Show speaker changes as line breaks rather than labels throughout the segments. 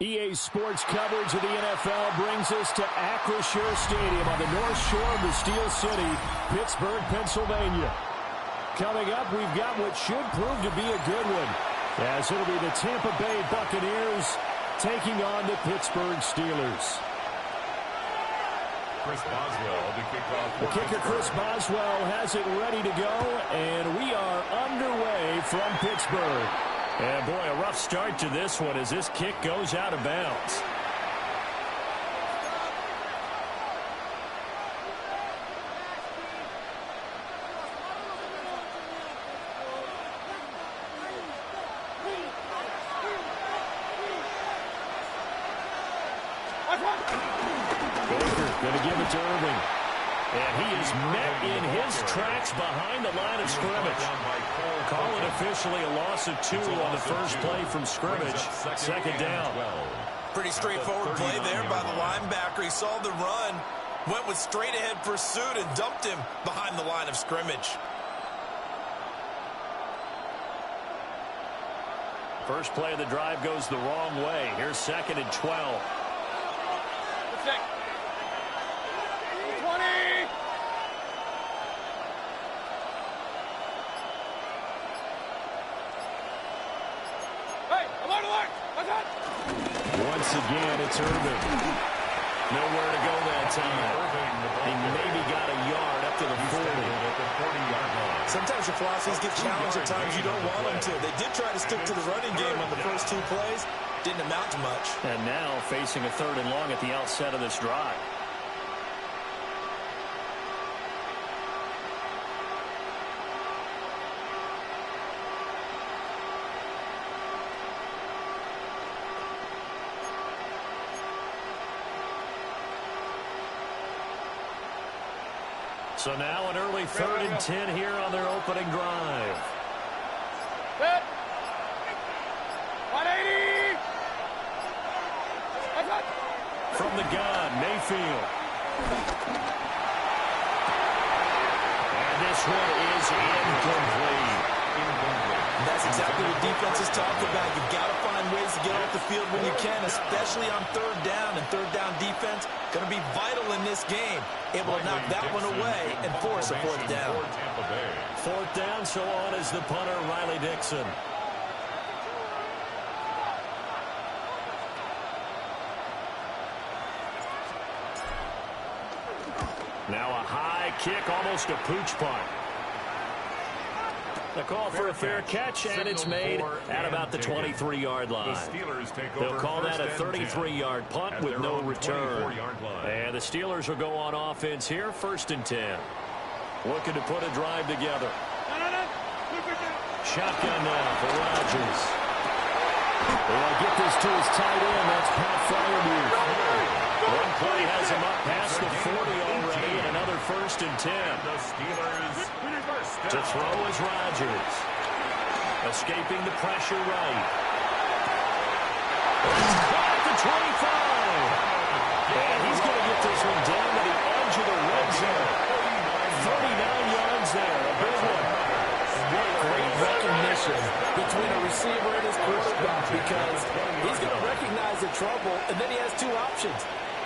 EA Sports coverage of the NFL brings us to Acrisure Stadium on the north shore of the Steel City, Pittsburgh, Pennsylvania. Coming up, we've got what should prove to be a good one, as it'll be the Tampa Bay Buccaneers taking on the Pittsburgh Steelers.
Chris Boswell to kick off.
The kicker, Chris Boswell, has it ready to go, and we are underway from Pittsburgh. And, boy, a rough start to this one as this kick goes out of bounds. Baker going to give it to Irving. And he is met in his tracks behind the line of scrimmage. Call it officially a loss of 2 on the first play from scrimmage. Second down.
Pretty straightforward play there by the linebacker. He saw the run, went with straight-ahead pursuit, and dumped him behind the line of scrimmage.
First play of the drive goes the wrong way. Here's 2nd and 12. Once again, it's Irving. Nowhere to go that time. He maybe got a yard up to the 40-yard line.
Sometimes your philosophies get challenged at times you don't want them to. They did try to stick to the running game on the first 2 plays. Didn't amount to much.
And now facing a 3rd and long at the outset of this drive. So now an early 3rd and 10 here on their opening drive.
180.
From the gun, Mayfield. And this one is incomplete.
That's exactly what defenses talk about. You've got to find ways to get off the field when you can, especially on 3rd down. And 3rd down defense going to be vital in this game. Able to knock that one away and force a 4th down.
4th down, so on is the punter, Riley Dixon. Now a high kick, almost a pooch punt. The call for a fair catch, and it's made at about the 23-yard line. They'll call that a 33-yard punt with no return. And the Steelers will go on offense here, 1st and 10. Looking to put a drive together. Shotgun now for Rodgers. They'll get this to his tight end. That's Pat Freiermuth. One play has him up past the 40 already, and another 1st and 10.
The Steelers
to throw is Rodgers. Escaping the pressure right. At the 25. And he's going to get this one down to the edge of the red zone. 39 yards there. A big one.
Great recognition between a receiver and his quarterback, because he's going to recognize the trouble, and then he has 2 options.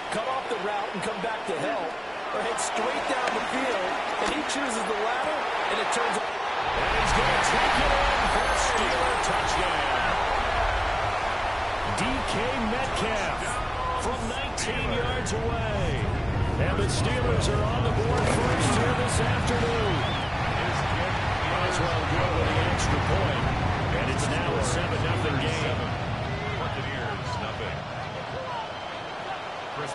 Come off the route and come back to help, or head straight down the field, and he chooses the latter, and it turns out.
And he's going to take it in for a Steeler touchdown. DK Metcalf from 19 yards away. And the Steelers are on the board first here this afternoon. Boswell good with the extra point, and it's now a 7-0 game.
Buccaneers, nothing. Chris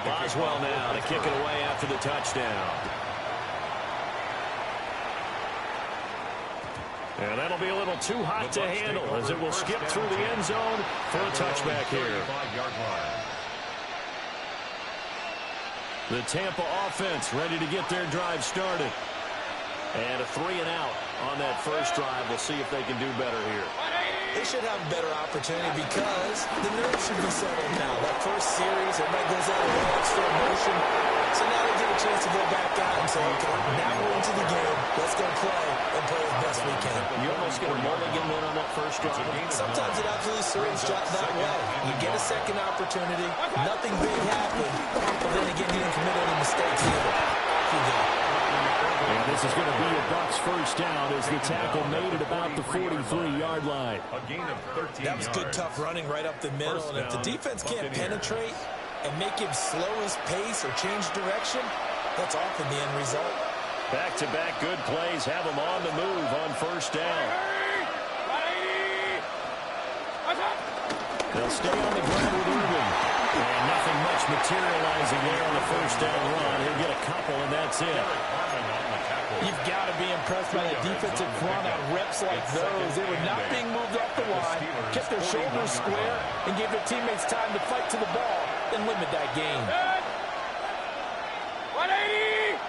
Boswell now to kick it away after the touchdown. And that'll be a little too hot to handle as it will skip through the end zone for a touchback here. The Tampa offense ready to get their drive started. And a 3 and out on that first drive. We'll see if they can do better here.
They should have a better opportunity because the nerves should be settled now. That first series, everybody goes out of extra emotion. So now they get a chance to go back out and say, okay, now we're into the game. Let's go play and play as best we can.
You almost get a mulligan win on that first drive.
Sometimes it absolutely serves that way. You get a second opportunity. Nothing big happened. But then again, you didn't commit any mistakes either. Off you go.
And this is going to be a Bucs first down as the tackle made at about the 43-yard line.
A gain of 13
That was good, tough running right up the middle. And if the defense can't penetrate and make him slow his pace or change direction, that's often the end result.
Back-to-back good plays have them on the move on first down. They'll stay on the ground with Irvin. And nothing much materializing there on the first down run. He'll get a couple, and that's it.
You've got to be impressed by the defensive front on reps like those. They were not being moved off the line, kept their shoulders square, and gave their teammates time to fight to the ball and limit that gain.
180!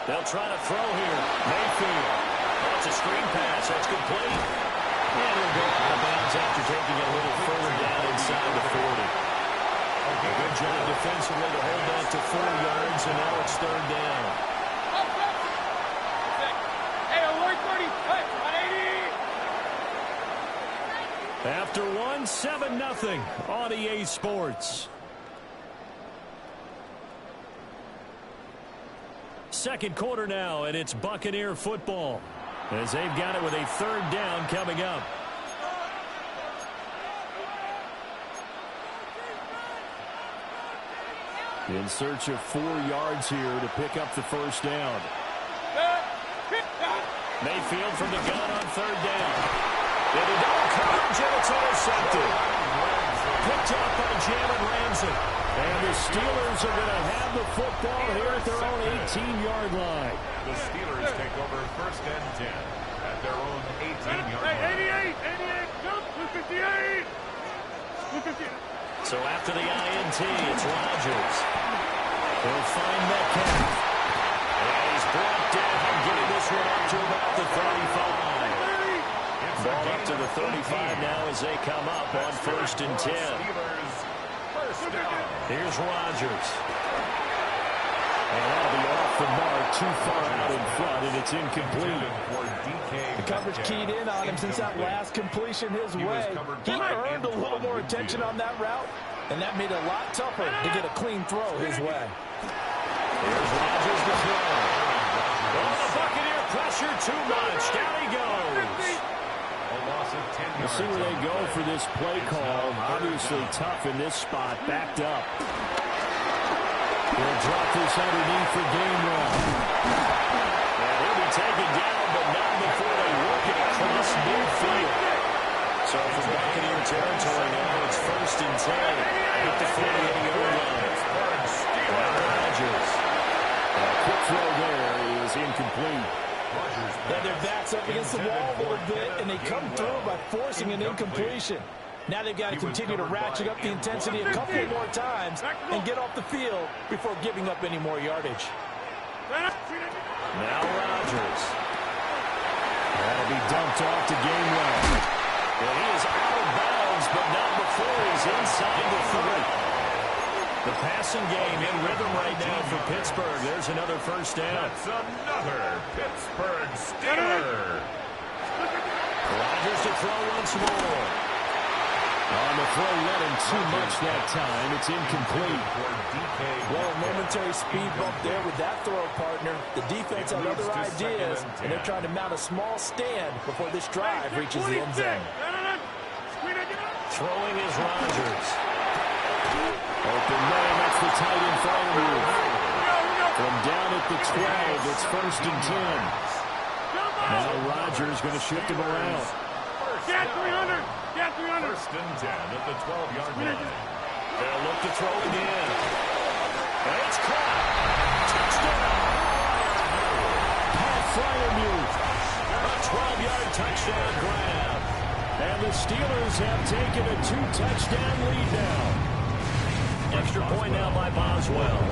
They'll try to throw here. Mayfield. That's a screen pass. That's complete. And he'll go out of bounds after taking it a little further down inside the 40. A good job defensively to hold that to 4 yards, and now it's third down.
Hey, alert 30. Hey, 180!
After one, 7-0 on EA Sports. Second quarter now, and it's Buccaneer football as they've got it with a third down coming up. In search of 4 yards here to pick up the first down. Mayfield from the gun on third down. And the double coverage, and it's intercepted. Picked up by Jalen Ramsey. And the Steelers are going to have the football here at their own 18-yard line.
The Steelers take over first and 10 at their own 18-yard line.
Hey, 88, jump, 258. 258.
So after the INT, it's Rodgers. He'll find Metcalf. And he's brought down, getting this one up to about the 35. Ball up to the 35 now as they come up on first and 10. Here's Rodgers. And that'll be off the mark, too far out in front, and it's incomplete.
The coverage keyed in on him since that last completion his way. He earned a little more attention on that route, and that made it a lot tougher to get a clean throw his way.
Here's Rodgers to throw. Oh, the Buccaneer pressure too much. Down he goes. We'll see where they go for this play call. Obviously tough in this spot, backed up. He'll drop this underneath for game one. And he'll be taken down, but not before they work it across midfield. So from Buccaneer territory now, it's first and 10 at the 48-yard line. Rodgers. A quick throw there is incomplete.
Yeah, their backs up against the wall a little bit, and they come through by forcing an incompletion. Now they've got to continue to ratchet up the intensity a couple more times and get off the field before giving up any more yardage.
Now Rodgers. That'll be dumped off to Gainwell. Well, he is out of bounds, but not before he's inside the 3. The passing game in rhythm right now for Pittsburgh. There's another first down.
That's another Pittsburgh Steeler.
Rodgers to throw once more. On the throw, let him too much that time. It's incomplete.
Well, a momentary speed bump there with that throw, partner. The defense had other ideas, and they're trying to mount a small stand before this drive reaches the end zone.
Throwing is Rodgers. Open man, that's the tight end fire move. From down at the 12, it's first and 10. Now Rodgers going to shift him around.
Get 300! Get 300!
First and 10 at the 12-yard line.
They'll look to throw again. And it's caught. Touchdown! Pat Fryermuth. A 12-yard touchdown grab. And the Steelers have taken a 2-touchdown lead now. Extra point now by Boswell.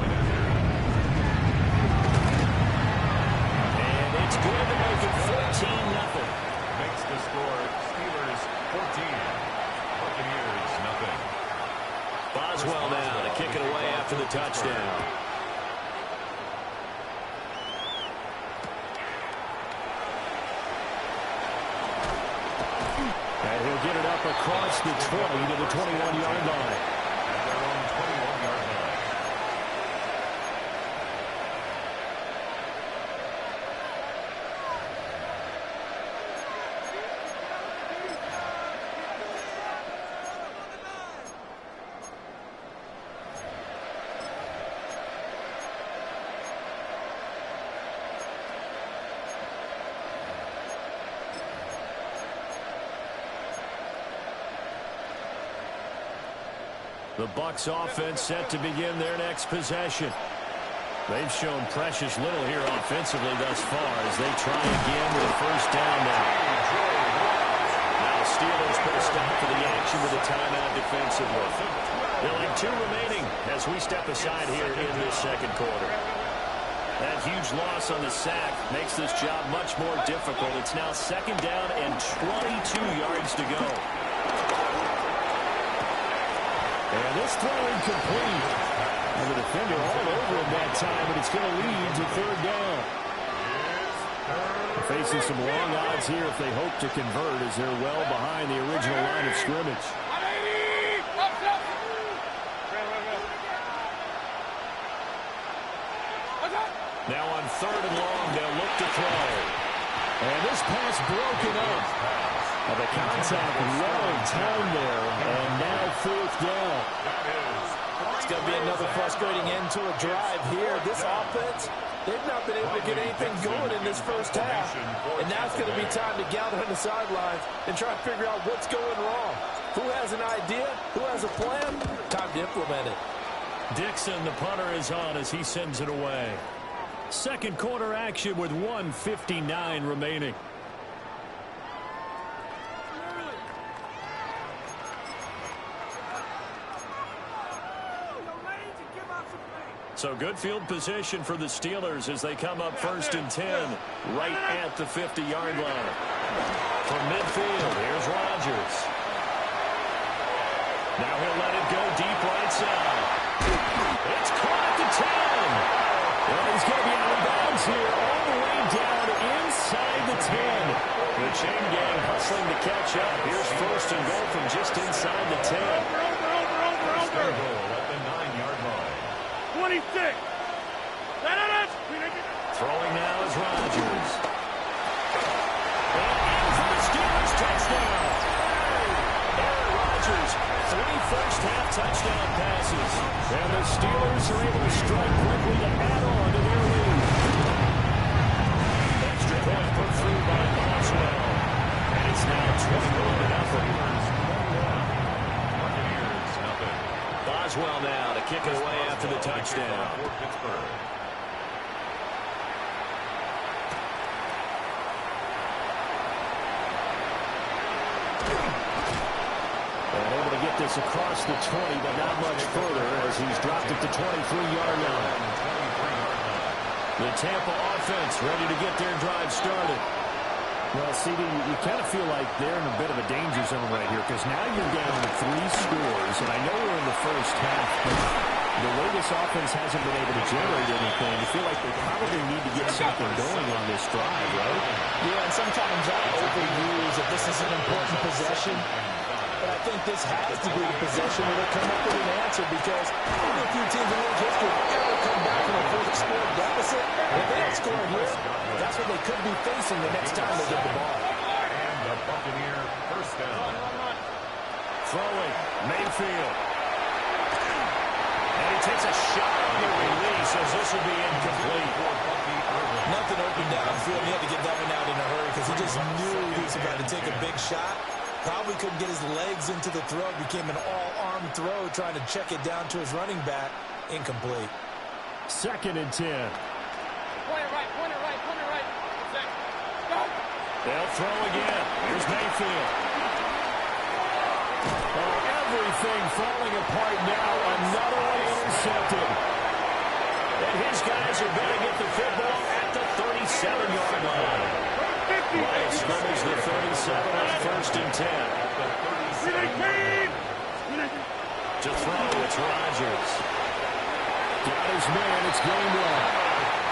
And it's good to make it 14-0.
Makes the score Buccaneers, nothing.
Boswell now to kick it away after the touchdown. And he'll get it up across the 20 to the 21-yard line.
At their own 21-yard line.
The Bucs offense set to begin their next possession. They've shown precious little here offensively thus far as they try again with a first down now. Now the Steelers put a stop to the action with a timeout defensively. They'll have 2 remaining as we step aside here in this second quarter. That huge loss on the sack makes this job much more difficult. It's now second down and 22 yards to go. And this throw incomplete. And the defender all over him that time, but it's going to lead to third down. They're facing some long odds here if they hope to convert as they're well behind the original line of scrimmage. Now on third and long, they'll look to throw. And this pass broken up. The contact well in time there, and now fourth down.
It's going to be another frustrating end to a drive here. This offense, they've not been able to get anything going in this first half. And now it's going to be time to gather on the sidelines and try to figure out what's going wrong. Who has an idea? Who has a plan? Time to implement it.
Dixon, the punter, is on as he sends it away. Second quarter action with 1:59 remaining. So good field position for the Steelers as they come up first and 10 right at the 50-yard line. From midfield, here's Rodgers. Now he'll let it go deep right side. It's caught at the 10. Well, he's going to be out of bounds here all the way down inside the 10. The chain gang hustling to catch up. Here's first and goal from just inside the 10.
First and goal at the 9-yard line.
26.
Throwing now is Rodgers. And in for the Steelers touchdown. Aaron Rodgers, 3 first-half touchdown passes. And the Steelers are able to strike quickly to add on to their lead. Extra point put through by Boswell. And it's now 21-0. Boswell now to kick it away after the touchdown.
For Pittsburgh.
And able to get this across the 20, but not much further as he's dropped at the 23-yard line. The Tampa offense ready to get their drive started. Well, CD, you kind of feel like they're in a bit of a danger zone right here because now you're down to 3 scores, and I know we're in the first half, but the way this offense hasn't been able to generate anything, you feel like they probably need to get something going on this drive, right?
Yeah, and sometimes I overuse that this is an important possession. But I think this has to be the possession where they come up with an answer because only a few teams in league history have ever come back from a first-score deficit. If they don't score here, that's what they could be facing the next time they get the ball.
And the Buccaneer first down.
Throwing, Mayfield. And he takes a shot on the release as this will be incomplete.
Nothing open downfield. He had to get that one out in a hurry because he just knew he was about to take a big shot. Probably couldn't get his legs into the throw. Became an all-arm throw trying to check it down to his running back. Incomplete.
Second and 10.
Pointer right.
They'll throw again. Here's Mayfield. Oh, everything falling apart now. Another one intercepted. And his guys are going to get the football at the 37-yard line. Line of scrimmage, the 37 on first and 10.
the 37.
To throw, it's Rodgers. Got his man, it's game one.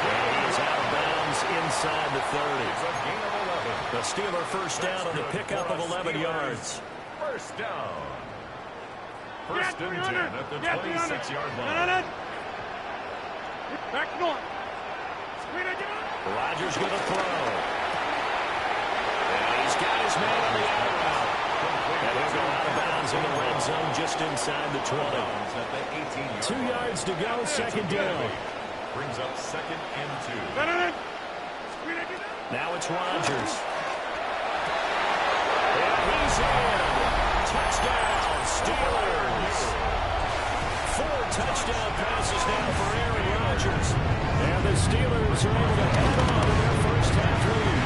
And he is out of bounds inside the 30.
It's a gain of 11.
The Steeler first down on the pickup of 11 yards.
First down. First and 10 at the 26-yard line.
Back north.
Rodgers going to throw. And he's got his man on the out route. And he'll go out of bounds in the red zone just inside the 20.
At the 18-yard
2 yards to go, second down.
Brings up second and 2.
Now it's Rodgers. And he's in. Touchdown, Steelers. 4 touchdown passes now for Aaron Rodgers. And the Steelers are able to add on to their first half lead.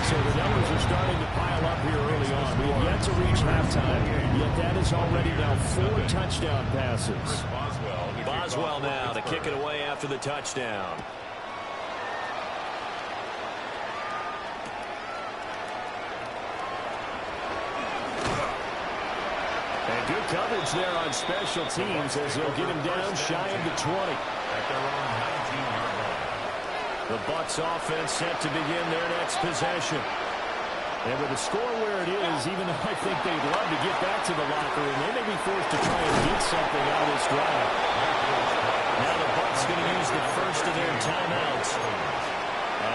So the numbers are starting to pile up here early on. We have yet to reach halftime, yet that is already now 4 touchdown passes. Boswell now to kick it away after the touchdown. And good coverage there on special teams as they'll get him down shy of the 20.
At their own 19-yard line.
The Bucs offense set to begin their next possession. And with the score where it is, even though I think they'd love to get back to the locker room, they may be forced to try and get something out of this drive. Now the Bucs going to use the first of their timeouts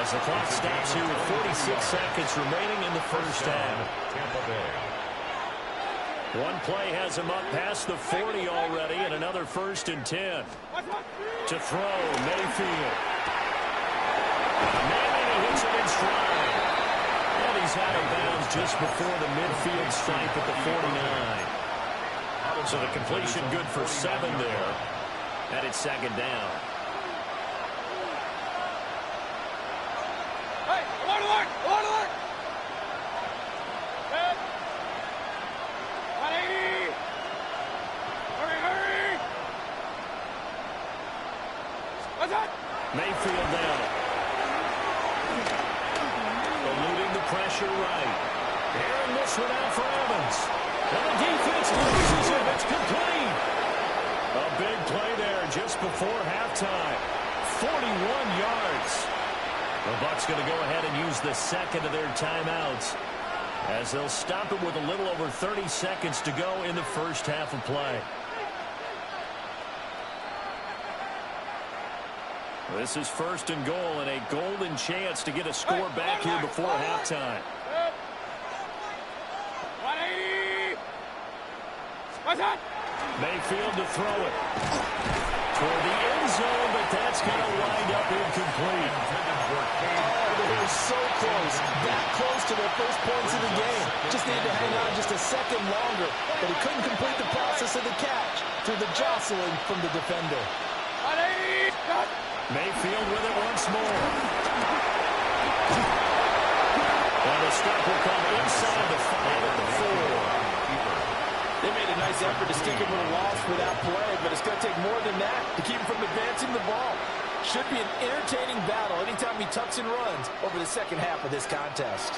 as the clock stops here with 46 seconds remaining in the first half.
Tampa Bay.
One play has him up past the 40 already, and another first and 10. To throw, Mayfield. Maybe he hits it in stride. And he's out of bounds just before the midfield stripe at the 49. So the completion good for 7 there. And it's second down.
Hey, alert, alert, alert, alert. Head. 180. Hurry, hurry. What's that?
Mayfield down. Eluding the pressure right. Aaron this one out for Evans. And the defense loses it. It's complete. A big play there just before halftime. 41 yards. The Bucs going to go ahead and use the second of their timeouts as they'll stop it with a little over 30 seconds to go in the first half of play. This is first and goal and a golden chance to get a score back here before halftime.
180. What's that?
Mayfield to throw it toward the end zone, but that's going to wind up incomplete.
They were so close, that close to their first points of the game. Just needed to hang on just a second longer, but he couldn't complete the process of the catch through the jostling from the defender.
180.
Mayfield with it once more. And the stop will come inside the 5 at the 4.
They made a nice effort to stick him with a loss for that play, but it's going to take more than that to keep him from advancing the ball. Should be an entertaining battle anytime he tucks and runs over the second half of this contest.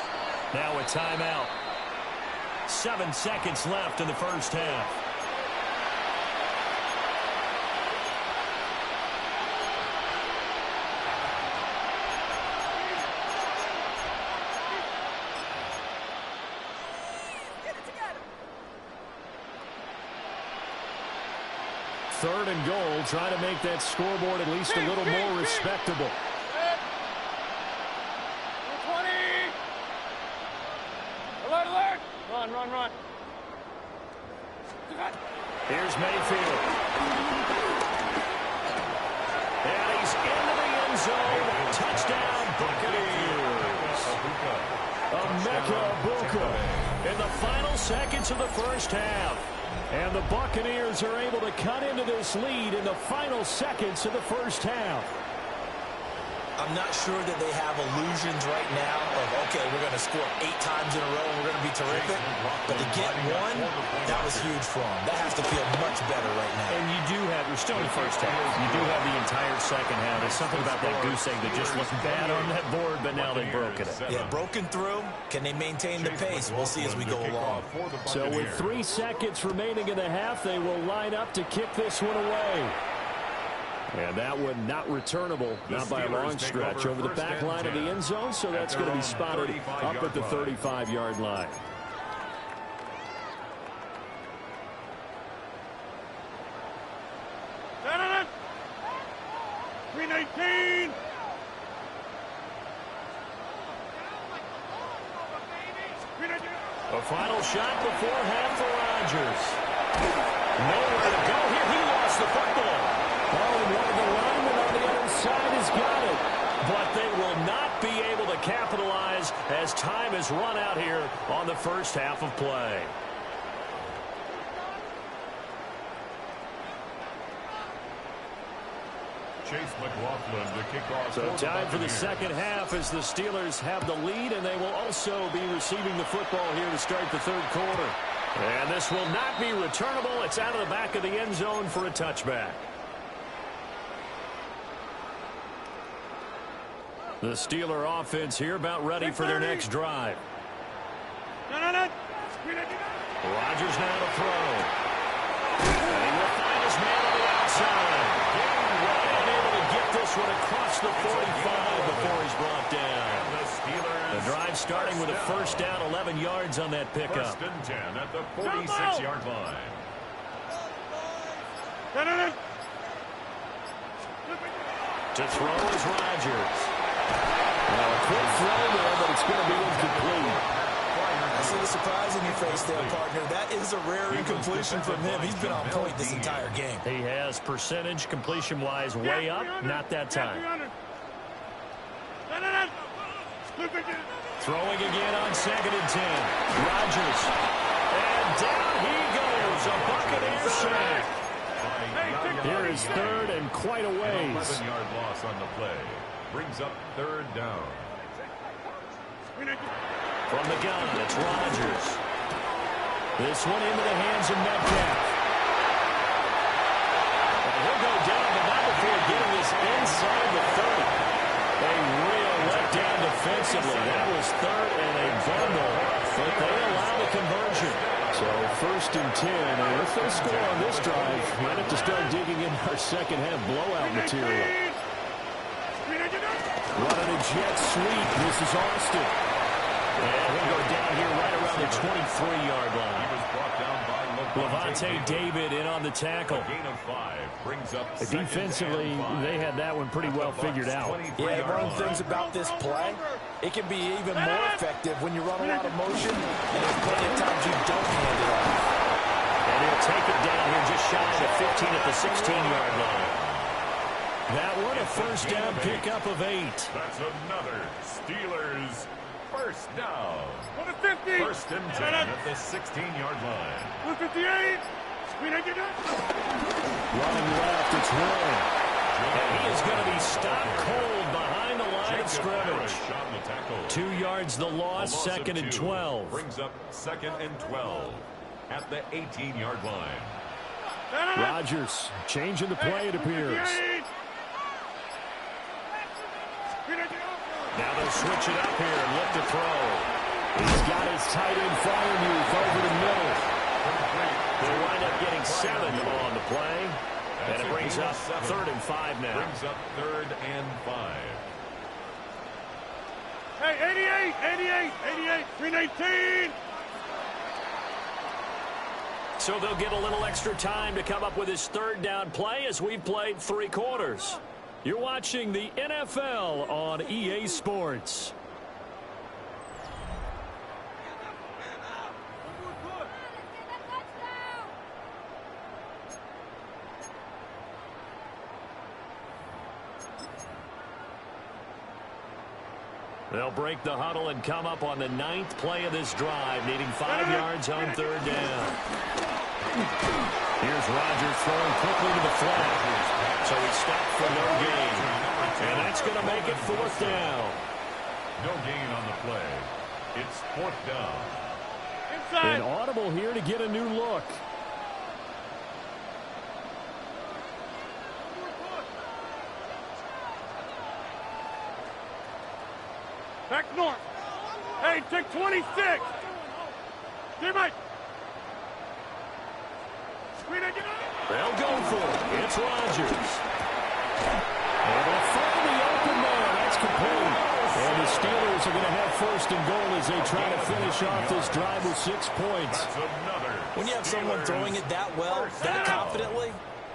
Now a timeout. 7 seconds left in the first half. Third and goal, trying to make that scoreboard at least a little more respectable.
20. Alert, alert. Run, run, run.
Here's Mayfield. And he's into the end zone. Touchdown, Buccaneers. Emeka Egbuka in the final seconds of the first half. And the Buccaneers are able to cut into this lead in the final seconds of the first half.
I'm not sure that they have illusions right now of, okay, we're going to score 8 times in a row and we're going to be terrific. But to get one, that was huge for them. That has to feel much better right now.
And you do have, you're still in the first half. You do have the entire second half. There's something about that goose egg that just looked bad on that board, but now they've broken it.
Yeah, broken through. Can they maintain the pace? We'll see as we go along.
So with 3 seconds remaining in the half, they will line up to kick this one away. And that one not returnable, not by a long stretch, over the back line of the end zone, so that's going to be spotted up at the 35-yard line. A final shot before half for Rodgers. Nowhere to go here. He lost the football. Oh, and one of the linemen on the other side has got it. But they will not be able to capitalize as time has run out here on the first half of play.
Chase McLaughlin to kick off.
So time for the second half as the Steelers have the lead, and they will also be receiving the football here to start the third quarter. And this will not be returnable. It's out of the back of the end zone for a touchback. The Steeler offense here about ready for their next drive. Rodgers now to throw. And he will find his man on the outside. Unable to get this one across the 45 before he's brought down. The drive starting with a first down, 11 yards on that pickup.
First and 10 at the 46-yard line.
To throw is Rodgers. Well, a quick throw there, but it's going to be incomplete.
I see the surprise in your face there, partner. That is a rare incompletion from him. He's been on point this entire game.
He has percentage completion-wise way up. Not that time. Throwing again on 2nd and 10. Rodgers. And down he goes. A Buccaneer sack. Here is 3rd and quite a ways.
11-yard loss on the play. Brings up 3rd down.
From the gun, it's Rodgers. This one into the hands of Metcalf. And he'll go down, but not before getting this inside the 30. A real letdown defensively. That was 3rd and a bundle, but they allow the conversion. So 1st and 10, and if they score on this drive, might have to start digging in our second half blowout material. Running a jet sweep. This is Austin. And he'll go down here right around the 23-yard line.
He was brought down by
Levante David in on the tackle.
Gain of 5 brings up
defensively, they had that one pretty well figured out.
Yeah, one of the things about this play, it can be even more effective when you run a lot of motion, and there's plenty of times you don't hand it off.
And he'll take it down here just shy of the 15 at the 16-yard line. That one a first down pickup of 8.
That's another Steelers first down.
50.
First and 10 at the 16-yard line.
58.
Running left, it's Warren. And he is going to be stopped cold behind the line of scrimmage. 2 yards the loss, 2nd and 12.
Brings up 2nd and 12 at the 18-yard line.
Rodgers changing the play, it appears. Now they'll switch it up here and look to throw. He's got his tight end Fryermuth over the middle. They'll wind up getting 7 on the play. And it brings up 3rd and 5 now.
Brings up 3rd and 5.
Hey, 88, 319.
So they'll get a little extra time to come up with his 3rd down play as we've played 3 quarters. You're watching the NFL on EA Sports. They'll break the huddle and come up on the 9th play of this drive, needing 5 yards on 3rd down. Here's Rodgers throwing quickly to the flat. So he's stopped for no gain. And that's going to make it 4th down.
No gain on the play. It's 4th down.
Inside.
An audible here to get a new look.
Back north. Hey, take 26. Teammate.
They'll go for it. It's Rodgers. And they'll find the open man. That's complete. And the Steelers are going to have 1st and goal as they try to finish off this drive with 6 points.
When you have someone throwing it that well, that confidently,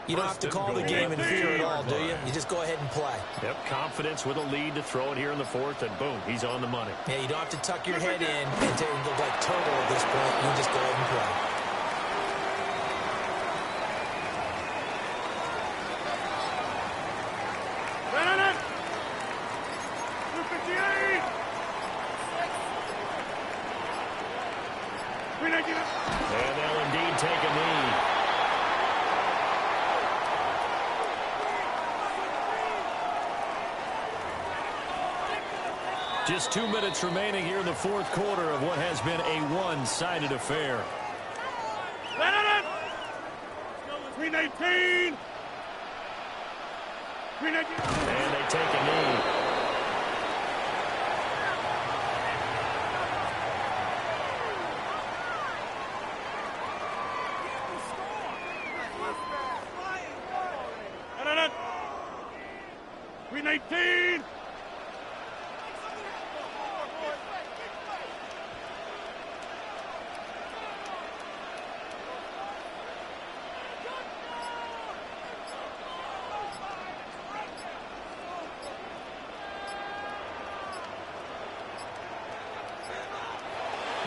you don't have to call the game in fear at all, do you? You just go ahead and play.
Yep, confidence with a lead to throw it here in the 4th, and boom, he's on the money.
Yeah, you don't have to tuck your head in and look like turtle at this point. You just go ahead and play.
And they'll indeed take a knee. Just 2 minutes remaining here in the 4th quarter of what has been a one-sided affair.
319.
And they take a knee.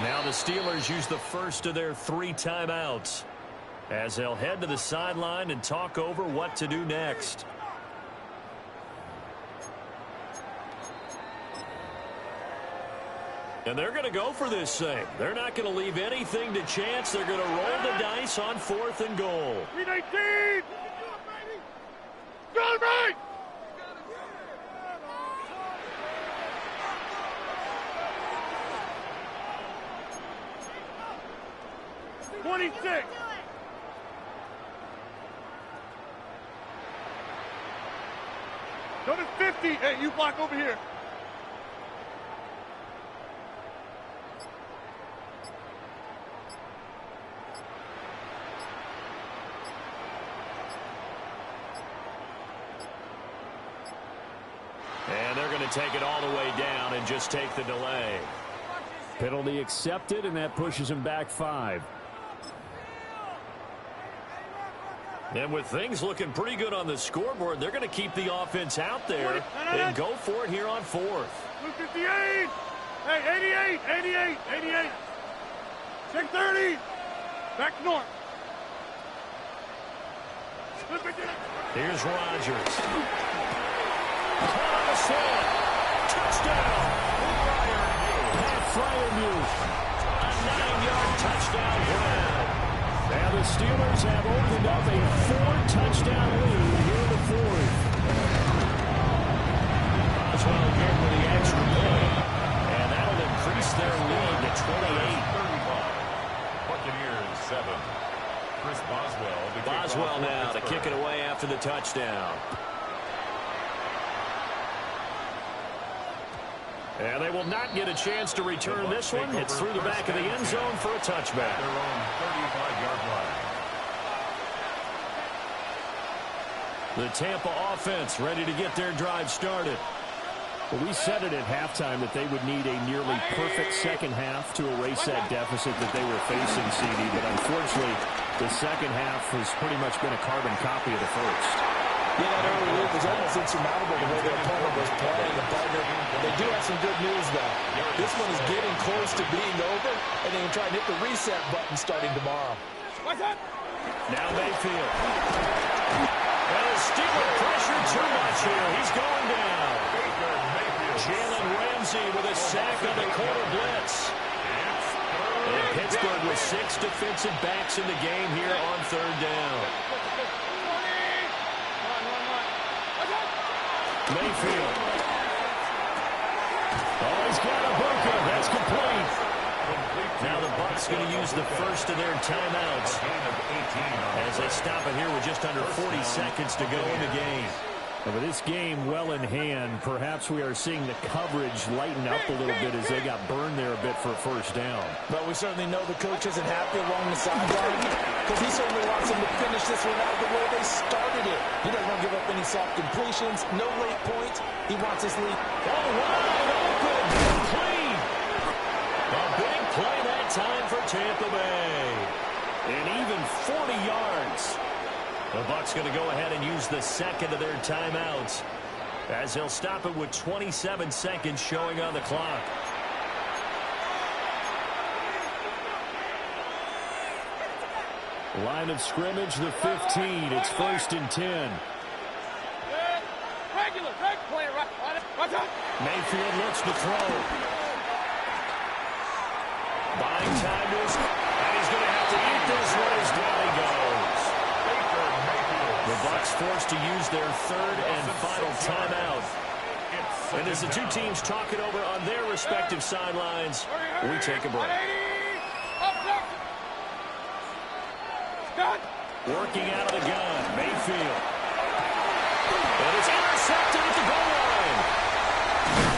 Now the Steelers use the first of their 3 timeouts as they'll head to the sideline and talk over what to do next. And they're going to go for this thing. They're not going to leave anything to chance. They're going to roll the dice on 4th and goal.
319. Go, right. 26. Go to 50. Hey, you block over here.
And they're going to take it all the way down and just take the delay. Penalty accepted, and that pushes him back 5. And with things looking pretty good on the scoreboard, they're going to keep the offense out there and go for it here on 4th.
58. Hey, 88. 630. Back north.
Here's Rodgers. Touchdown. Freiermuth. A 9-yard touchdown grab. And the Steelers have opened up a 4-touchdown lead here in the 4th. Boswell again with the extra point. And that'll increase their lead to 28.
Buccaneers 7. Chris Boswell.
Boswell now to kick it away after the touchdown. And they will not get a chance to return this one. It's through the back of the end zone for a touchback.
Their own 35-yard line.
The Tampa offense ready to get their drive started. Well, we said it at halftime that they would need a nearly perfect second half to erase that deficit that they were facing, CD. But unfortunately, the second half has pretty much been a carbon copy of the first.
Yeah, that early lead was almost insurmountable the way their opponent was playing. They do have some good news, though. This one is getting close to being over, and they can try and hit the reset button starting tomorrow.
Now Mayfield. Well, Steeler pressure too much here. He's going down. Jalen Ramsey with a sack on the corner blitz. And Pittsburgh with 6 defensive backs in the game here on third down. Mayfield. Oh, he's got a bunker. That's complete. Now the Bucs going to use the first of their timeouts as they stop it here with just under 40 seconds to go in the game. With this game well in hand, perhaps we are seeing the coverage lighten up a little bit as they got burned there a bit for a first down.
But we certainly know the coach isn't happy along the sideline because he certainly wants them to finish this one out the way they started it. He doesn't want to give up any soft completions, no late points. He wants this lead.
Oh, wide open, clean. A big play that time for Tampa Bay. And even 40 yards. The Bucs going to go ahead and use the second of their timeouts as they'll stop it with 27 seconds showing on the clock. Line of scrimmage, the 15. It's 1st and 10. Mayfield looks to throw. Buying time to his, and he's going to have to eat this one as down he goes. The Bucs forced to use their third and final timeout. And as the two teams talk it over on their respective sidelines, we take a break. Working out of the gun, Mayfield. And it's intercepted at the goal line.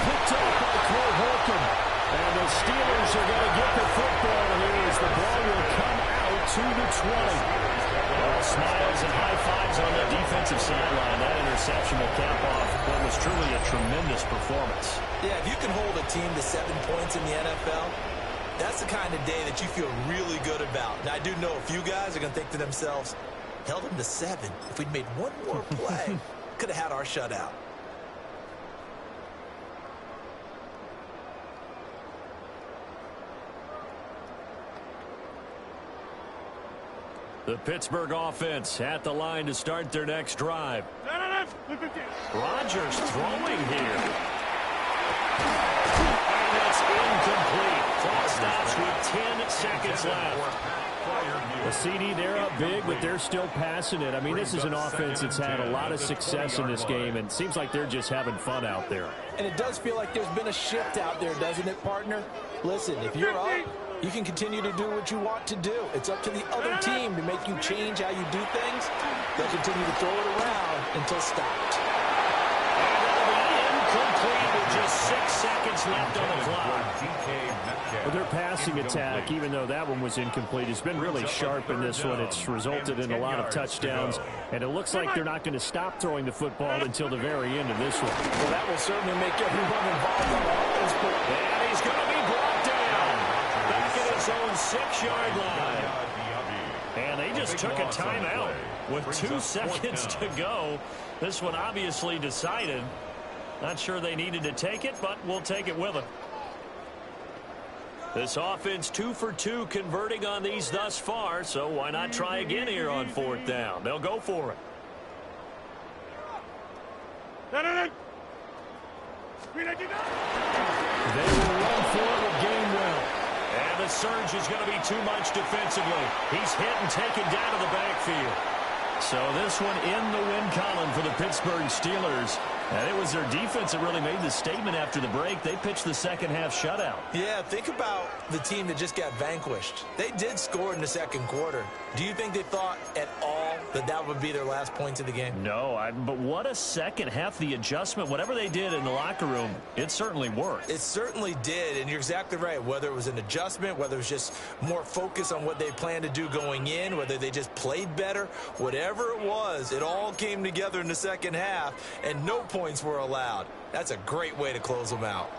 Picked up by Cole Holcomb. And the Steelers are going to get the football here as the ball will come out to the 20. Well, smiles and high fives on the defensive sideline. That interception will cap off what was truly a tremendous performance.
Yeah, if you can hold a team to 7 points in the NFL, that's the kind of day that you feel really good about. Now, I do know a few guys are going to think to themselves, held them to 7. If we'd made one more play, could have had our shutout.
The Pittsburgh offense at the line to start their next drive. Rodgers throwing here. And it's incomplete. Clock stops with 10 seconds left. The CD, they're up big, but they're still passing it. I mean, this is an offense that's had a lot of success in this game, and it seems like they're just having fun out there.
And it does feel like there's been a shift out there, doesn't it, partner? Listen, if you're up, you can continue to do what you want to do. It's up to the other team to make you change how you do things. They'll continue to throw it around until stopped.
And that'll be incomplete with just 6 seconds left on the clock. Well, their passing attack, even though that one was incomplete, has been really sharp in this one. It's resulted in a lot of touchdowns, and it looks like they're not going to stop throwing the football until the very end of this one.
Well, that will certainly make everyone involved on offense.
And he's going to be brought down back at his own 6-yard line. And they just took a timeout with 2 seconds to go. This one obviously decided. Not sure they needed to take it, but we'll take it with them. This offense 2 for 2 converting on these thus far, so why not try again here on 4th down? They'll go for it. They will run for it with Gainwell. And the surge is going to be too much defensively. He's hit and taken down to the backfield. So this one in the win column for the Pittsburgh Steelers. And it was their defense that really made the statement after the break. They pitched the second half shutout.
Yeah, think about the team that just got vanquished. They did score in the second quarter. Do you think they thought at all that that would be their last points of the game?
No, but what a second half. The adjustment, whatever they did in the locker room, it certainly worked.
It certainly did, and you're exactly right. Whether it was an adjustment, whether it was just more focus on what they planned to do going in, whether they just played better, whatever it was, it all came together in the second half, and no points were allowed. That's a great way to close them out.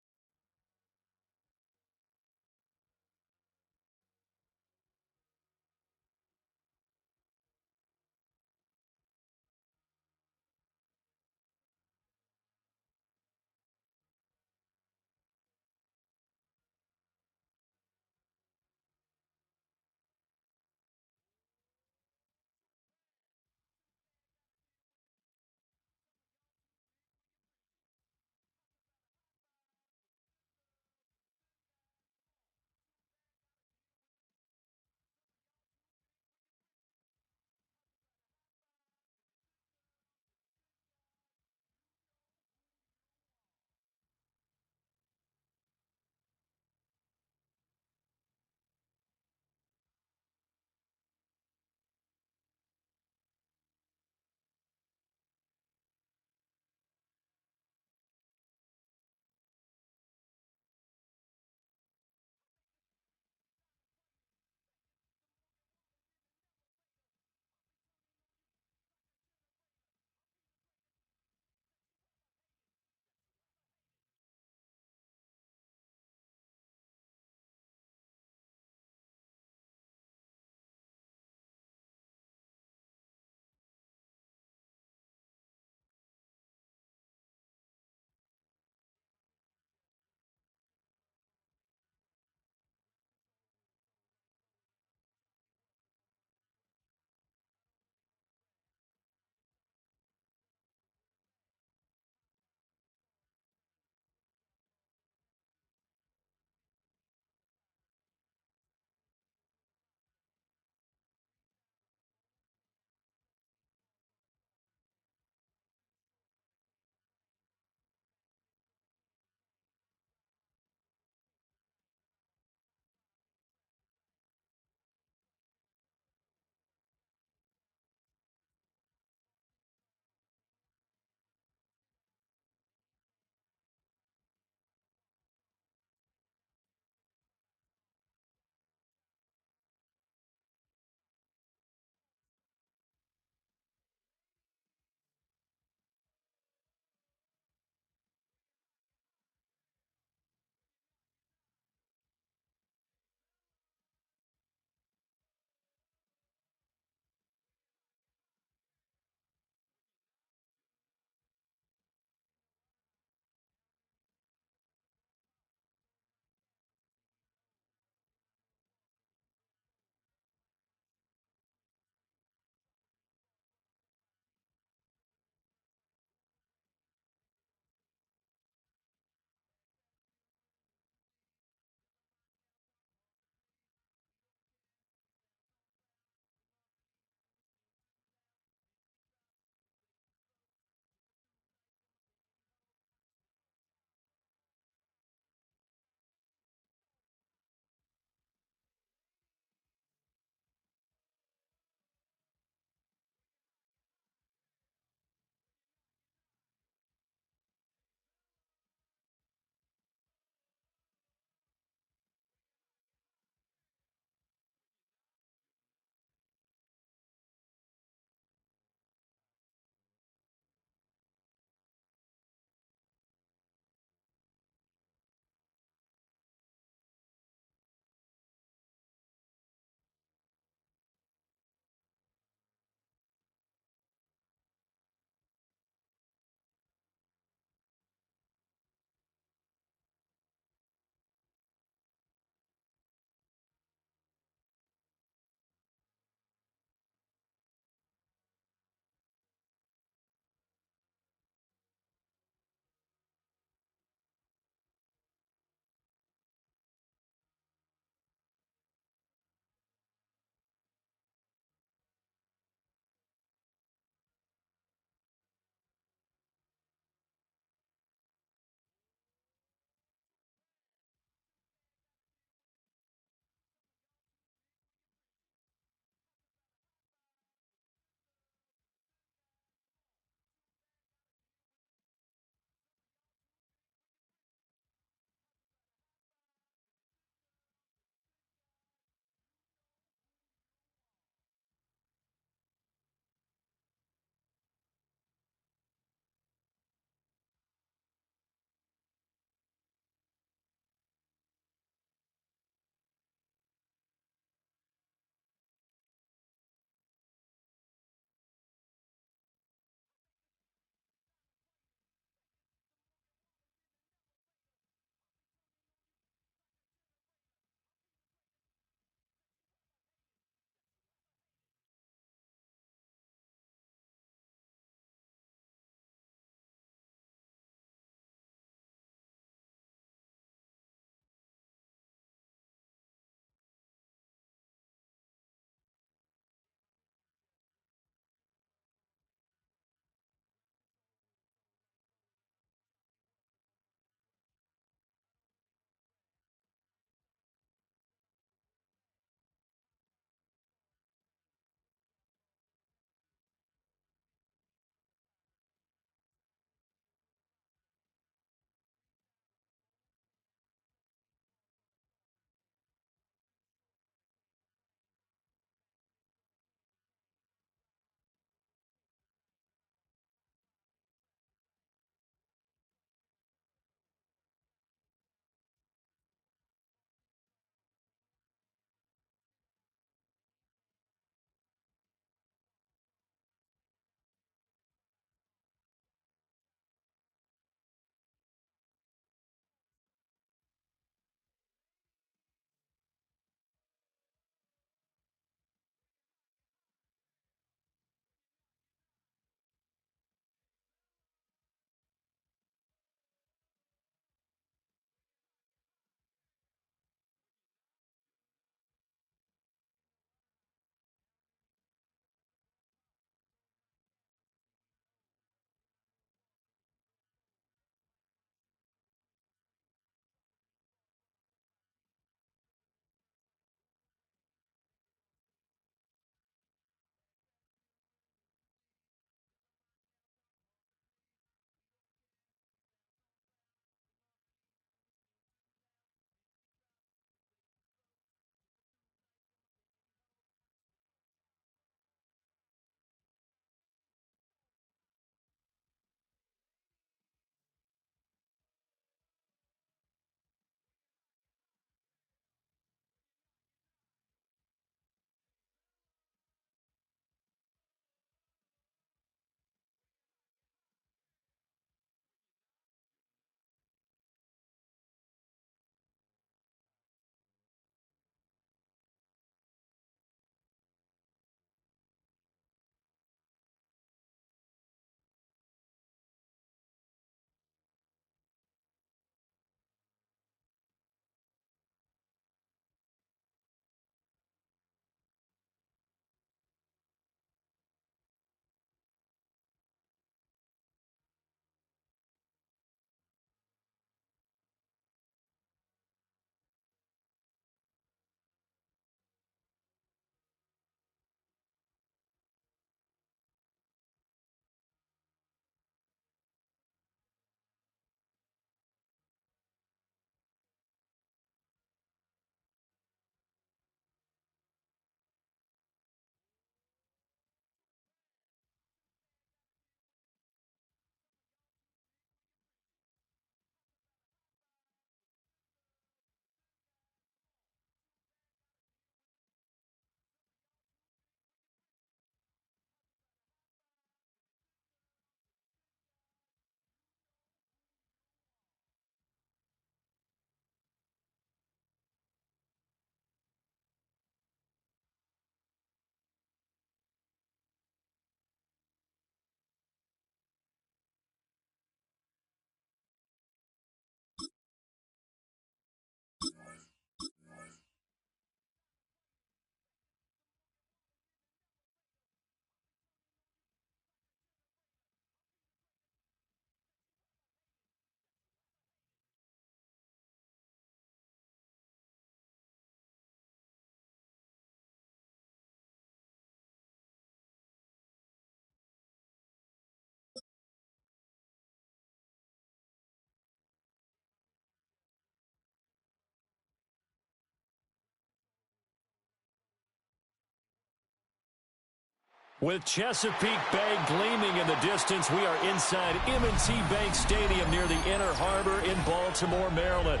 With Chesapeake Bay gleaming in the distance, we are inside M&T Bank Stadium near the Inner Harbor in Baltimore, Maryland.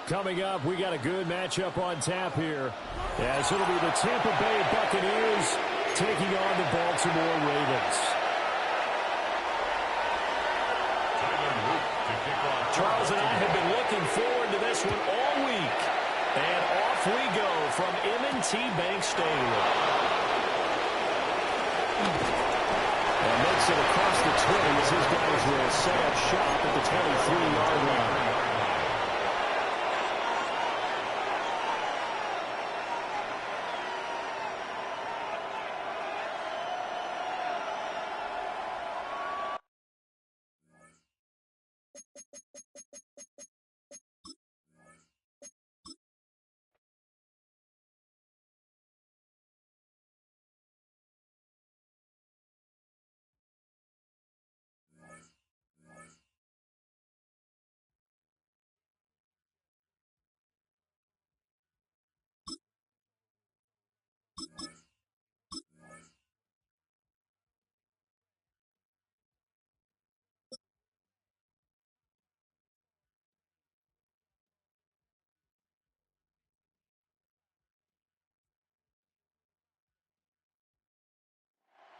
Coming up, we got a good matchup on tap here, as it'll be the Tampa Bay Buccaneers taking on the Baltimore Ravens. Charles and I have been looking forward to this one all week. And off we go from M&T Bank Stadium. And makes it across the 20 as his guys will set up shop at the 23-yard line.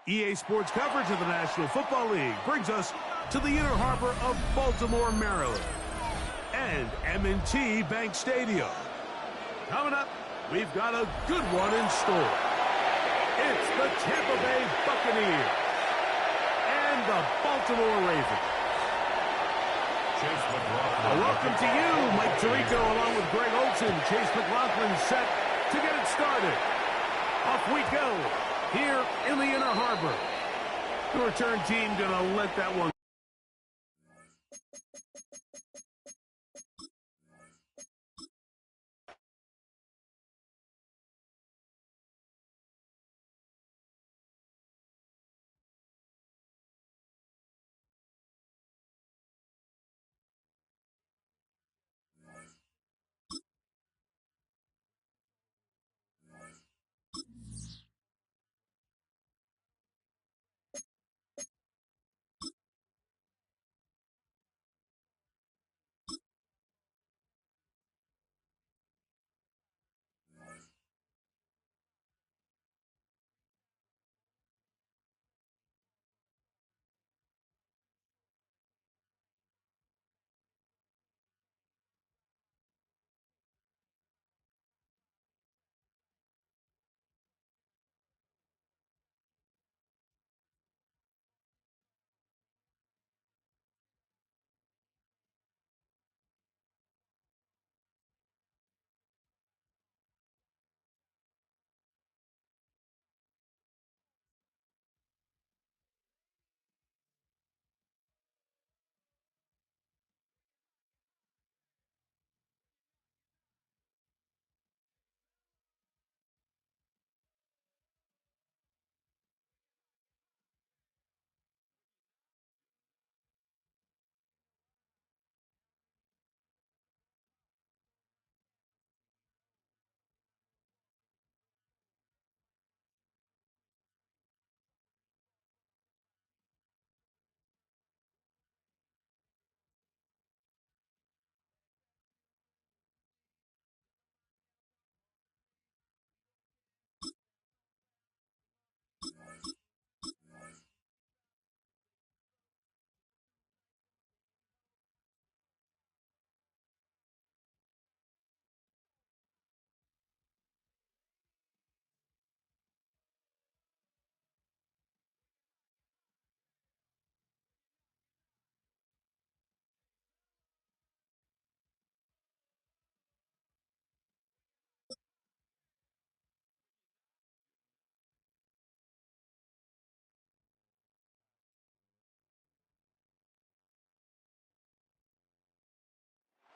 EA Sports coverage of the National Football League brings us to the Inner Harbor of Baltimore, Maryland, and M&T Bank Stadium. Coming up, we've got a good one in store. It's the Tampa Bay Buccaneers and the Baltimore Ravens. Welcome to you, Mike Tirico, along with Greg Olson. Chase McLaughlin set to get it started. Off we go. Here in the Inner Harbor. The return team gonna let that one.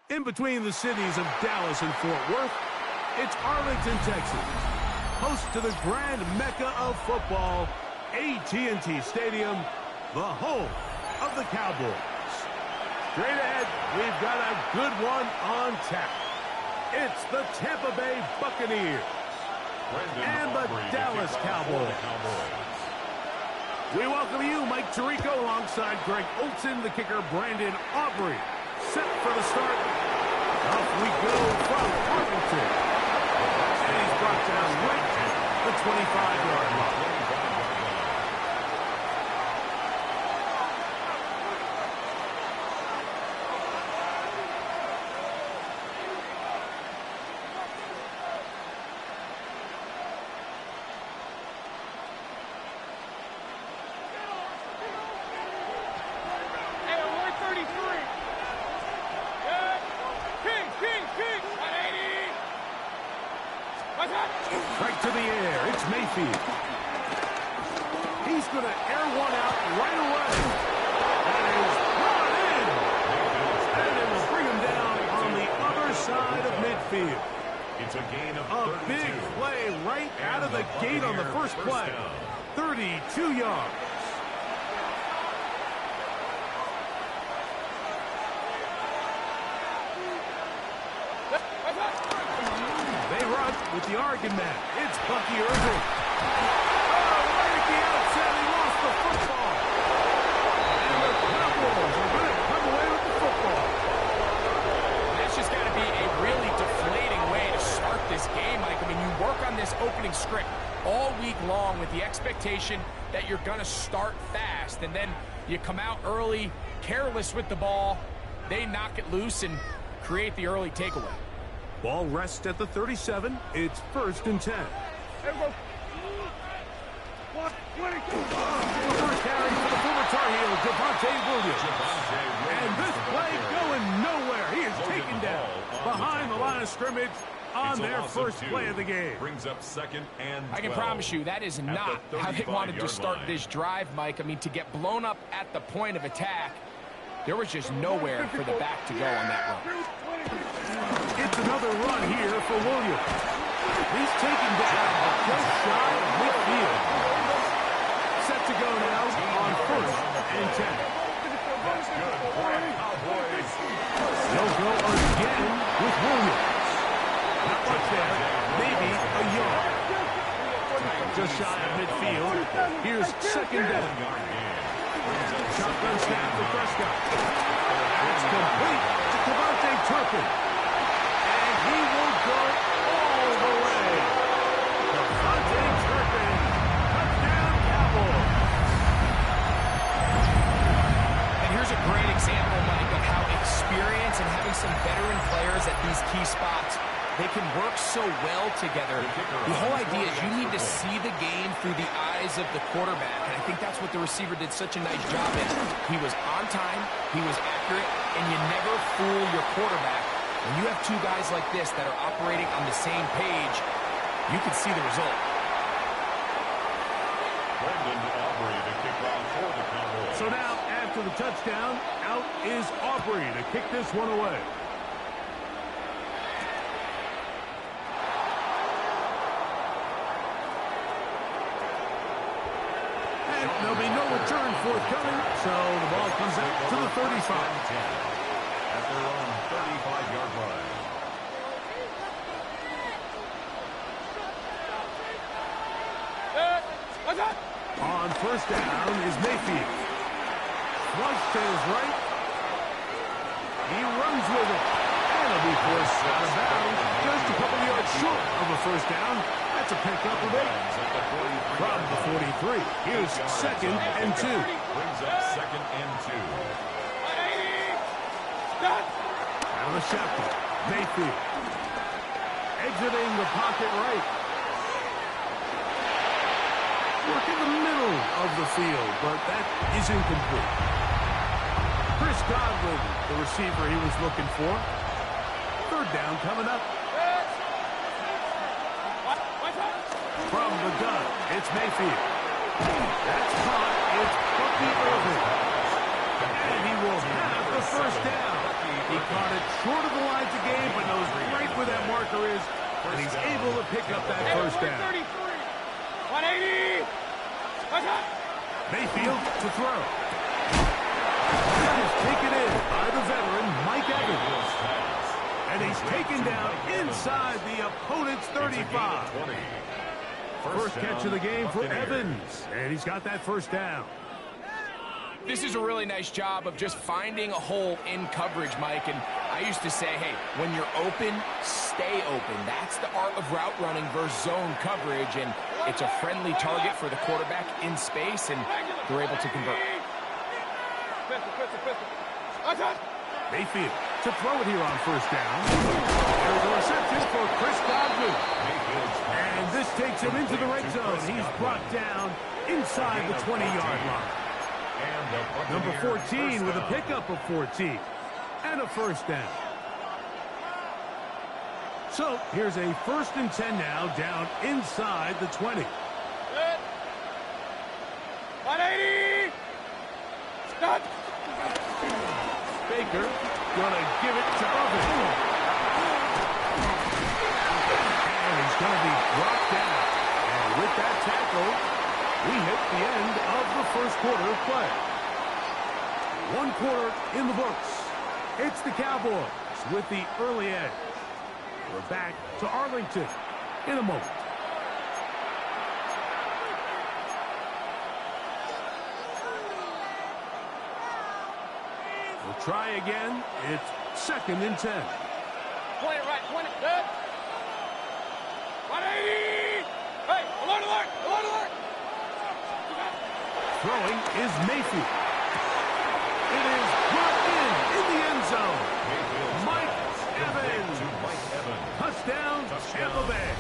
In between the cities of Dallas and Fort Worth, it's Arlington, Texas, host to the grand mecca of football, AT&T Stadium, the home of the Cowboys. Straight ahead, we've got a good one on tap. It's the Tampa Bay Buccaneers and the Dallas Cowboys. We welcome you, Mike Tirico, alongside Greg Olson, the kicker, Brandon Aubrey. Set for the start. Off we go from Arlington. And he's brought down right at the 25-yard line. Right to the air. It's Mayfield. He's going to air one out right away. That is brought in. And it will bring him down on the other side of midfield.
It's a gain of
a
32.
Big play right out of the gate on the first play. 32 yards. With the Oregon man, it's Bucky Irving. Oh, right at the outset, he lost the football. And the Cowboys are going to come away with the football.
That's just got to be a really deflating way to start this game, Mike. I mean, you work on this opening script all week long with the expectation that you're going to start fast, and then you come out early, careless with the ball, they knock it loose and create the early takeaway.
Ball rests at the 37. It's 1st and 10.
There we go. 22.
The first carry for the former Tar Heel, Javonte Williams. And this play going nowhere. He is taken down behind the line of scrimmage on their first play of the game.
Brings up 2nd and 12.
I can promise you that is not how they wanted to start this drive, Mike. I mean, to get blown up at the point of attack, there was just nowhere for the back to go on that run.
It's another run here for Williams. He's taken down just shy of midfield. Set to go now on 1st and 10.
That's good for the Cowboys.
They'll go again with Williams. Not much there. Maybe a yard. Just shy of midfield. Here's 2nd down. Shotgun snap for Prescott. It's complete to Devontae Turpin. And he will go all the way. Devontae Turpin. Touchdown, Cowboys.
And here's a great example, Mike, of how experience and having some veteran players at these key spots, they can work so well together. The whole idea is you need to see the game through the eyes of the quarterback, and I think that's what the receiver did such a nice job in. He was on time, he was accurate, and you never fool your quarterback. When you have two guys like this that are operating on the same page, you can see the result.
Brandon Aubrey to kick off for the Cowboys.
So now, after the touchdown, out is Aubrey to kick this one away. There'll be no return forthcoming, so the ball comes out to the 35.
At their own 35-yard line.
On 1st down is Mayfield. Flush to his right. He runs with it. And he'll be forced out of bounds. Just a couple yards short of a 1st down. That's a pickup of 8. From the 43. Here's 2nd and 2.
Brings up 2nd and 2.
Out of the shotgun. Mayfield. Exiting the pocket right. Work in the middle of the field, but that is incomplete. Chris Godwin, the receiver he was looking for. 3rd down coming up. From the gun, it's Mayfield. That's caught. It's Bucky Irving. And he will have the 1st down. He caught it short of the lines of game, but knows right where that marker is, and he's able to pick up that 1st down.
180.
Mayfield to throw. That is taken in by the veteran, Mike Evans. And he's taken down inside the opponent's 35. First catch of the game for Evans, and he's got that first down.
This is a really nice job of just finding a hole in coverage, Mike. And I used to say, hey, when you're open, stay open. That's the art of route running versus zone coverage. And it's a friendly target for the quarterback in space, and they're able to convert.
Mayfield to throw it here on first down. There's a reception for Chris Godwin. And this takes him into the red zone. He's brought down inside the 20-yard line. Number 14 with a pickup of 14 and a first down. So here's a 1st and 10 now, down inside the 20.
180. Stop.
Baker gonna give it to Evans. And he's gonna be brought down. And with that tackle, we hit the end of the first quarter of play. 1 quarter in the books. It's the Cowboys with the early edge. We're back to Arlington in a moment. We'll try again. It's 2nd and 10.
20 right, 20 good. 180. Hey, alert, alert, alert, alert.
Throwing is Mayfield. It is brought in the end zone. Mike Evans. Touchdown, Tampa Bay.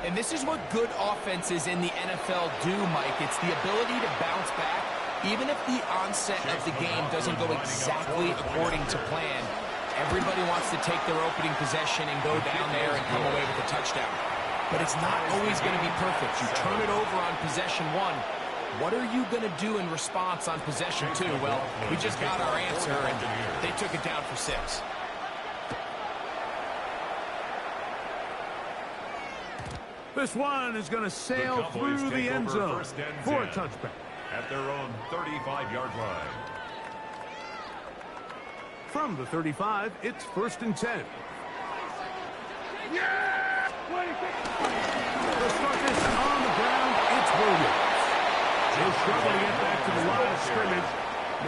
And this is what good offenses in the NFL do, Mike. It's the ability to bounce back, even if the onset of the game doesn't go exactly according to plan. Everybody wants to take their opening possession and go down there and come away with a touchdown. But it's not always going to be perfect. You turn it over on possession 1. What are you going to do in response on possession 2? Well, we just got our answer, and they took it down for 6.
This one is going to sail through the end zone for a touchback.
At their own 35-yard line.
From the 35, it's 1st and 10.
Yeah! 26.
To start this on the ground, it's Williams. He'll struggle to get back to the line of scrimmage.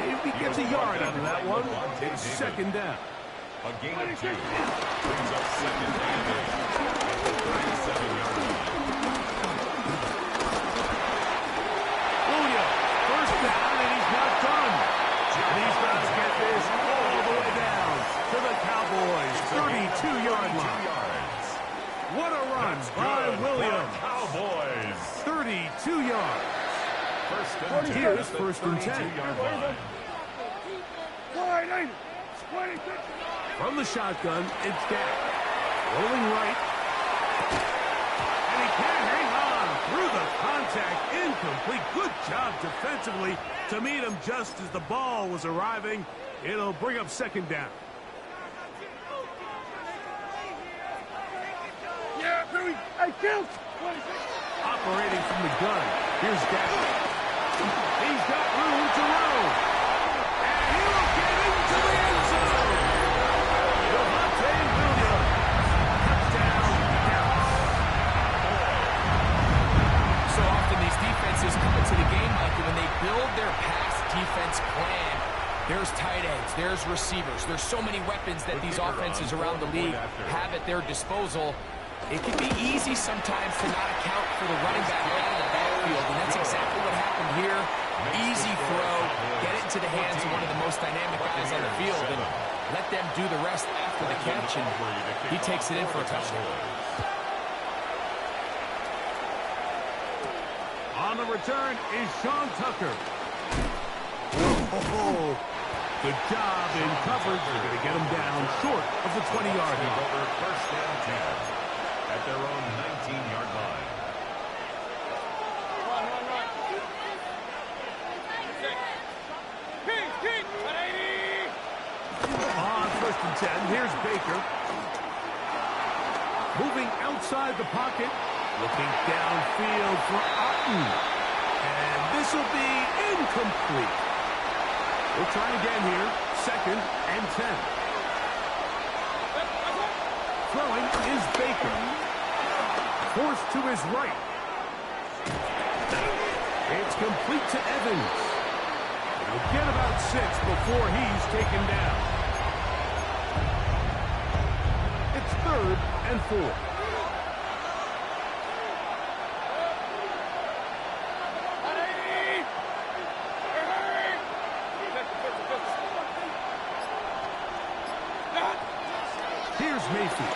Maybe gets a yard out of that one. It's 2nd down.
A gain of 2 brings up 2nd and 8 at the 37-yard line.
Williams, first down, and he's not done. These guys get this all the way down to the Cowboys' 32-yard line. What a run by Williams.
Cowboys.
32 yards. Here's 1st and 10.
26.
From the shotgun, it's Dak. Rolling right. And he can't hang on through the contact. Incomplete. Good job defensively to meet him just as the ball was arriving. It'll bring up 2nd down.
Yeah, Barry. Hey, kill. 26.
Operating from the gun. Here's Dak. He's got room to roam. And he will get into the end zone. Devontae Williams. Touchdown, Dallas.
So often these defenses come into the game, Mike, and when they build their pass defense plan, there's tight ends, there's receivers, there's so many weapons that these offenses around the league have at their disposal. It can be easy sometimes to not account for the running back out of the backfield, and that's exactly what happened here. Easy throw, get it into the hands of one of the most dynamic guys on the field, and let them do the rest after the catch, and he takes it in for a touchdown.
On the return is Sean Tucker. Oh, good job in coverage. They're going to get him down short of the 20-yard line.
Over 1st and 10 at their own 19-yard line.
On 1st and 10, here's Baker. Moving outside the pocket. Looking downfield for Otten. And this will be incomplete. We'll try again here. 2nd and 10. Throwing is Baker. Forced to his right. It's complete to Evans. He'll get about 6 before he's taken down. It's 3rd and 4. Here's Mayfield.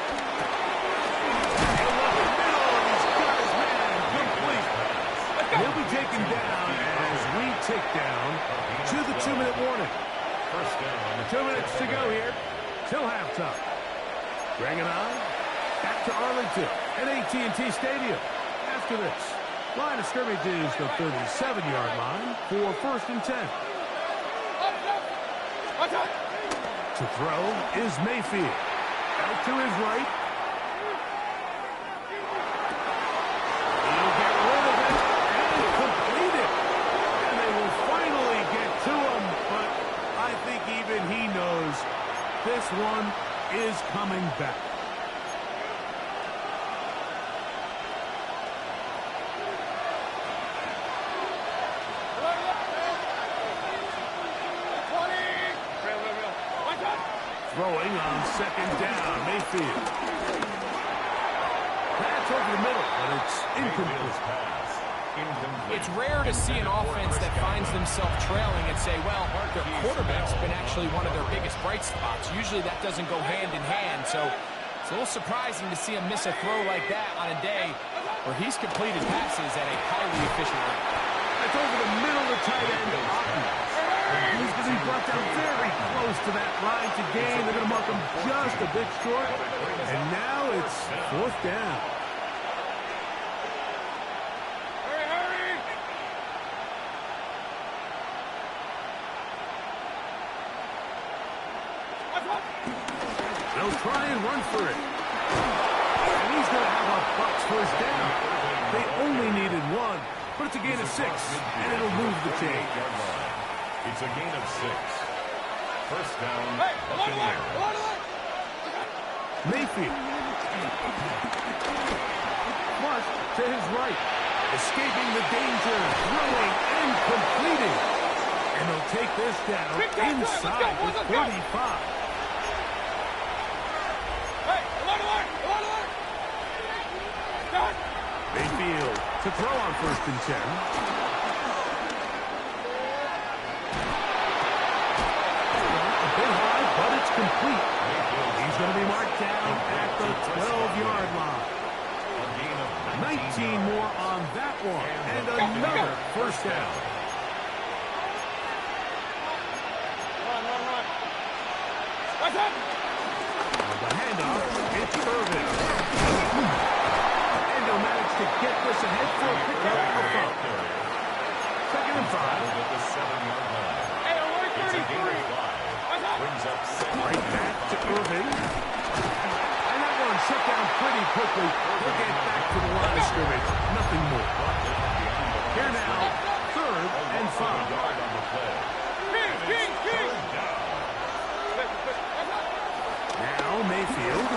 He'll be taken down as we tick down to the 2-minute warning. 2 minutes to go here till halftime. Greg and I back to Arlington at AT&T Stadium. After this, line of scrimmage is the 37-yard line for 1st and 10. To throw is Mayfield. Out to his right. He'll get rid of it and complete it. And they will finally get to him, but I think even he knows this one is coming back. Throwing on 2nd down, Mayfield. Pass over the middle, but it's incomplete.
It's rare to see an offense that finds themselves trailing and say, well, their quarterback's been actually one of their biggest bright spots. Usually that doesn't go hand in hand, so it's a little surprising to see him miss a throw like that on a day where he's completed passes at a highly efficient rate.
It's over the middle of the tight end, Otten. He's going to be brought down very close to that line to gain. They're going to mark him just a bit short. And now it's 4th down.
Hurry, hurry!
They'll try and run for it. And he's going to have a Bucs 1st down. They only needed 1, but it's a gain of 6, and it'll move the chain.
It's a gain of 6. 1st down.
Hey,
Mayfield. Flush to his right. Escaping the danger. Throwing and completing. And they'll take this down inside the 45. Mayfield to throw on 1st and 10. Complete. He's going to be marked down at the 12-yard line. 19 more on that one. And another 1st down. The handoff, it's Irvin. And he'll manage to get this ahead for a pickup of 5. 2nd and 5.
At the 7-yard line.
Hey, alert 33.
Brings up 7.
Right back to Irvin. And that one shut down pretty quickly. He'll get back to the line of scrimmage. Nothing more. Here now, 3rd and 5. Now Mayfield.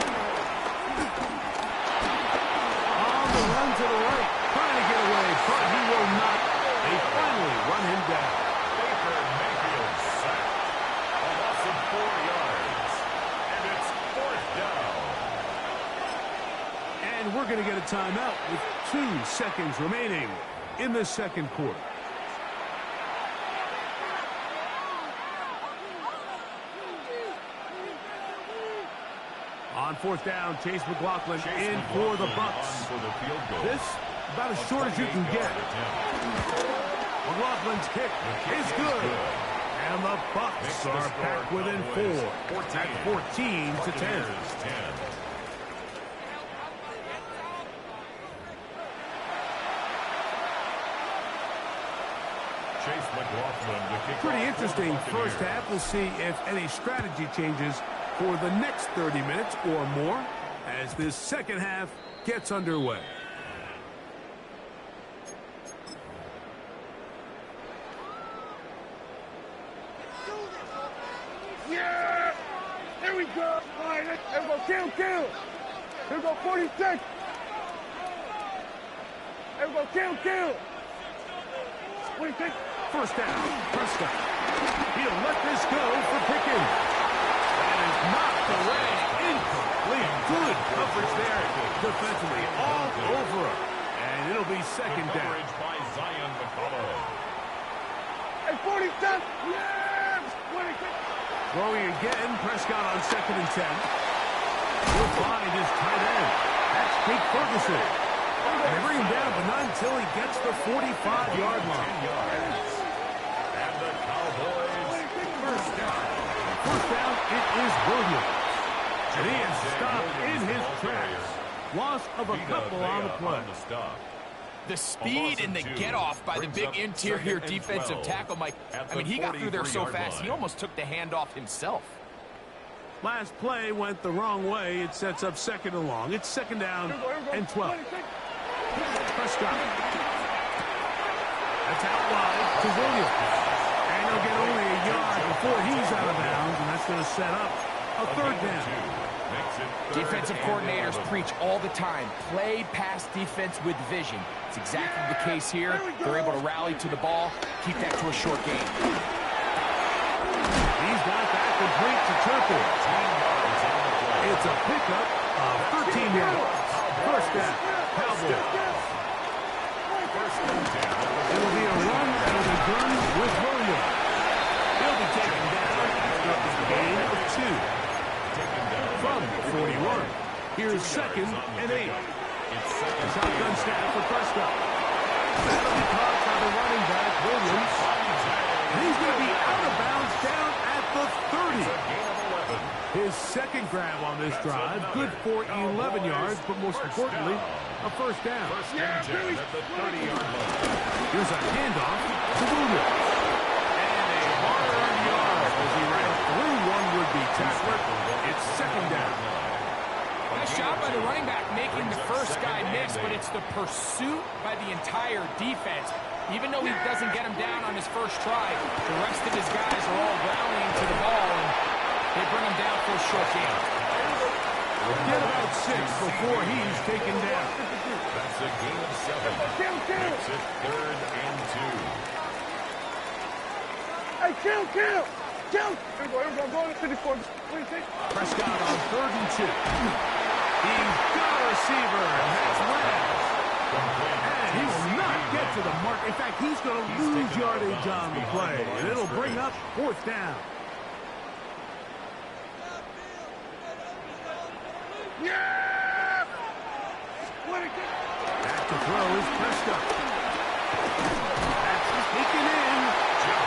On the run to the right. Trying to get away, but he will not. They finally run him down.
Baker Mayfield sacked. A loss of 4 yards. And it's 4th down.
And we're going to get a timeout with 2 seconds remaining in the 2nd quarter. On 4th down, Chase McLaughlin in for the Bucs. This, about as short as you can get. McLaughlin's kick is good. And the Bucs are back within 4. At 14-10. Pretty interesting first half. We'll see if any strategy changes for the next 30 minutes or more as this second half gets underway.
Yeah! There we go! All right, let's go. Kill! Here we go, 46! Everybody, kill. What do you think?
First down, Prescott. He'll let this go for Pickens. That is knocked away. Incomplete. Good coverage there defensively all over him. And it'll be second down.
Coverage by Zion McCollum.
Hey, 40 cents. Yes. What do you think?
Throwing again, Prescott on 2nd and 10. He'll find his tight end. That's Jake Ferguson. And they bring him down, but not until he gets the 45-yard line.
10 yards. And the Cowboys first down.
First down, it is Williams. And he is stopped in his tracks. Loss of a couple on the play.
The speed and the get-off by the big interior defensive tackle, Mike. I mean, he got through there so fast, he almost took the handoff himself.
Last play went the wrong way. It sets up 2nd and long. It's 2nd down and 12. Prescott. That's out wide to Williams. And he'll get only a yard before he's out of bounds, and that's going to set up a 3rd down.
Defensive coordinators preach all the time, play pass defense with vision. It's exactly the case here. They're able to rally to the ball, keep that to a short game.
He's got that complete to Turpin. It's a pickup of 13 yards. First down, Cowboys. It'll be a run out of the gun with Williams. He'll be taken down after a gain of 2. From 41. Here's 2nd and 8. The shotgun snap for Prescott. That'll be caught by the running back, Williams. And he's going to be out of bounds down at the 30. His 2nd grab on this drive. Good for 11 yards, but most importantly, a first down.
At the 30-yard line.
Here's a handoff to Williams. And a hard yard as he ran through one would-be tackler. It's 2nd down.
Nice job by the running back making the first guy miss, but it's the pursuit by the entire defense. Even though he doesn't get him down on his first try, the rest of his guys are all rallying to the ball, and they bring him down for a short game.
Get about 6 before he's taken down.
That's a gain of 7. Makes it 3rd and 2.
Hey, kill. Everybody, go to 54. What do you think?
Prescott on 3rd and 2. He's got a receiver, and that's Lance. And he will not get to the mark. In fact, he's going to lose yardage on the play, and it'll bring up 4th down.
Yeah! What do you think?
Back to throw is Prescott. That's taken in.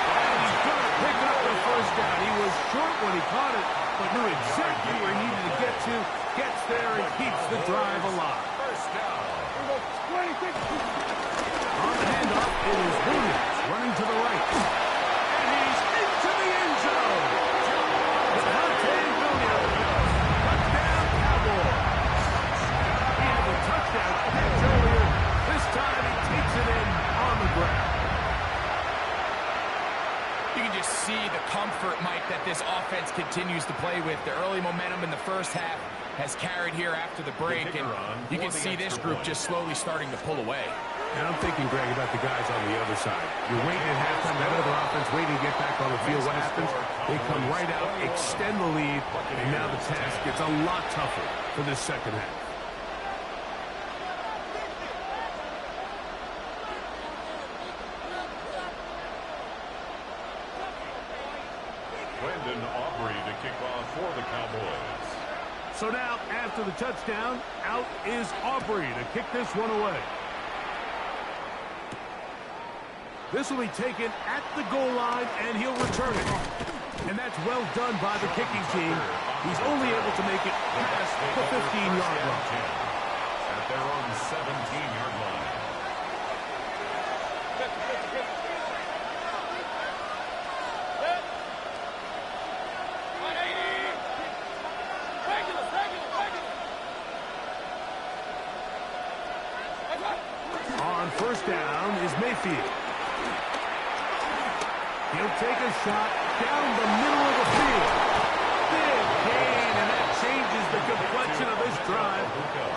And he's going to pick up the first down. He was short when he caught it, but knew exactly where he needed to get to. Gets there and keeps the drive alive.
First down.
What do you think?
On the handoff, it is Williams running to the right. And he's into the end zone. Devontae Williams. Touchdown, Cowboys. He had a touchdown catch earlier. This time he takes it in on the ground.
You can just see the comfort, Mike, that this offense continues to play with. The early momentum in the first half has carried here after the break, and you can see this group just slowly starting to pull away.
And I'm thinking, Greg, about the guys on the other side. You're waiting at halftime, that other offense waiting to get back on the field. What happens? They come right out, extend the lead, and now the task gets a lot tougher for this second half.
Brandon Aubrey to kick off for the Cowboys.
So now, after the touchdown, out is Aubrey to kick this one away. This will be taken at the goal line, and he'll return it. And that's well done by the kicking team. He's only able to make it past the 15-yard line.
At their own 17-yard line.
On first down is Mayfield. He'll take a shot down the middle of the field. Big gain, and that changes the complexion of this drive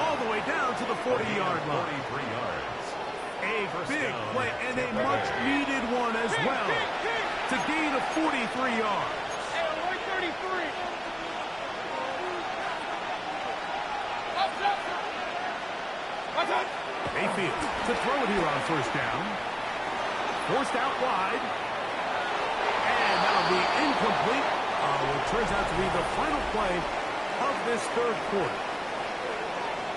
all the way down to the 40-yard line.
43 yards.
A big play and a much-needed one as well to gain of 43 yards.
Hey, 133.
Mayfield to throw it here on first down. Forced out wide. And that'll be incomplete. What turns out to be the final play of this third quarter.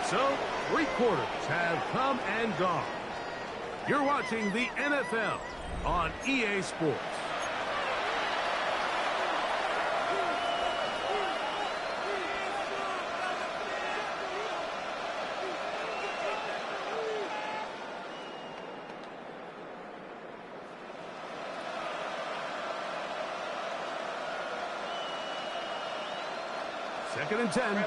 So, 3 quarters have come and gone. You're watching the NFL on EA Sports. Second and 10.
Run.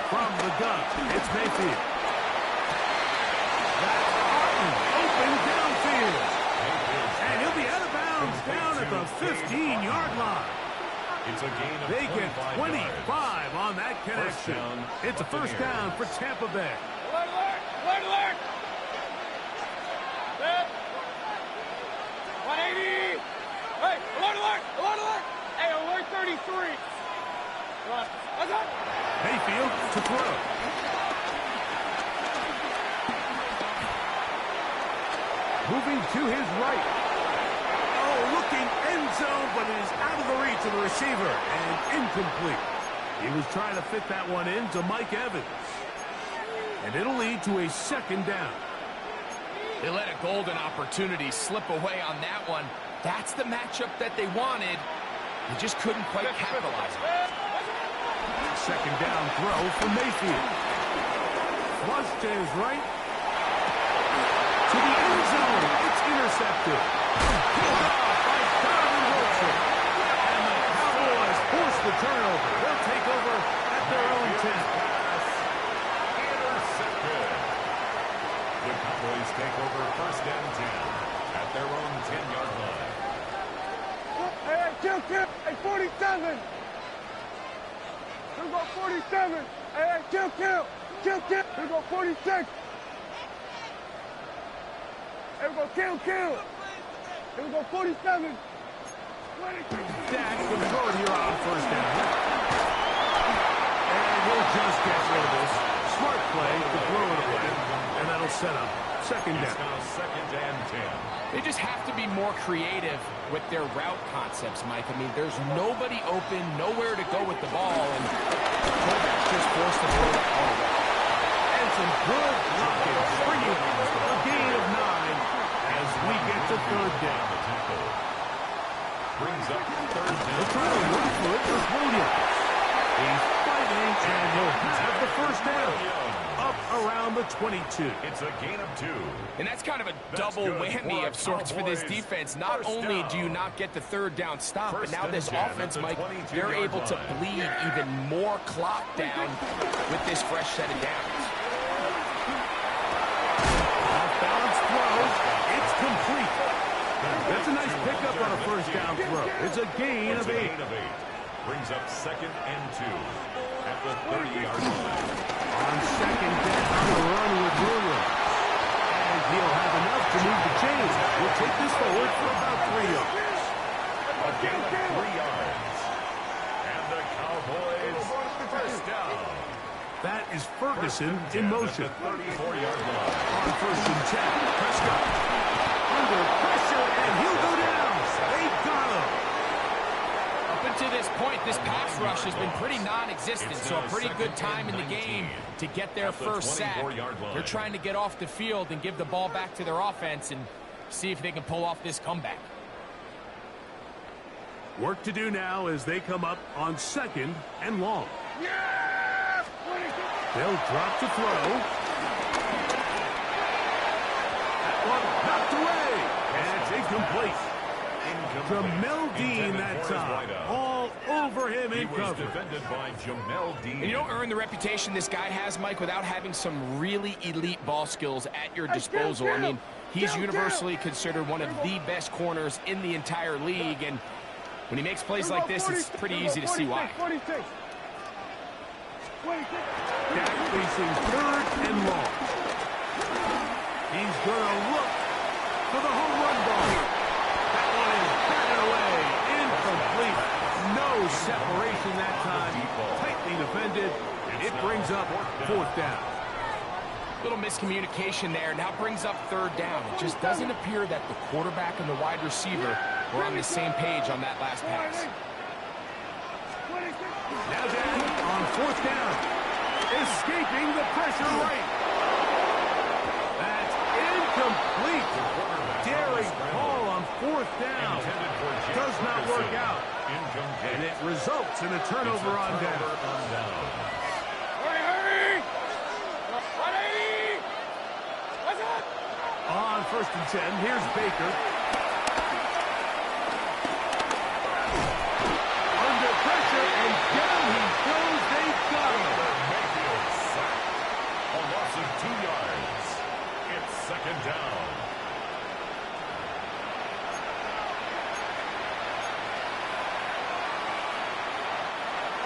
From the gun, it's Mayfield. That's Martin, open downfield. And he'll be out of bounds down at the 15-yard line.
It's a gain of
They get 25
yards.
on that connection. It's a first down for Tampa Bay.
Alert! Set. 180. Hey, alert! Hey, alert 33. What's up?
Mayfield to throw. Moving to his right. Oh, looking end zone, but it is out of the reach of the receiver and incomplete. He was trying to fit that one in to Mike Evans. And it'll lead to a second down.
They let a golden opportunity slip away on that one. That's the matchup that they wanted. They just couldn't quite capitalize on it.
Second down throw for Mayfield. Flush to his right. To the end zone. It's intercepted. Pulled off by Donovan Wilson. And the Cowboys force the turnover. They'll take over at their own 10.
Intercepted. The Cowboys take over first and 10 at their own 10-yard line.
Hey, kill. Hey, 47. Here we go 47. Hey, kill. Here we go 46. Here we go kill. Here we go 47.
Dak will throw it here on first down. And he'll just get rid of this. Smart play to throw it away. And that'll set up second
It's
down.
now second and 10.
They just have to be more creative with their route concepts, Mike. I mean, there's nobody open, nowhere to go with the ball, and the quarterback's just forced to throw that ball away.
And some good blocking. Bringing a gain of 9 as we get to third down.
The tempo brings up third
They're
down.
trying to look for it with Williams. He's fighting, and he'll have the first down. Up around the 22.
It's a gain of 2.
And that's kind of a
That's
double
good
whammy
for
of sorts for this
Cowboys.
defense. Not
First
only
down.
do you not get the third down stop, but
First
now
and
this
10 at
offense,
the
Mike,
22-yard
they're able to
line.
bleed even more clock down with this fresh set of downs.
Off-balance throw. It's complete. That's a nice pickup on a first down throw. It's a gain
It's
of
a
8.
gain of 8. Brings up second and 2 at the 30-yard line.
On second down, the run with Williams. And he'll have enough to move the chains. We'll take this forward for about 3 yards.
A gain of 3 yards. And the Cowboys first down.
That is Ferguson in motion.
At the 34-yard line.
On first and 10, Prescott. Under pressure, and he'll go down. They got him.
Up until this point, this pass rush has been pretty non-existent,
It's
so a
now
pretty good
second
time in
and
the game
19
to get their
at the
first sack.
24-yard line.
They're trying to get off the field and give the ball back to their offense and see if they can pull off this comeback.
Work to do now as they come up on second and long. They'll drop to throw. That one knocked away. And it's incomplete. Jamel Dean that time. All over him
He
in
was
cover.
defended by Jamel Dean.
And you don't earn the reputation this guy has, Mike, without having some really elite ball skills at your disposal. I mean, he's universally considered one of the best corners in the entire league, and when he makes plays like this, it's pretty easy to see why.
46.
Dak facing third and long. He's going to look for the home run ball. That one is batted away. Incomplete. No separation that time. Tightly defended. It brings up fourth down.
Little miscommunication there. Now brings up third down. It just doesn't appear that the quarterback and the wide receiver were on the same page on that last pass.
Now down on fourth down. Escaping the pressure right. That's incomplete. Daring ball on fourth down. Does not work out. And it results in a turnover on down. On first and 10, here's Baker. Under pressure, and down he goes. They got him.
Mayfield sacked. A loss of 2 yards. It's second down.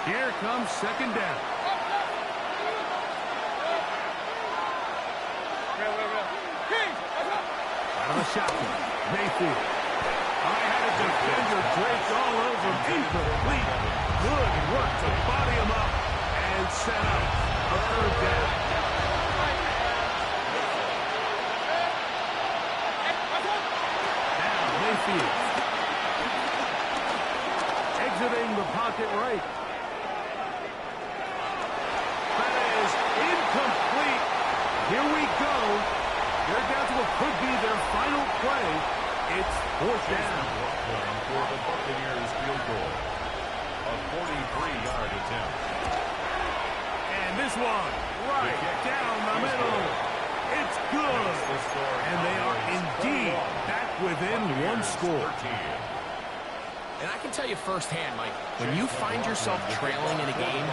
Here comes second down. Out of the shotgun, Mayfield. I had a defender draped all over him. Incomplete. Good work to body him up and set up a third down. Now Mayfield. Exiting the pocket right. That is incomplete. Here we go. They're down to what could be their final play. It's fourth down.
For the Buccaneers field goal. A 43-yard attempt.
And this one, right down the middle. It's good. And they are indeed back within one score.
And I can tell you firsthand, Mike, when you find yourself trailing in a game,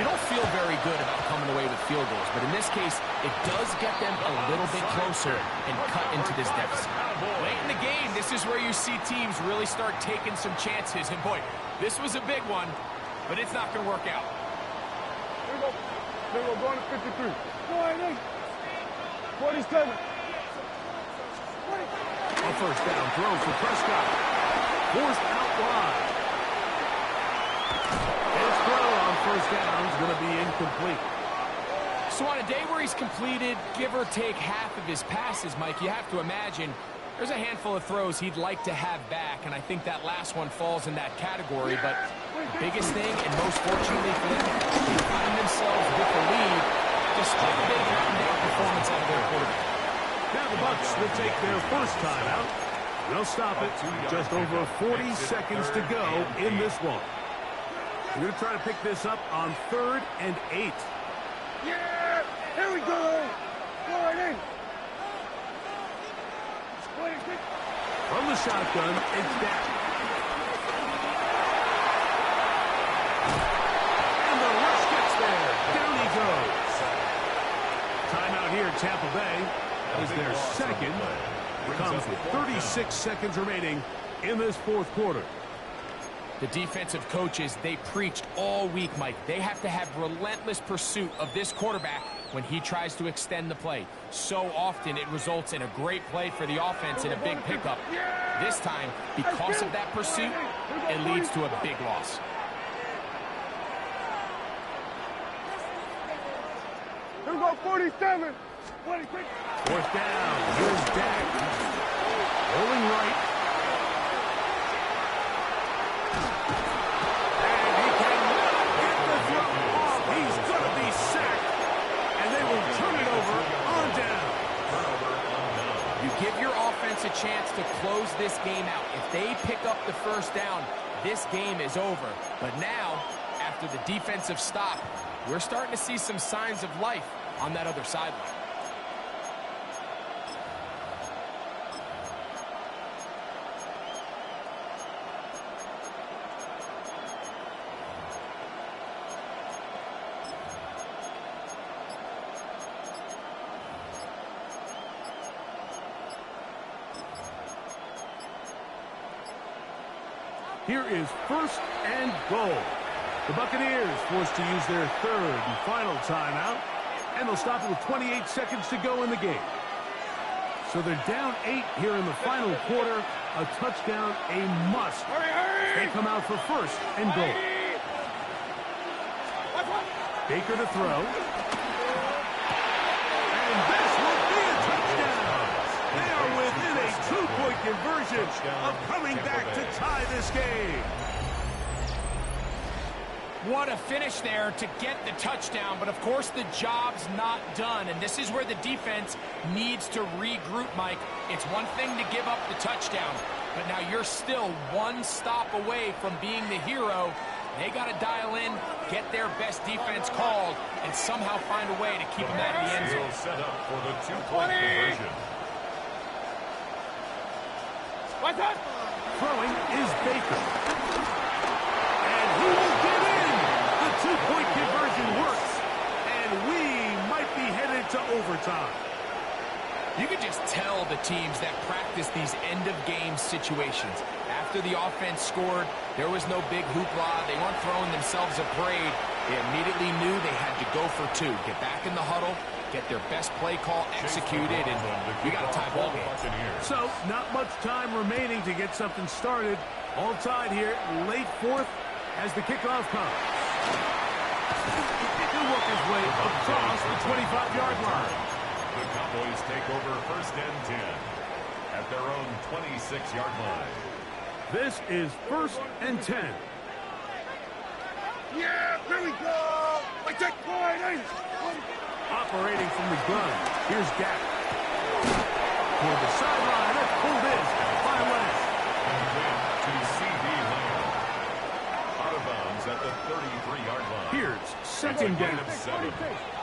you don't feel very good about coming away with field goals. But in this case, it does get them a little bit closer and cut into this deficit. Late in the game, this is where you see teams really start taking some chances. And boy, this was a big one, but it's not going to work out.
Here we go, going to 53. 47.
A first down throw for Prescott. Forced out wide. His throw on first down is going to be incomplete.
So on a day where he's completed, give or take half of his passes, Mike, you have to imagine there's a handful of throws he'd like to have back, and I think that last one falls in that category. But the biggest thing, and most fortunately for them, they find themselves with the lead despite a big up-and-down performance out of their quarterback.
Now the Bucs will take their first time out. They'll stop it. Just over 40 seconds to go in this one. We're going to try to pick this up on 3rd and 8.
Yeah! Here we go! Go right in!
From the shotgun, it's Dak. And the rush gets there. Down he goes. Timeout here, Tampa Bay. That is their second. Comes with 36 seconds remaining in this fourth quarter.
The defensive coaches, they preached all week, Mike. They have to have relentless pursuit of this quarterback when he tries to extend the play. So often it results in a great play for the offense and a big pickup. This time, because of that pursuit, it leads to a big loss.
Here we go, 47. 46.
Fourth down. Here's Dak. Rolling right. And he cannot get the throw off. He's going to be sacked. And they will turn it over on down.
You give your offense a chance to close this game out. If they pick up the first down, this game is over. But now, after the defensive stop, we're starting to see some signs of life on that other sideline.
Here is first and goal. The Buccaneers forced to use their third and final timeout, and they'll stop it with 28 seconds to go in the game. So they're down 8 here in the final quarter. A touchdown, a must. They come out for first and goal. Baker to throw. And this will be a touchdown. They are within a 2-point conversion of coming back to tie this game.
What a finish there to get the touchdown, but of course the job's not done, and this is where the defense needs to regroup, Mike. It's one thing to give up the touchdown, but now you're still one stop away from being the hero. They got to dial in, get their best defense called, and somehow find a way to keep them out of the end zone.
Set up for the 2-point conversion.
Throwing is Baker. And he will get in. The 2-point conversion works. And we might be headed to overtime.
You can just tell the teams that practice these end-of-game situations. After the offense scored, there was no big hoopla. They weren't throwing themselves a parade. They immediately knew they had to go for 2. Get back in the huddle, get their best play call executed, and we got a tie ball game.
So, not much time remaining to get something started. All tied here, late fourth, as the kickoff comes. He'll work his way across the 25-yard line.
The Cowboys take over first and 10 at their own 26-yard line.
This is first and 10.
Yeah, here we go. I take point.
Operating from the gun, here's Gap. Toward the sideline, that's pulled in by Lennon.
To C.D. Lamb. Out of bounds at the 33-yard line.
Here's second
Gain
down.
of 7.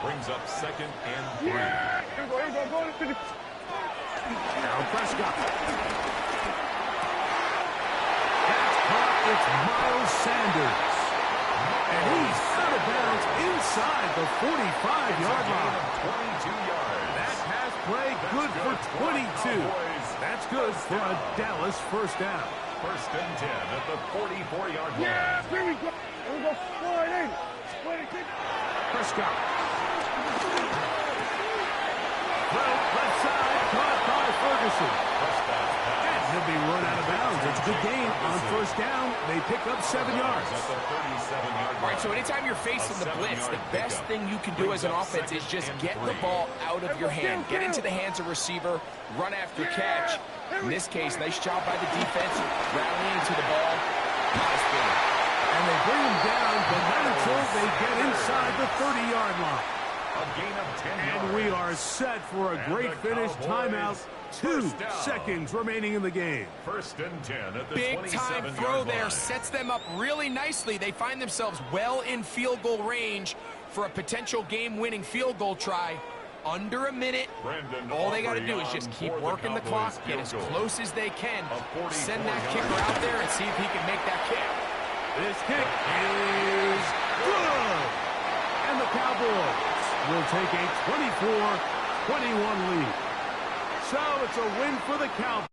Brings up second and 3.
Yeah, here we go. Go to the...
Now Prescott. That's caught. It's Miles Sanders. And he's out of bounds inside the 45-yard line.
22 yards.
That pass play good for 22. That's good for a Dallas first down.
First and 10 at the 44-yard line.
Yeah, here we go. Here we go. Slide in.
Prescott. Well, left side, caught by Ferguson. And he'll be run out of bounds. It's a good gain on first down. They pick up 7 yards.
At the 37-yard
All right, so anytime you're facing the blitz, the best thing you can do as an offense is just get the ball out of your hand. Get into the hands of receiver, run after catch. In this case, nice job by the defense, rallying to the ball. Nice game.
And they bring him down, but not until they get inside the 30-yard line.
A gain of 10 yards.
And we are set for a great finish. Timeout. 2 seconds remaining in the game.
First and 10 at the
Big time throw there,
line.
sets them up really nicely. They find themselves well in field goal range for a potential game-winning field goal try. Under a minute, all they got to do is just keep working the clock, get as close as they can, send that kicker out there and see if he can make that kick.
This kick is good. And the Cowboys will take a 24-21 lead. So it's a win for the Cowboys.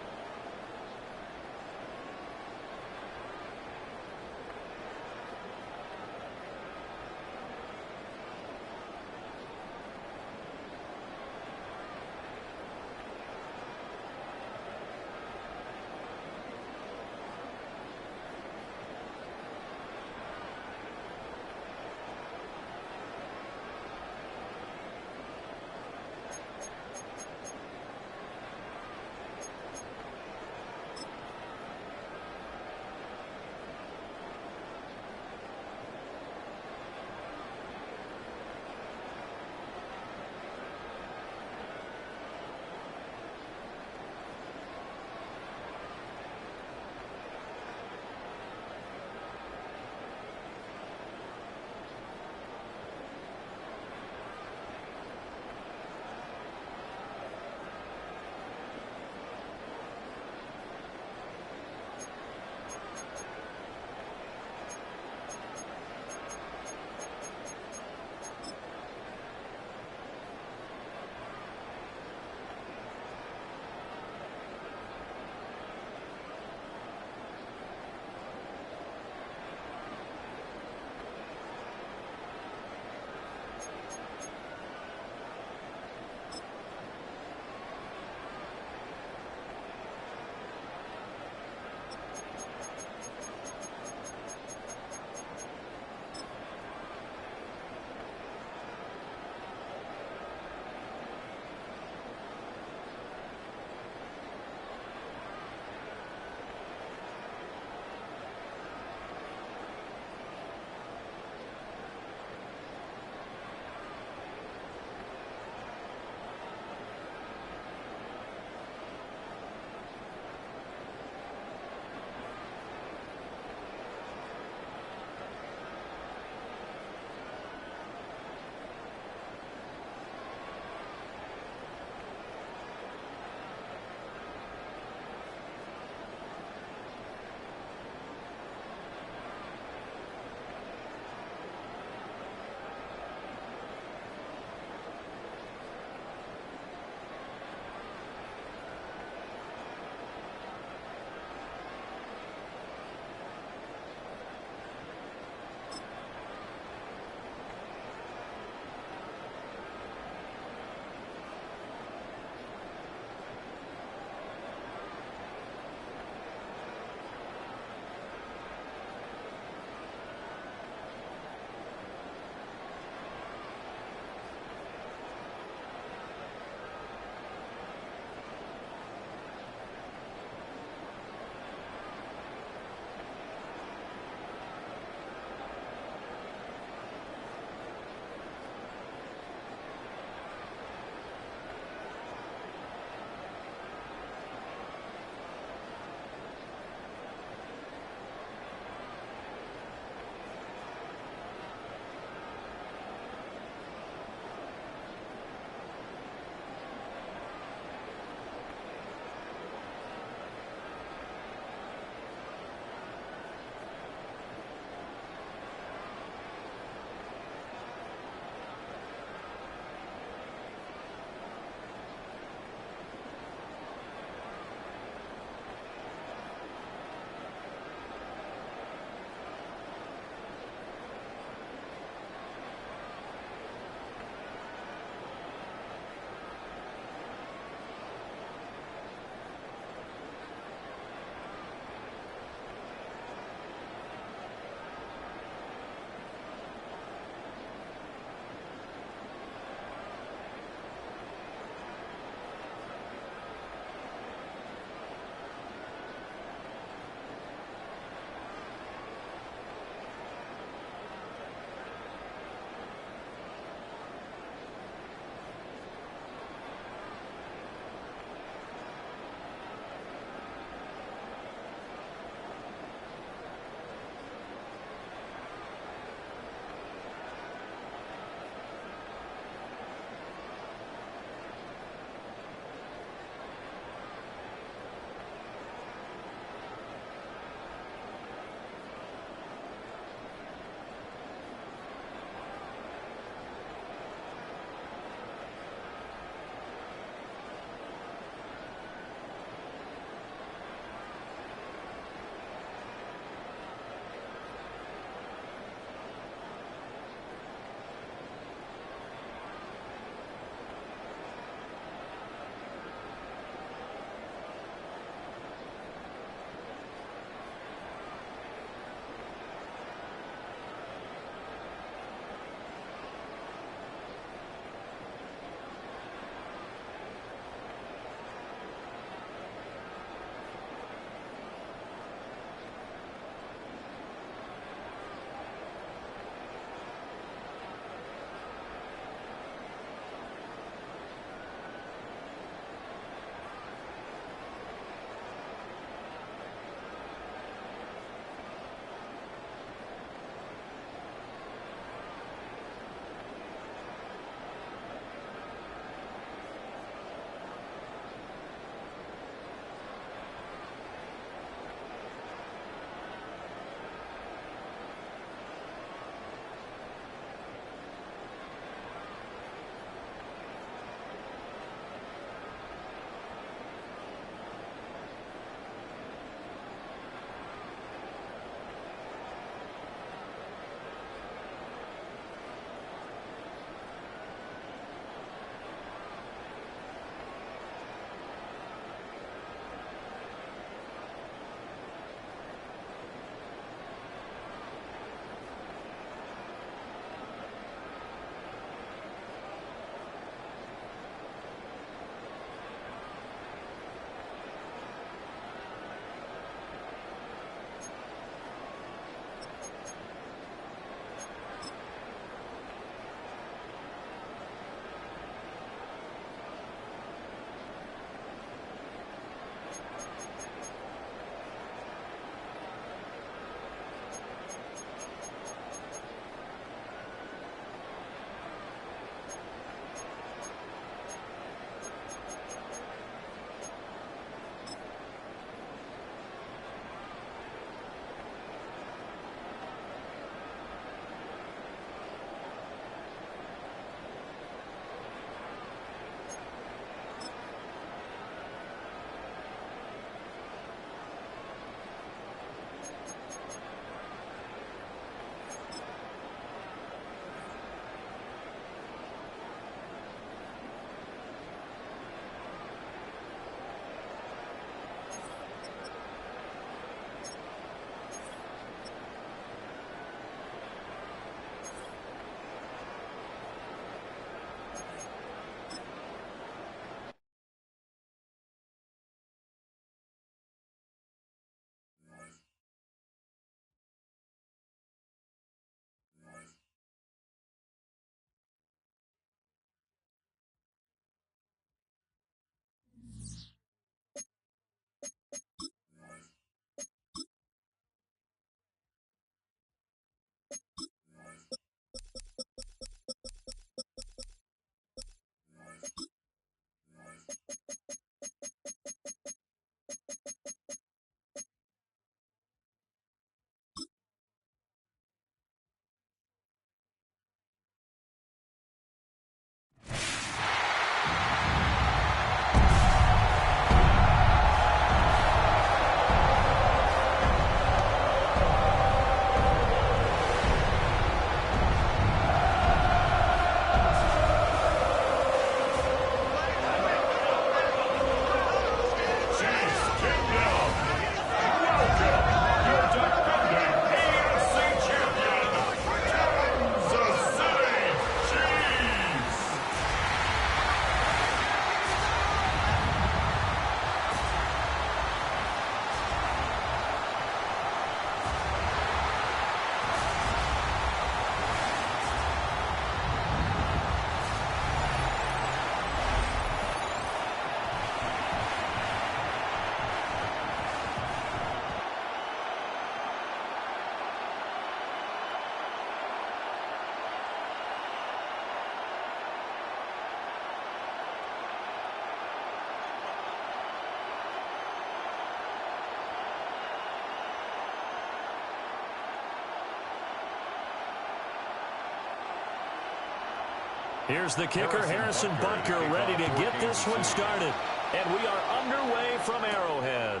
Here's the kicker, Harrison Butker, ready to get this one started. And we are underway from Arrowhead.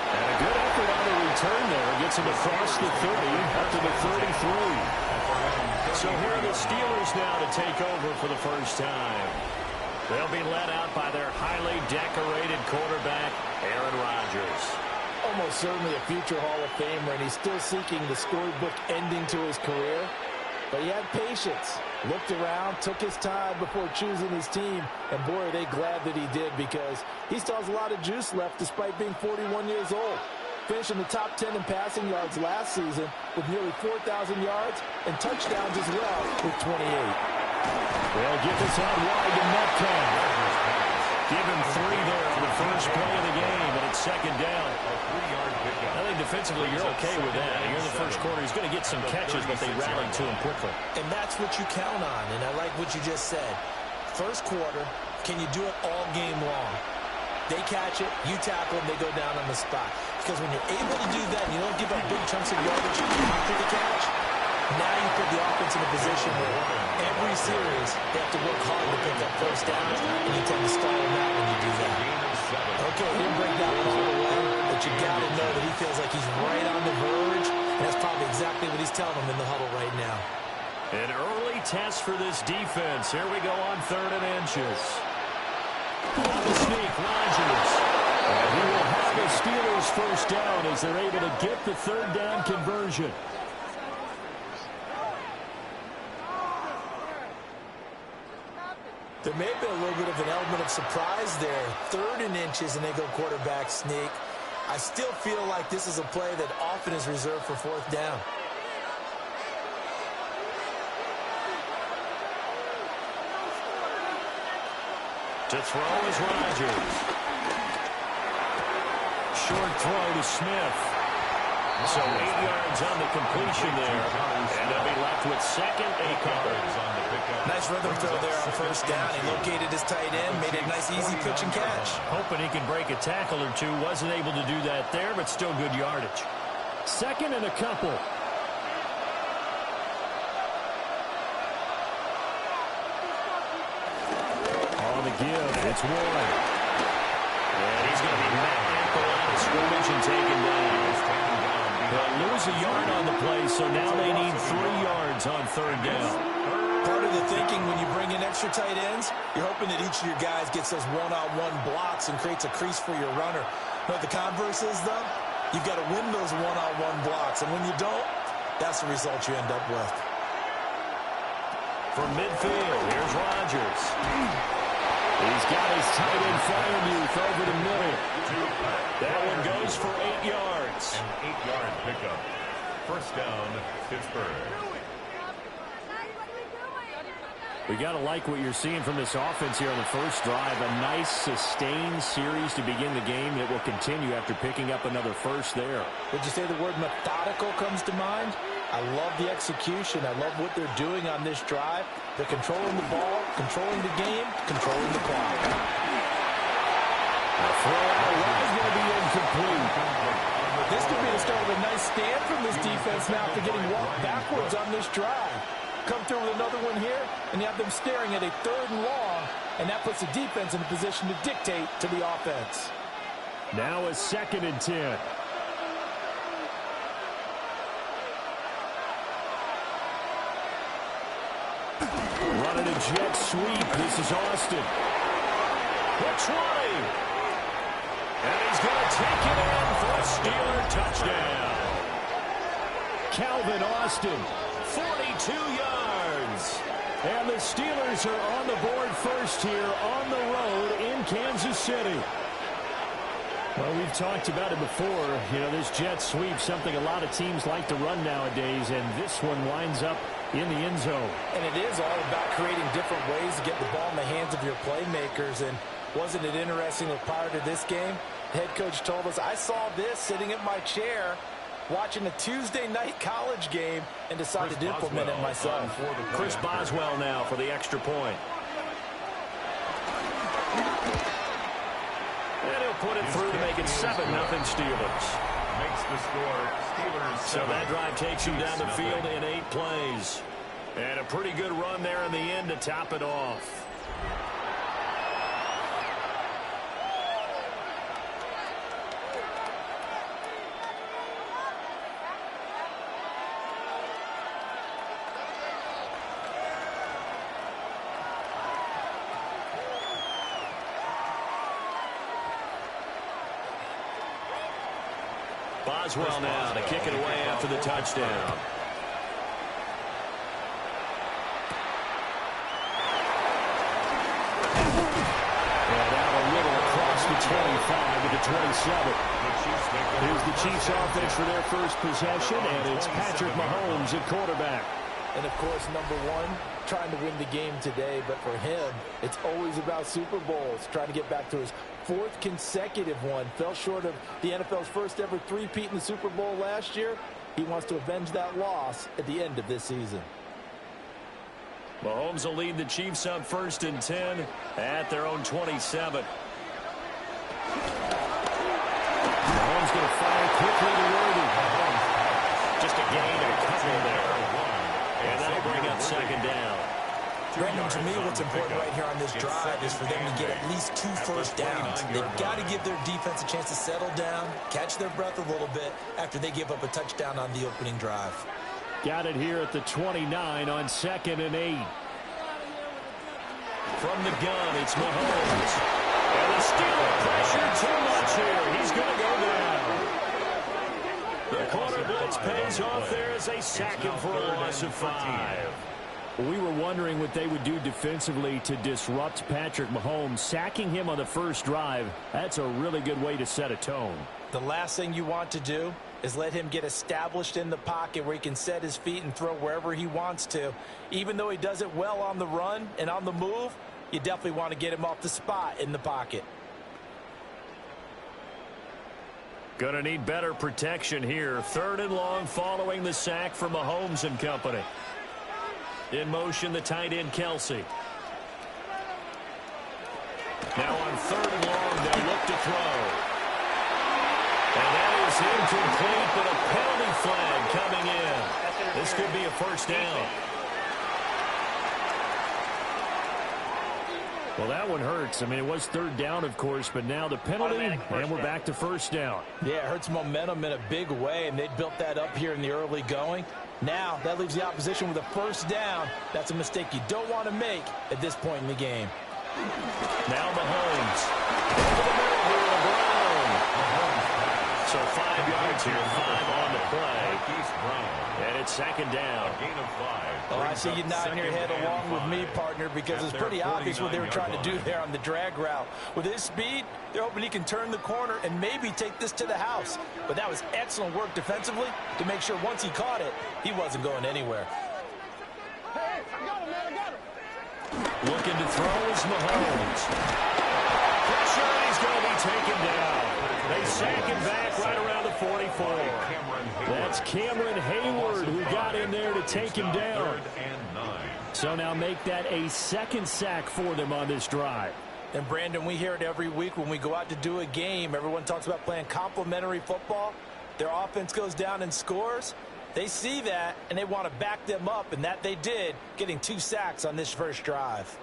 And a good effort on the return there. Gets him across the 30, up to the 33. So here are the Steelers now to take over for the first time. They'll be led out by their highly decorated quarterback, Aaron Rodgers.
Almost certainly a future Hall of Famer, and he's still seeking the storybook ending to his career. But he had patience, looked around, took his time before choosing his team, and boy, are they glad that he did, because he still has a lot of juice left despite being 41 years old. Finishing the top 10 in passing yards last season with nearly 4,000 yards and touchdowns as well with 28.
They'll get this out wide to Metcalf. Give him 3 there on the first play of the game, and it's second down. I think defensively you're okay with that. Here in the first quarter, he's going to get some catches, but they rallied to him quickly.
And that's what you count on, and I like what you just said. First quarter, can you do it all game long? They catch it, you tackle them, they go down on the spot. Because when you're able to do that and you don't give up big chunks of yardage after the catch, now you put the offense in a position where every series they have to work hard to pick up first downs, and you tend to stall them out when you do that. Okay, he didn't break that one all the way, but you got to know that he feels like he's right on the verge, and that's probably exactly what he's telling them in the huddle right now.
An early test for this defense. Here we go on 3rd and inches. On the sneak, Rodgers. And he will have the Steelers first down as they're able to get the 3rd down conversion.
There may have been a little bit of an element of surprise there. 3rd and inches, and they go quarterback sneak. I still feel like this is a play that often is reserved for 4th down.
To throw is Rodgers. Short throw to Smith. So 8 yards on the completion there. And they'll be left with second and couple.
Nice rhythm throw there on first down. He located his tight end, made it a nice easy pitch and catch.
Hoping he can break a tackle or two. Wasn't able to do that there, but still good yardage. Second and a couple. On the give, it's Warren. And he's going to be met at the line of scrimmage and taken down. They'll lose a yard on the play, so now they need 3 yards on 3rd down.
Part of the thinking when you bring in extra tight ends, you're hoping that each of your guys gets those one-on-one blocks and creates a crease for your runner. But the converse is, though, you've got to win those one-on-one blocks. And when you don't, that's the result you end up with.
From midfield, here's Rodgers. He's got his tight end Freiermuth over the middle. That one goes for 8 yards.
An 8-yard pickup. First down, Pittsburgh.
We got to like what you're seeing from this offense here on the first drive. A nice, sustained series to begin the game that will continue after picking up another first there.
Would you say the word methodical comes to mind? I love the execution. I love what they're doing on this drive. They're controlling the ball, controlling the game, controlling the clock.
The throw out is going to be incomplete.
This could be the start of a nice stand from this defense now after getting walked backwards on this drive. Come through with another one here, and you have them staring at a 3rd and long, and that puts the defense in a position to dictate to the offense.
Now a 2nd and 10. Running a jet sweep. This is Austin. The 20. And he's going to take it in for a Steeler touchdown. Calvin Austin, 42 yards. And the Steelers are on the board first here on the road in Kansas City. Well, we've talked about it before. You know, this jet sweep, something a lot of teams like to run nowadays, and this one winds up in the end zone.
And it is all about creating different ways to get the ball in the hands of your playmakers. And wasn't it interesting that prior to this game, the head coach told us, I saw this sitting at my chair watching a Tuesday night college game and decided to implement it myself.
Chris Boswell now for the extra point. And he'll put it through to make it 7-0 Steelers.
makes the score Steelers 7.
So that drive takes him down the field in 8 plays. And a pretty good run there in the end to top it off. Boswell now to kick it away after the touchdown. And out a little across the 25 to the 27. Here's the Chiefs offense for their first possession, and it's Patrick Mahomes at quarterback.
And, of course, number one, trying to win the game today. But for him, it's always about Super Bowls, trying to get back to his 4th consecutive one. Fell short of the NFL's first ever three-peat in the Super Bowl last year. He wants to avenge that loss at the end of this season.
Mahomes will lead the Chiefs up 1st and 10 at their own 27. Mahomes going to fire quickly to Worthy. Just a gain of a couple there. And that'll bring up 2nd down.
Brandon, to me, what's important right here on this drive is for them to get at least 2 first downs. They've got to give their defense a chance to settle down, catch their breath a little bit after they give up a touchdown on the opening drive.
Got it here at the 29 on 2nd and 8. From the gun, it's Mahomes. And the Steelers pressure too much here. He's going to go down. The corner blitz pays off there as they sack him for a loss of 5. We were wondering what they would do defensively to disrupt Patrick Mahomes. Sacking him on the first drive, that's a really good way to set a tone.
The last thing you want to do is let him get established in the pocket where he can set his feet and throw wherever he wants to. Even though he does it well on the run and on the move, you definitely want to get him off the spot in the pocket.
Gonna need better protection here. 3rd and long following the sack from Mahomes and company. In motion, the tight end, Kelsey. Now on 3rd and long, they'll look to throw. And that is incomplete, but a penalty flag coming in. This could be a 1st down. Well, that one hurts. I mean, it was 3rd down, of course, but now the penalty, and we're back to 1st down.
Yeah, it hurts momentum in a big way, and they built that up here in the early going. Now, that leaves the opposition with a 1st down. That's a mistake you don't want to make at this point in the game.
Now Mahomes. Over the middle here, Brown. So 5 yards here, 5 on the play. And it's 2nd down.
Gain of 5.
Oh, I see you nodding your head along with me, partner, because it's pretty obvious what they were trying to do there on the drag route. With his speed, they're hoping he can turn the corner and maybe take this to the house. But that was excellent work defensively to make sure once he caught it, he wasn't going anywhere.
Hey, I got him, man, I got him.
Looking to throw is Mahomes. Pressure, and he's going to be taken down. They sack him back right around the 44. That's Cameron Hayward who got in there to take him down. So now make that a 2nd sack for them on this drive.
And, Brandon, we hear it every week when we go out to do a game. Everyone talks about playing complementary football. Their offense goes down and scores. They see that, and they want to back them up, and that they did, getting 2 sacks on this first drive.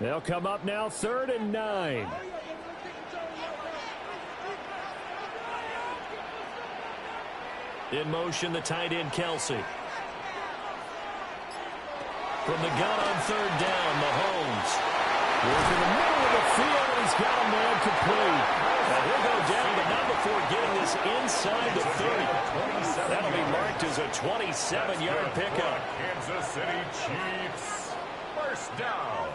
They'll come up now 3rd and 9. In motion, the tight end, Kelsey. From the gun on 3rd down, Mahomes. Goes in the middle of the field, and he's got a man complete. Now he'll go down, but not before getting this inside the 30. That'll be marked as a 27-yard pickup.
Kansas City Chiefs. 1st down.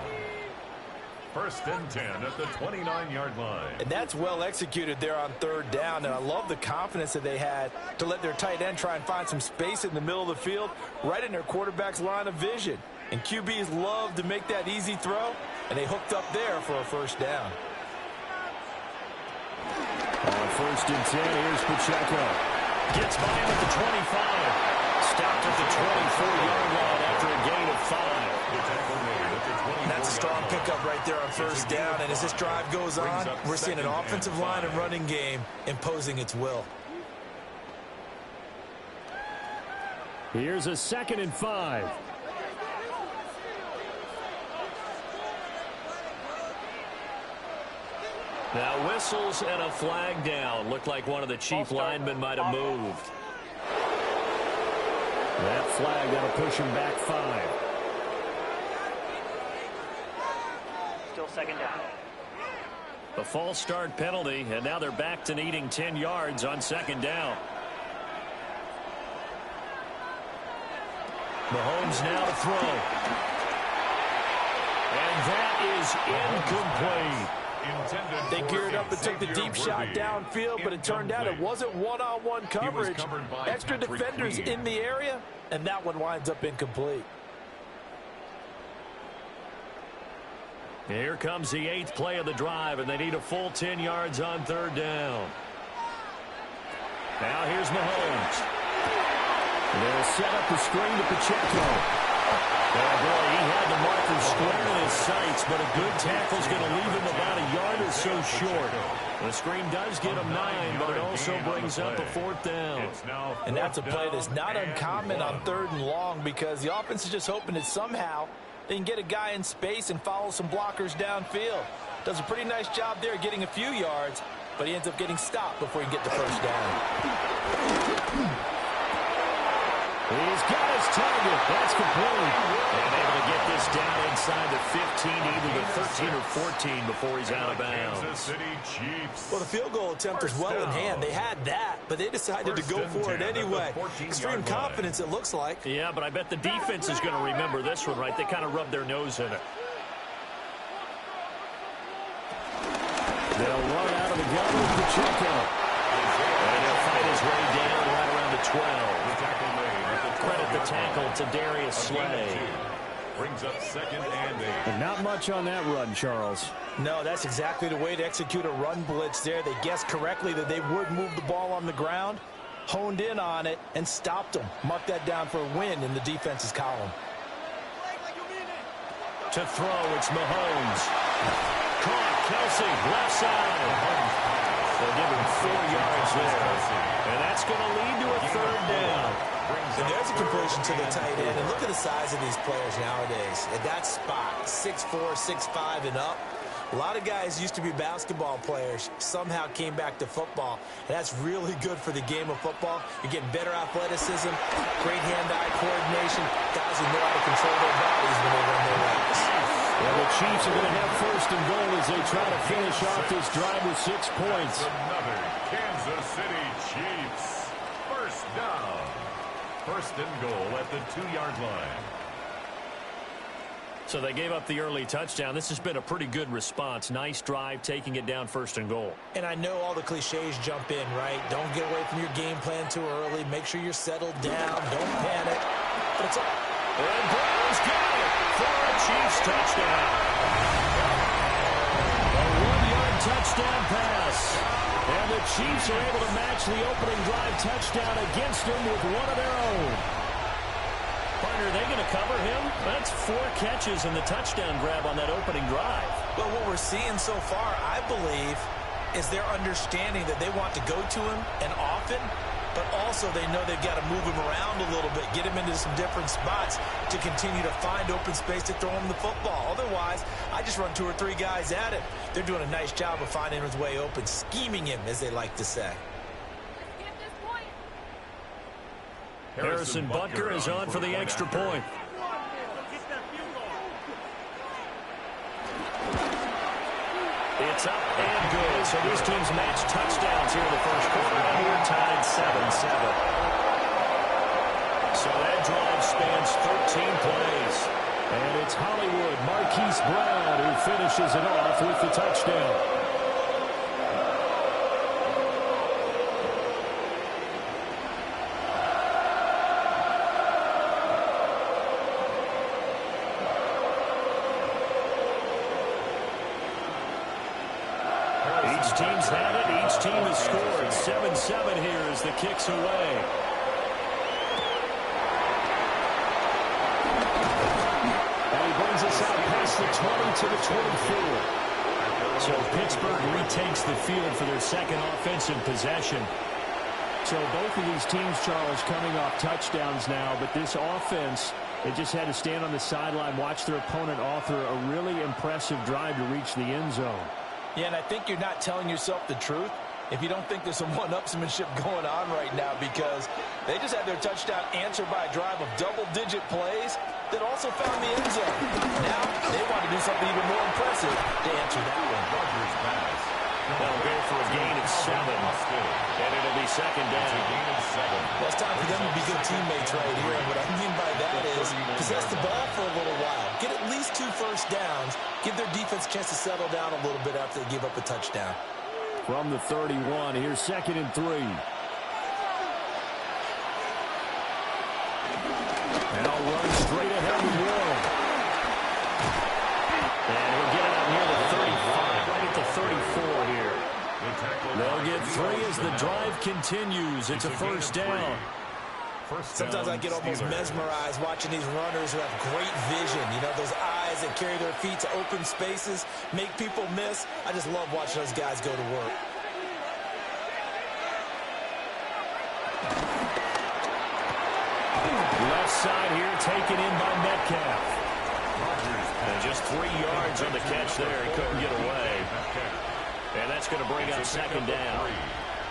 1st and 10 at the 29-yard line.
And that's well executed there on 3rd down. And I love the confidence that they had to let their tight end try and find some space in the middle of the field, right in their quarterback's line of vision. And QBs love to make that easy throw, and they hooked up there for a 1st down.
On 1st and 10, here's Pacheco. Gets by him at the 25. Stopped at the 24-yard line after a gain of 5.
That's
a strong pickup right there on first down. And as this drive goes on, we're seeing an offensive line and running game imposing its will.
Here's a 2nd and 5.
Now whistles and a flag down. Looked like one of the chief linemen might have moved.
That flag that'll push him back 5.
Still 2nd down.
A false start penalty, and now they're back to needing 10 yards on 2nd down. Mahomes now to throw. And that is incomplete.
They geared up and took the deep shot downfield, but it turned out it wasn't one-on-one coverage. Extra defenders in the area, and that one winds up incomplete.
Here comes the 8th play of the drive, and they need a full 10 yards on 3rd down. Now here's Mahomes.
They'll set up the screen to Pacheco.
Oh, boy, he had the marker square in his sights, but a good tackle's going to leave him about a yard or so short. The screen does get him 9, but it also brings up a 4th down.
And that's a play that's not uncommon on 3rd and long because the offense is just hoping that somehow they can get a guy in space and follow some blockers downfield. Does a pretty nice job there getting a few yards, but he ends up getting stopped before he can get the first down.
He's got his target. That's complete.
And able to get this down inside the 15, either the 13 or 14 before he's out of bounds.
Well, the field goal attempt was well in hand. They had that, but they decided to go for it anyway. Extreme confidence, it looks like.
Yeah, but I bet the defense is going to remember this one, right? They kind of rubbed their nose in it.
They'll run out of the gun with Pacheco.
And he'll fight his way down right around the 12. Credit the tackle to Darius Slay.
Brings up 2nd and 8.
And not much on that run, Charles.
No, that's exactly the way to execute a run blitz there. They guessed correctly that they would move the ball on the ground, honed in on it, and stopped them. Mark that down for a win in the defense's column.
To throw, it's Mahomes. Caught, Kelsey, left side. They'll give him 4 yards there. And that's going to lead to a 3rd down.
And there's a completion to the tight end. And look at the size of these players nowadays. At that spot, 6'4", 6'5", and up. A lot of guys used to be basketball players, somehow came back to football. And that's really good for the game of football. You're getting better athleticism, great hand-eye coordination, guys who know how to control their bodies when they run their routes.
Well, the Chiefs are going to have 1st and goal as they try to finish off this drive with 6 points.
Another Kansas City Chiefs. 1st down. 1st and goal at the 2-yard line.
So they gave up the early touchdown. This has been a pretty good response. Nice drive, taking it down 1st and goal.
And I know all the cliches jump in, right? Don't get away from your game plan too early. Make sure you're settled down. Don't panic. But it's all...
And Brown's got it for a Chiefs touchdown.
A 1-yard touchdown pass. And the Chiefs are able to match the opening drive touchdown against them with one of their own.
Partner, are they going to cover him? That's 4 catches and the touchdown grab on that opening drive.
Well, what we're seeing so far, I believe, is their understanding that they want to go to him and often, but also they know they've got to move him around a little bit, get him into some different spots to continue to find open space to throw him the football. Otherwise, I just run 2 or 3 guys at him. They're doing a nice job of finding his way open, scheming him, as they like to say.
Harrison Butker is on for the extra point. It's up and good. So these teams match touchdowns here in the first quarter, and we're tied 7-7. So that drive spans 13 plays.
And it's Hollywood Marquise Brown who finishes it off with the touchdown.
Each team's had it. Each team has scored. 7-7 here as the kick's away.
And he brings us out past the 20
to the 24. So Pittsburgh retakes the field for their second offensive possession.
So both of these teams, Charles, coming off touchdowns now, but this offense, they just had to stand on the sideline, watch their opponent author a really impressive drive to reach the end zone.
Yeah, and I think you're not telling yourself the truth if you don't think there's some one-upsmanship going on right now, because they just had their touchdown answered by a drive of double-digit plays that also found the end zone. Now they want to do something even more impressive to answer that one.
Rodgers pass.
They'll go for a gain of 7, and it'll be second down.
Well, it's time for them to be good teammates right here, and what I mean by that is possess the ball for a little while, get at least 2 first downs, give their defense a chance to settle down a little bit after they give up a touchdown.
From the 31, here's 2nd and 3. And I'll run straight ahead with Warren.
And he'll get it out near the 35, right at the 34 here.
They'll get 3 as the drive continues. It's a first down.
Sometimes I get almost mesmerized watching these runners who have great vision. You know, those eyes that carry their feet to open spaces, make people miss. I just love watching those guys go to work.
Left side here taken in by Metcalf.
And just 3 yards on the catch there. He couldn't get away. And that's going to bring up second down.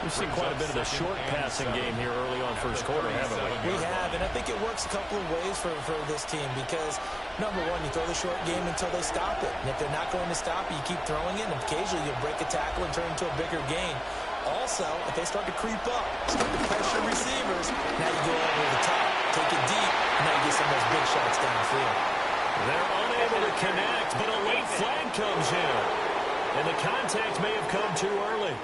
We've seen quite a bit of the short passing game here early on first quarter, haven't we?
We have, and I think it works a couple of ways for this team because, number one, you throw the short game until they stop it. And if they're not going to stop it, you keep throwing it, and occasionally you'll break a tackle and turn it into a bigger gain. Also, if they start to creep up, start to pressure receivers, now you go over the top, take it deep, and now you get some of those big shots downfield.
They're unable to connect, but a late flag comes in. And the contact may have come too early.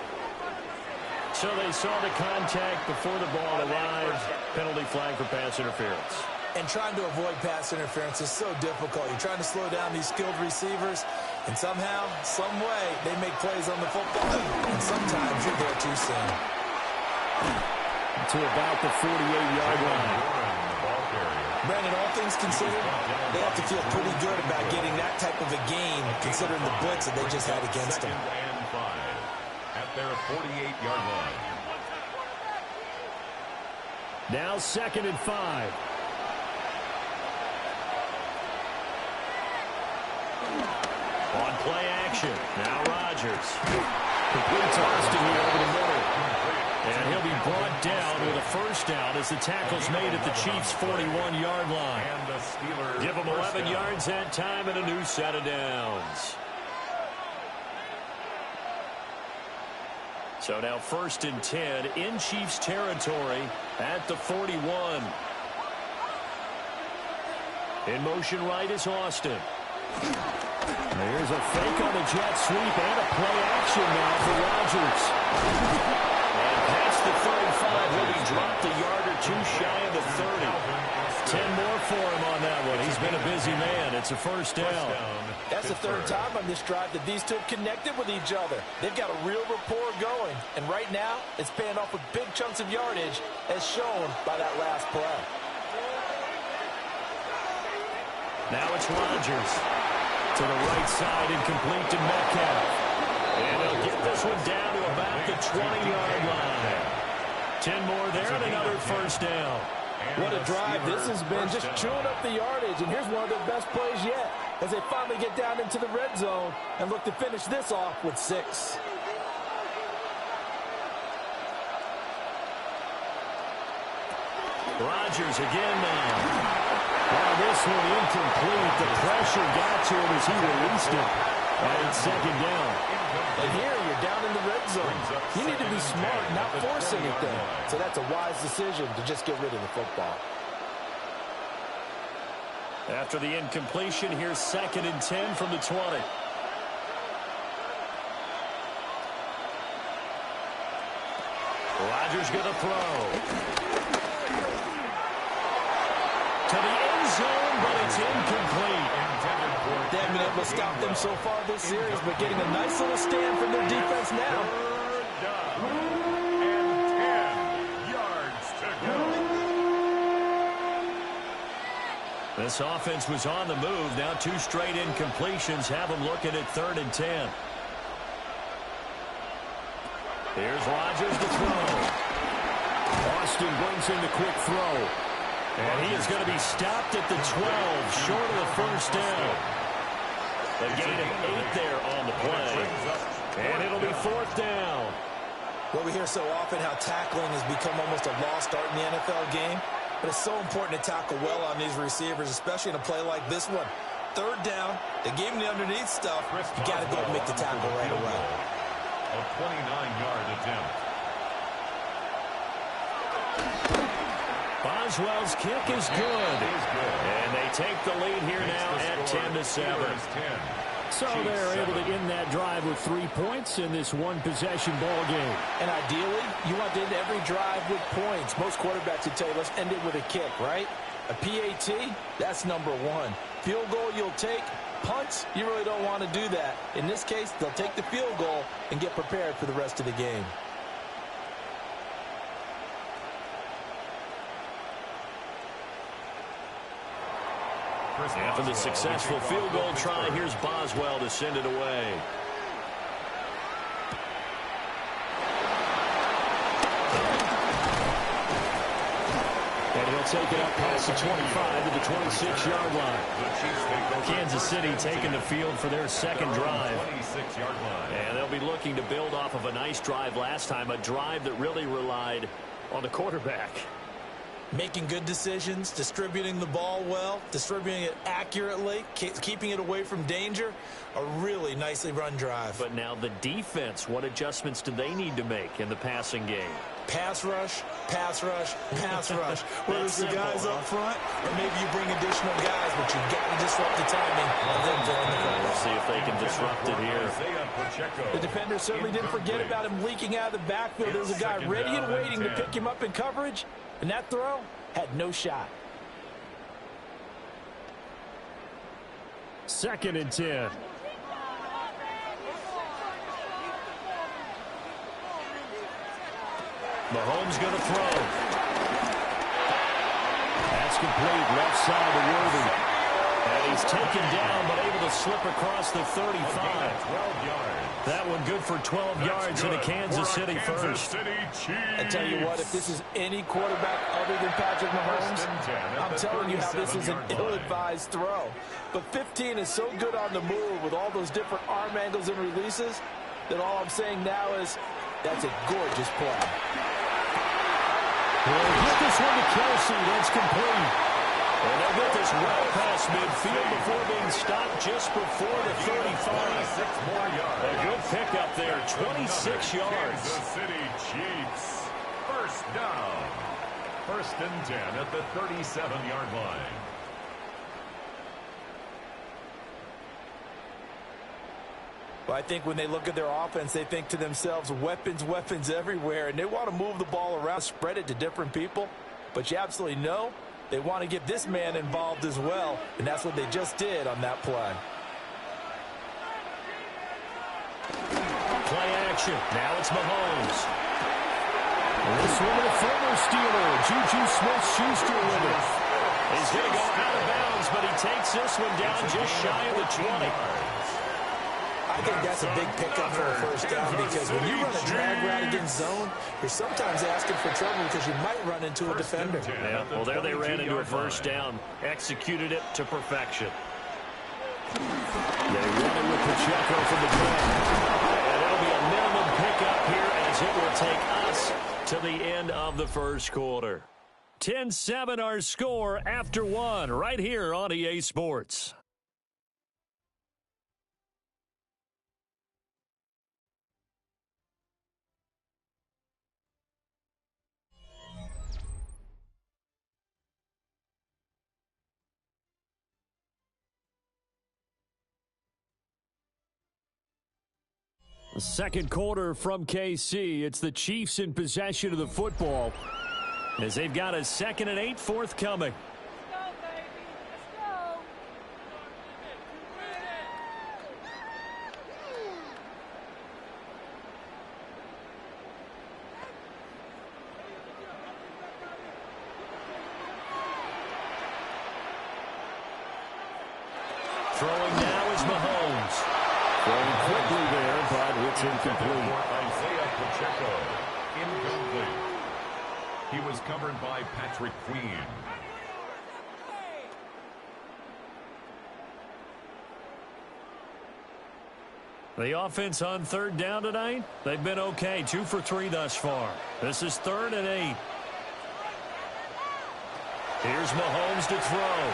So they saw the contact before the ball arrived. Penalty flag for pass interference.
And trying to avoid pass interference is so difficult. You're trying to slow down these skilled receivers, and somehow, some way, they make plays on the football. And sometimes you're there too soon.
To about the 48-yard line.
Brandon, all things considered, they have to feel pretty good about getting that type of a gain, considering the blitz that they just had against them.
At their 48-yard line.
Now 2nd and 5.
On play action. Now Rodgers.
Complete toss to here over the middle. And he'll be brought down with a first down as the tackle's made at the Chiefs' 41-yard line.
And the Steelers
Give them 11 yards that time and a new set of downs. So now 1st and 10 in Chiefs territory at the 41. In motion right is Austin.
There's a fake on the jet sweep and a play action now for Rodgers.
And past the 35, will he drop a yard or 2 shy of the 30? 10 more for him on that one. He's been a busy man. It's a first down.
That's the 3rd time on this drive that these two have connected with each other. They've got a real rapport going. And right now, it's paying off with big chunks of yardage, as shown by that last play.
Now it's Rodgers.
To the right side, incomplete to Metcalf.
And they'll get this one down to about the 20-yard line. 10 more there and another first down.
What a drive this has been, just chewing up the yardage. And here's one of their best plays yet as they finally get down into the red zone and look to finish this off with 6.
Rodgers again now.
Wow, this one incomplete. The pressure got to him as he released it. And it's 2nd down.
And here you're down in the red zone. You need to be smart, not force anything. So that's a wise decision to just get rid of the football.
After the incompletion, here's 2nd and 10 from the 20. Rodgers going to throw. To the end zone, but it's incomplete.
They haven't been able to stop them so far this series, but getting a nice little stand from their defense now.
And 10 yards to go.
This offense was on the move. Now 2 straight incompletions have them looking at 3rd and 10. Here's Rodgers to throw.
Austin brings in the quick throw.
And he is going to be stopped at the 12, short of the first down. A gain of 8 there on the play. And it'll be 4th down.
Well, we hear so often how tackling has become almost a lost art in the NFL game. But it's so important to tackle well on these receivers, especially in a play like this one. 3rd down, they gave him the underneath stuff. You got to go and make the tackle right away.
A 29-yard attempt.
Boswell's kick is good. And they take the lead here now at 10-7.
So they're able to end that drive with 3 points in this one-possession ball game.
And ideally, you want to end every drive with points. Most quarterbacks would tell you, let's end it with a kick, right? A PAT, that's number 1. Field goal you'll take. Punts, you really don't want to do that. In this case, they'll take the field goal and get prepared for the rest of the game.
After the successful field goal try, here's Boswell to send it away.
And he'll take it up past the 25 to the 26-yard line.
Kansas City taking the field for their 2nd drive. And they'll be looking to build off of a nice drive last time, a drive that really relied on the quarterback.
Making good decisions, distributing the ball well, distributing it accurately, keeping it away from danger. A really nicely run drive.
But now the defense, what adjustments do they need to make in the passing game?
Pass rush, pass rush, pass rush. Whether it's the guys up front or maybe you bring additional guys, but you got to disrupt the timing of them throwing the ball.
We'll see if they can disrupt it here.
The defender certainly didn't forget about him leaking out of the backfield. There's a guy ready and waiting to pick him up in coverage, and that throw had no shot.
2nd and 10.
Mahomes going to throw.
That's complete. Left side to Worthy.
And he's taken down, but able to slip across the 35. That one good for 12 yards in a Kansas City first.
I tell you what, if this is any quarterback other than Patrick Mahomes, I'm telling you how this is an ill-advised throw. But 15 is so good on the move with all those different arm angles and releases that all I'm saying now is that's a gorgeous play.
We'll get this one to Kelsey. That's complete.
And they'll get this well past midfield before being stopped just before the 35.
6 more yards.
A good pickup there, 26 yards.
Kansas City Chiefs. 1st down. 1st and 10 at the 37-yard line.
Well, I think when they look at their offense, they think to themselves, weapons, weapons everywhere, and they want to move the ball around, spread it to different people. But you absolutely know they want to get this man involved as well, and that's what they just did on that play.
Play action. Now it's Mahomes.
This one a former Steeler, Juju Smith-Schuster with it.
He's going to go out of bounds, but he takes this one down just shy of the 20.
I think that's a big pickup for a 1st down because when you run a drag route against zone, you're sometimes asking for trouble because you might run into a defender.
Yeah, well, there they ran into a 1st down. Executed it to perfection.
They run it with Pacheco from the 10.
And it'll be a minimum pickup here as it will take us to the end of the 1st quarter. 10-7 our score after 1 right here on EA Sports.
Second quarter from KC. It's the Chiefs in possession of the football as they've got a 2nd and 8 forthcoming. Throwing now is Mahomes. Throwing quickly there, but it's incomplete.
Isaiah Pacheco, incomplete. He was covered by Patrick Queen.
The offense on third down tonight, they've been okay. 2 for 3 thus far. This is 3rd and 8. Here's Mahomes to throw.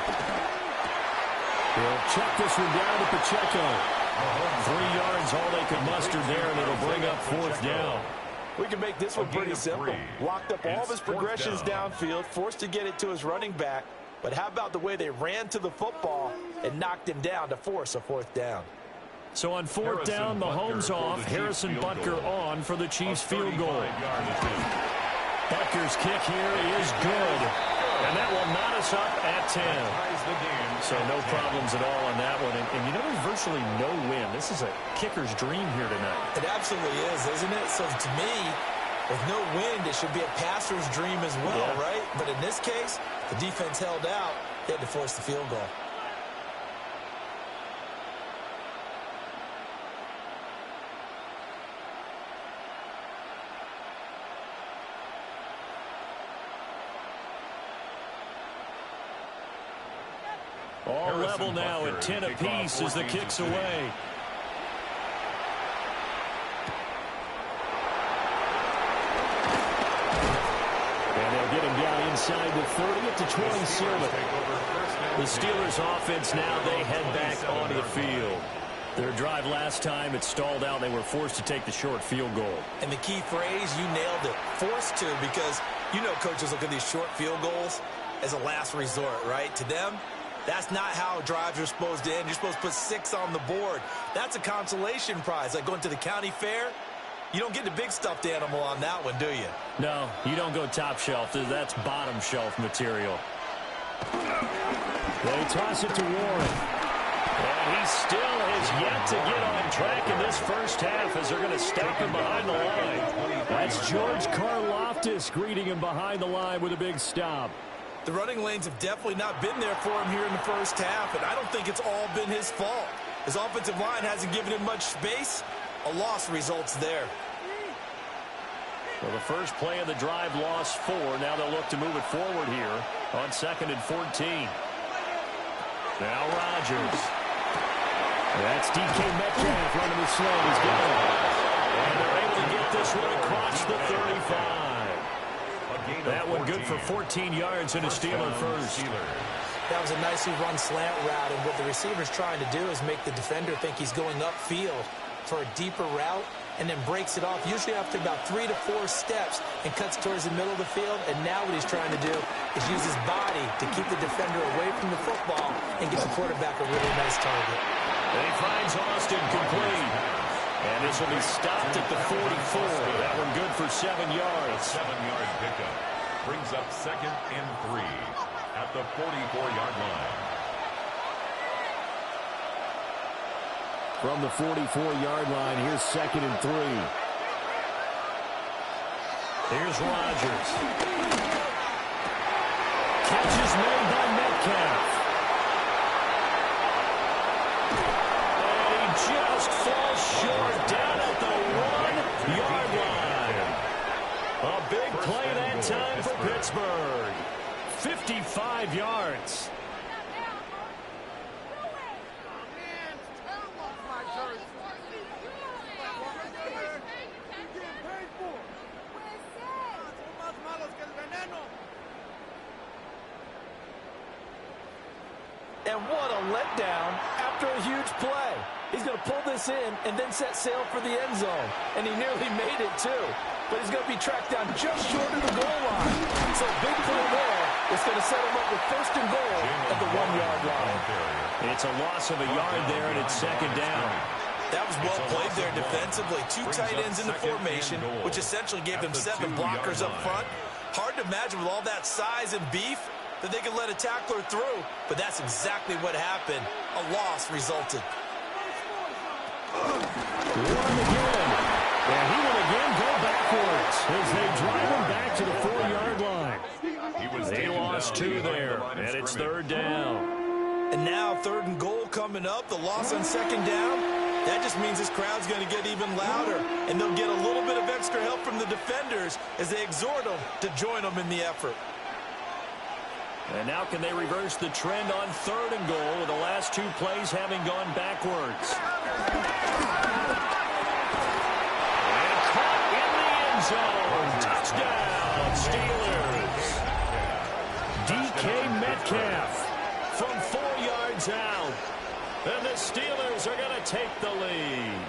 He'll check this one down to Pacheco.
3 yards, all they could muster there, and it'll bring up 4th down.
We can make this one pretty simple. Locked up all of his progressions downfield, forced to get it to his running back. But how about the way they ran to the football and knocked him down to force a 4th down?
So on 4th down, Mahomes off, Harrison Butker on for the Chiefs field goal. Butker's kick here is good. And that will knot us up at 10. So no problems at all on that one. And you know, there's virtually no win. This is a kicker's dream here tonight.
It absolutely is, isn't it? So to me, with no wind, it should be a passer's dream as well, right? But in this case, the defense held out. They had to force the field goal.
All level now at 10 apiece as the kick's away.
And they'll get him down inside the 30 at the 27.
The Steelers offense now, they head back onto the field. Their drive last time, it stalled out. They were forced to take the short field goal.
And the key phrase, you nailed it, forced to, because you know coaches look at these short field goals as a last resort, right? To them, that's not how drives are supposed to end. You're supposed to put 6 on the board. That's a consolation prize. Like going to the county fair, you don't get the big stuffed animal on that one, do you?
No, you don't go top shelf. That's bottom shelf material.
They toss it to Warren.
And he still has yet to get on track in this first half as they're going to stop him behind the line.
That's George Karlaftis greeting him behind the line with a big stop.
The running lanes have definitely not been there for him here in the first half, and I don't think it's all been his fault. His offensive line hasn't given him much space. A loss results there.
Well, the first play of the drive lost 4. Now they'll look to move it forward here on 2nd and 14. Now Rodgers.
That's DK Metcalf running the slow. He's got it.
And they're able to get this one across the 35. That one good for 14 yards and a Steeler first.
That was a nicely run slant route, and what the receiver's trying to do is make the defender think he's going upfield for a deeper route, and then breaks it off, usually after about 3 to 4 steps, and cuts towards the middle of the field. And now what he's trying to do is use his body to keep the defender away from the football and get the quarterback a really nice target.
And he finds Austin complete. And this will be stopped at the 44. That one good for 7 yards.
7-yard pickup brings up 2nd and 3 at the 44-yard line.
From the 44-yard line, here's 2nd and 3.
Here's Rodgers. Catch is made by Metcalf. And he just falls short down at the 1-yard line. A big play that time for Pittsburgh. 55 yards.
And what a letdown after a huge play. He's going to pull this in and then set sail for the end zone. And he nearly made it, too. But he's going to be tracked down just short of the goal line. So big play there. It's going to set him up with 1st and goal at the 1-yard line.
It's a loss of a yard there, and it's 2nd down.
That was well played there defensively. 2 tight ends in the formation, which essentially gave them 7 blockers up front. Hard to imagine with all that size and beef that they could let a tackler through, but that's exactly what happened. A loss resulted.
Warren again. And he will again go backwards as they drive him back to the 4-yard line.
They lost 2 there, and it's 3rd down.
And now 3rd and goal coming up. The loss on 2nd down. That just means this crowd's going to get even louder. And they'll get a little bit of extra help from the defenders as they exhort them to join them in the effort.
And now can they reverse the trend on 3rd and goal with the last 2 plays having gone backwards? And caught in the end zone. Touchdown, Steelers. DK Metcalf from 4 yards out. And the Steelers are going to take the lead.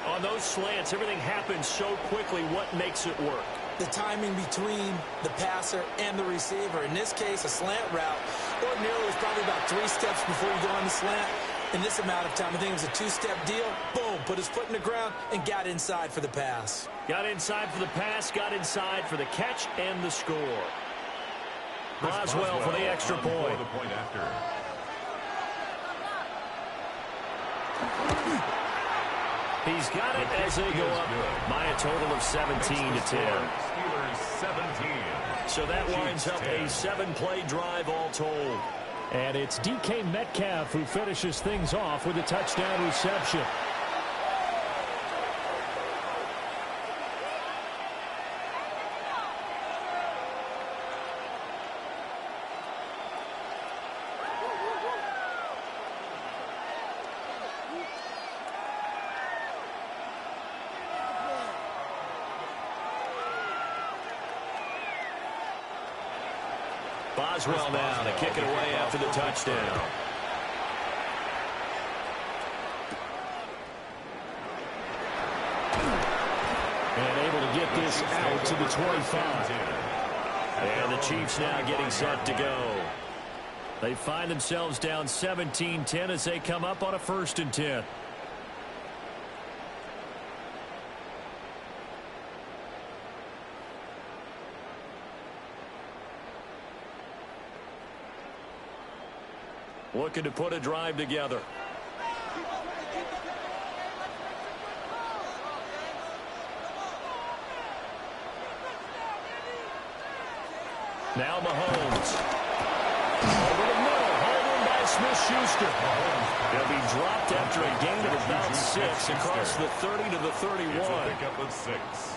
On those slants, everything happens so quickly. What makes it work?
The timing between the passer and the receiver. In this case, a slant route. Ordinarily, it's probably about 3 steps before you go on the slant. In this amount of time, I think it was a 2-step deal. Boom, put his foot in the ground and got inside for the pass.
Got inside for the pass, got inside for the catch and the score. Boswell for the extra point. He's got it as they go up by a total of 17-10. So that winds up a 7-play drive all told.
And it's DK Metcalf who finishes things off with a touchdown reception.
Boswell now to kick it away after the touchdown.
And able to get this out to the 25.
And the Chiefs now getting set to go. They find themselves down 17-10 as they come up on a 1st and 10. Looking to put a drive together. Now Mahomes. Over the middle. Home run by Smith-Schuster. He'll be dropped after a gain of about 6 across the 30 to the 31.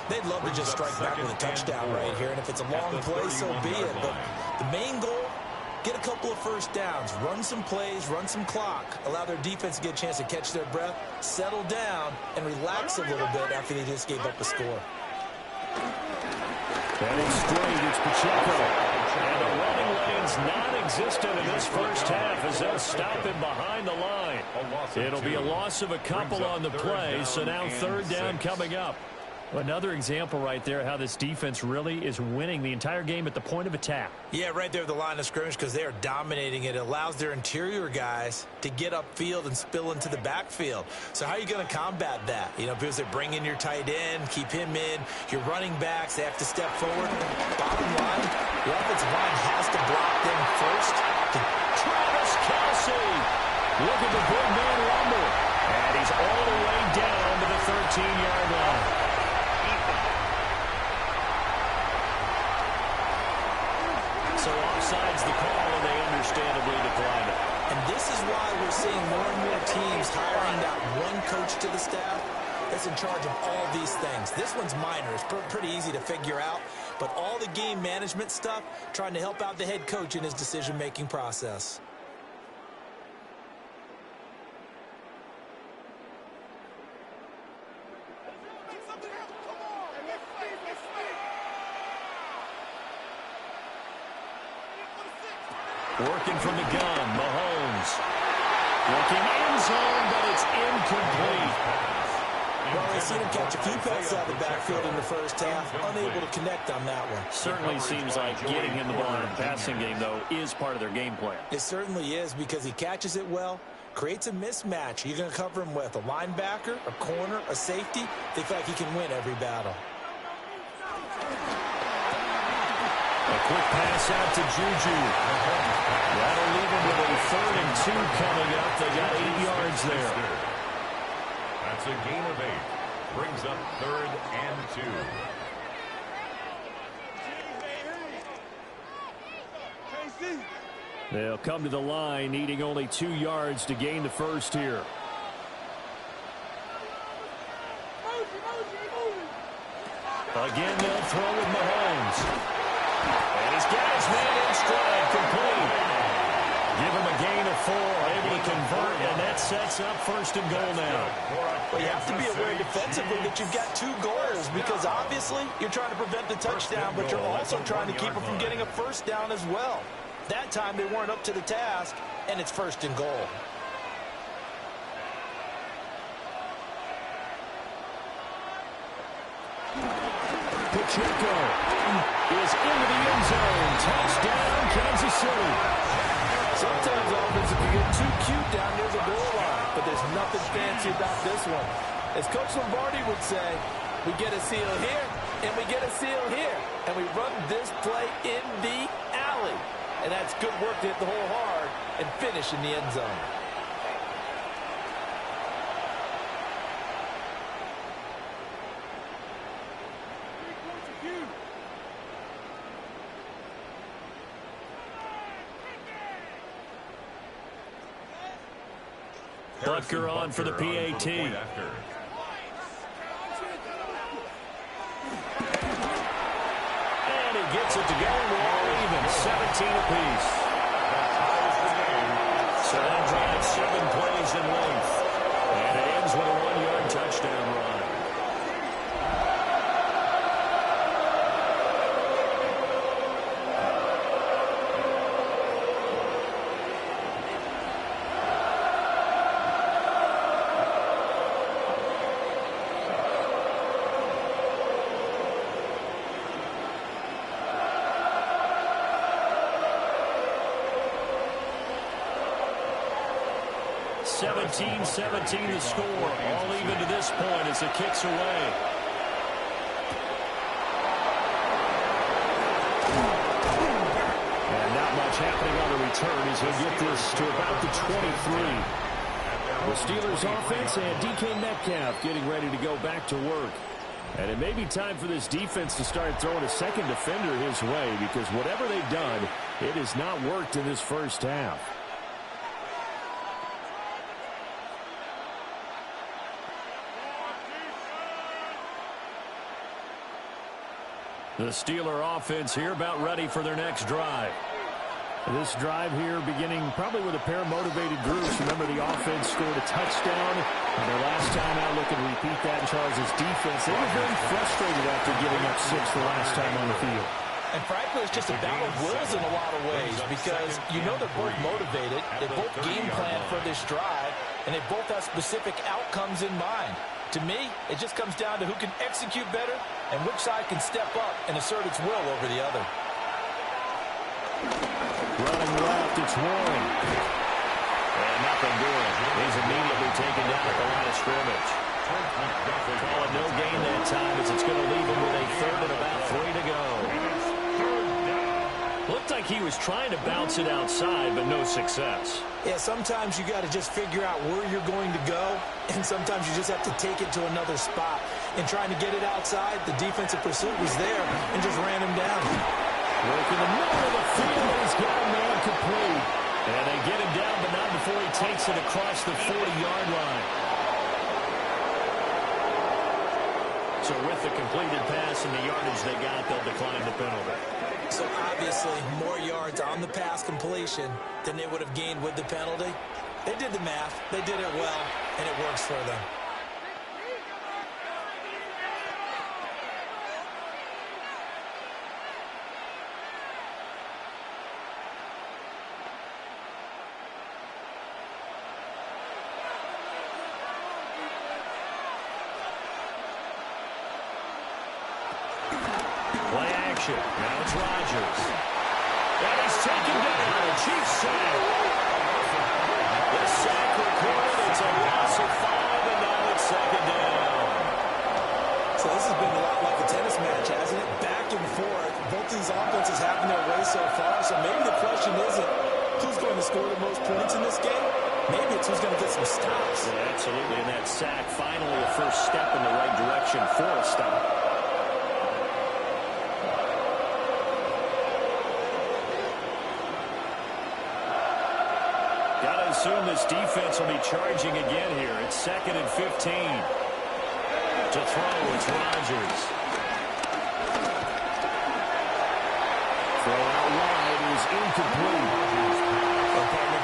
They'd love to just strike back with a touchdown right here, and if it's a long play, so be it. But the main goal, get a couple of 1st downs, run some plays, run some clock, allow their defense to get a chance to catch their breath, settle down, and relax a little bit after they just gave up a score.
Heading straight, it's Pacheco.
And the running lane's non-existent in this 1st half as they'll stop him behind the line. It'll be a loss of a couple on the play, so now 3rd down coming up.
Another example right there how this defense really is winning the entire game at the point of attack.
Yeah, right there at the line of scrimmage because they are dominating it. It allows their interior guys to get upfield and spill into the backfield. So how are you going to combat that? You know, because they bring in your tight end, keep him in. Your running backs, they have to step forward. Bottom line, your offensive line has to block them first.
Travis Kelce. Look at the big man rumble. And he's all the way down to the 13-yard line. So offside's the call, and they understandably decline it.
And this is why we're seeing more and more teams hiring that one coach to the staff that's in charge of all these things. This one's minor. It's pretty easy to figure out. But all the game management stuff, trying to help out the head coach in his decision-making process.
Working from the gun, Mahomes. Looking end zone, but it's incomplete.
Well, they've seen him catch a few passes out of the backfield in the 1st half, unable to connect on that one.
Certainly seems like getting him the ball in the passing game, though, is part of their game plan.
It certainly is because he catches it well, creates a mismatch. You're going to cover him with a linebacker, a corner, a safety. They feel like he can win every battle.
A quick pass out to Juju. That'll leave him with a 3rd and 2 coming up. They got 8 yards there.
That's a gain of 8. Brings up 3rd and 2.
They'll come to the line, needing only 2 yards to gain the first here. Again, they'll throw with Mahomes. And he's got his man in stride, complete. Give him a gain of 4, able to convert, and that sets up 1st and goal now.
Well, you have to be aware defensively that you've got 2 goals because obviously you're trying to prevent the touchdown, but you're also trying to keep them from getting a 1st down as well. That time they weren't up to the task, and it's 1st and goal.
Pacheco is into the end zone. Touchdown, Kansas City.
Sometimes offenses can get too cute down near the goal line, but there's nothing fancy about this one. As Coach Lombardi would say, we get a seal here, and we get a seal here, and we run this play in the alley. And that's good work to hit the hole hard and finish in the end zone.
Butker on for the PAT. And he gets it to go. We're all even. 17 apiece. So that drives 7 plays in length. And it ends with a 1-yard touchdown run. Seventeen the score. All even to this point as it kicks away. And not much happening on the return as he'll get this to about the 23. The Steelers offense and DK Metcalf getting ready to go back to work. And it may be time for this defense to start throwing a second defender his way because whatever they've done, it has not worked in this first half. The Steeler offense here about ready for their next drive. This drive here beginning probably with a pair of motivated groups. Remember, the offense scored a touchdown. And their last time out, looking to repeat that in Charles' defense. They were very frustrated after giving up 6 the last time on the field.
And frankly, it's just a battle of wills in a lot of ways because you know they're both motivated. They both game plan for this drive, and they both have specific outcomes in mind. To me, it just comes down to who can execute better and which side can step up and assert its will over the other.
Running left, it's Warren. And nothing doing. He's immediately taken down at the line of scrimmage. Call it no gain that time as it's going to leave him with a 3rd and about 3 to go. Looked like he was trying to bounce it outside, but no success.
Yeah, sometimes you got to just figure out where you're going to go, and sometimes you just have to take it to another spot. In trying to get it outside, the defensive pursuit was there and just ran him down.
Work in the middle of the field, he's got a man complete. And they get him down, but not before he takes it across the 40-yard line. So with the completed pass and the yardage they got, they'll decline the penalty.
So obviously more yards on the pass completion than they would have gained with the penalty. They did the math. They did it well, and it works for them.
Play action. Now it's Rodgers. And he's taken down. A Chiefs sack. The sack recorded. It's a loss of 5, and now it's 2nd down.
So this has been a lot like a tennis match, hasn't it? Back and forth. Both these offenses having their way so far. So maybe the question isn't who's going to score the most points in this game. Maybe it's who's going to get some stops.
Yeah, absolutely. And that sack, finally a first step in the right direction for a stop.
assume this defense will be charging again here. It's 2nd and 15. To throw, it's Rodgers. Throw out wide is incomplete.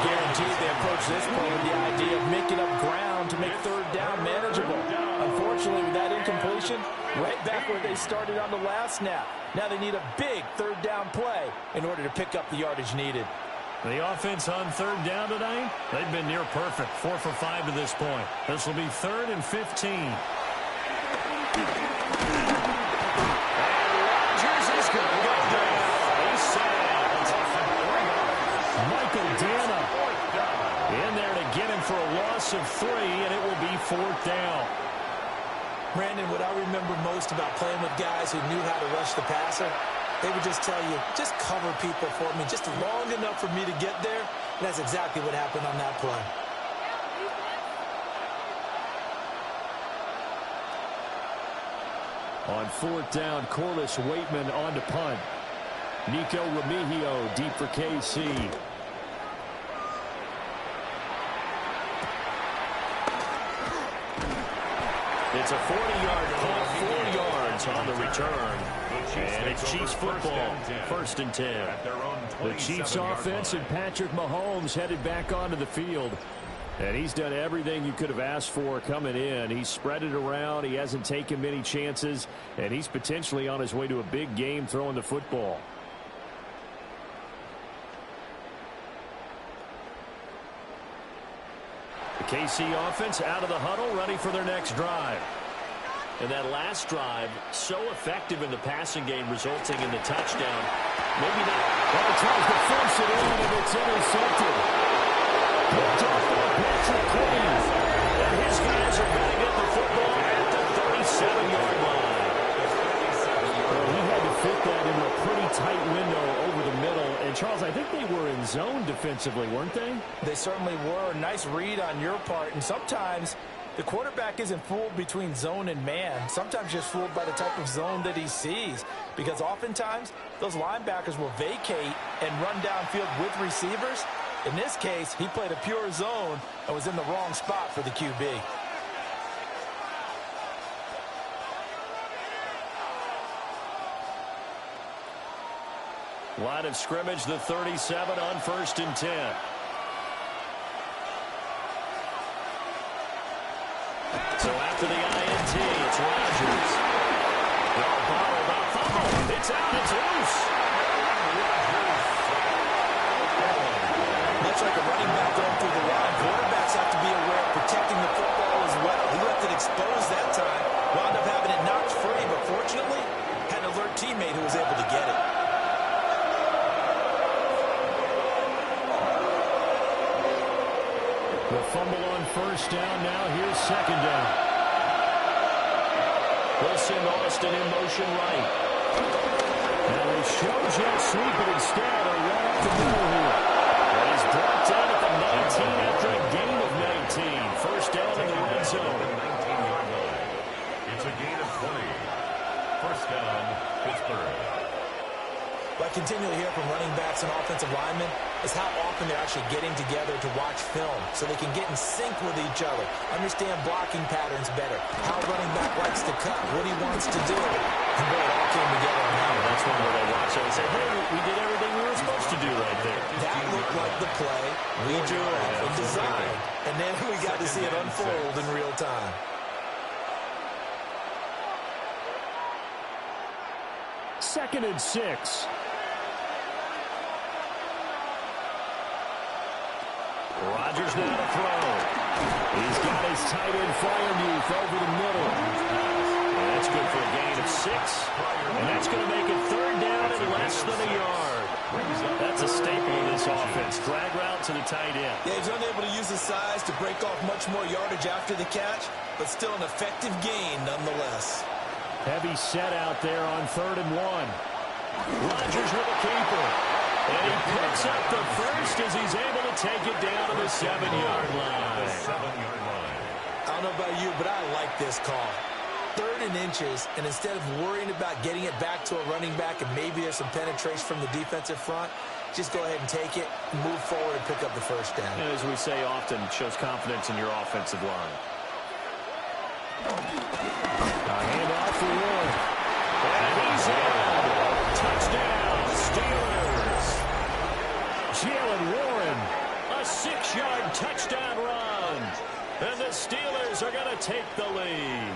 Guaranteed they approach this play with the idea of making up ground to make 3rd down manageable. Unfortunately, with that incompletion, right back where they started on the last snap. Now they need a big 3rd down play in order to pick up the yardage needed.
The offense on 3rd down tonight, they've been near perfect. 4 for 5 to this point. This will be 3rd and 15. And Rodgers is going to go down. He's sacked. Michael Dana in there to get him for a loss of 3, and it will be 4th down.
Brandon, what I remember most about playing with guys who knew how to rush the passer, they would just tell you, just cover people for me, just long enough for me to get there. And that's exactly what happened on that play.
On 4th down, Corliss Waitman on to punt. Nico Remigio deep for KC.
It's a 40-yard punt, 4 yards on the return. And it's Chiefs football, 1st and 10.
The Chiefs offense and Patrick Mahomes headed back onto the field. And he's done everything you could have asked for coming in. He's spread it around. He hasn't taken many chances. And he's potentially on his way to a big game throwing the football. The KC offense out of the huddle, ready for their next drive.
And that last drive, so effective in the passing game, resulting in the touchdown. Maybe not.
Well, he tries to force it in, and it's intercepted. Picked off by Patrick Queen.
And his guys are going to get the football at the 37-yard line.
Well, he had to fit that into a pretty tight window over the middle. And, Charles, I think they were in zone defensively, weren't they?
They certainly were. Nice read on your part. And sometimes the quarterback isn't fooled between zone and man. Sometimes just fooled by the type of zone that he sees. Because oftentimes, those linebackers will vacate and run downfield with receivers. In this case, he played a pure zone and was in the wrong spot for the QB.
Line of scrimmage, the 37 on 1st and 10. So after the INT, it's Rodgers. Well, bottled up, fumble. It's out, it's loose.
Much like a running back going through the line, quarterbacks have to be aware of protecting the football as well. He left it exposed that time, wound up having it knocked free, but fortunately, had an alert teammate who was able to get it.
The fumble on 1st down. Now here's 2nd down.
They'll send Austin in motion right.
Now they show jet sweep, but instead are right up the middle here.
And he's brought down at the 19 after a gain of 19. 1st down in the red zone.
19-yard line. It's a gain of 20. 1st down, Pittsburgh.
What I continually hear from running backs and offensive linemen is how often they're actually getting together to watch film so they can get in sync with each other, understand blocking patterns better, how running back likes to cut, what he wants to do. And boy, it all came together on that one.
That's one where they watch it and say, hey, we did everything we were supposed to do right there.
That looked like the play we drew up and designed. And then we got to see it unfold in real time.
Second and 6.
Rodgers now to throw.
He's got his tight end Fryermuth over the middle.
And that's good for a gain of 6. And that's going to make it 3rd down and less than a yard. That's a staple of this offense. Drag route to the tight end.
Yeah, he's unable to use his size to break off much more yardage after the catch, but still an effective gain nonetheless.
Heavy set out there on 3rd and 1.
Rodgers with a keeper. And he picks up the first as he's able to take it down to the 7-yard line.
I don't know about you, but I like this call. 3rd and inches, and instead of worrying about getting it back to a running back and maybe there's some penetration from the defensive front, just go ahead and take it, move forward, and pick up the first down.
And as we say often, it shows confidence in your offensive line.
A handoff for Warren. And he's in. Touchdown, Steelers. Jalen Warren, a 6-yard touchdown run. And the Steelers are going to take the lead.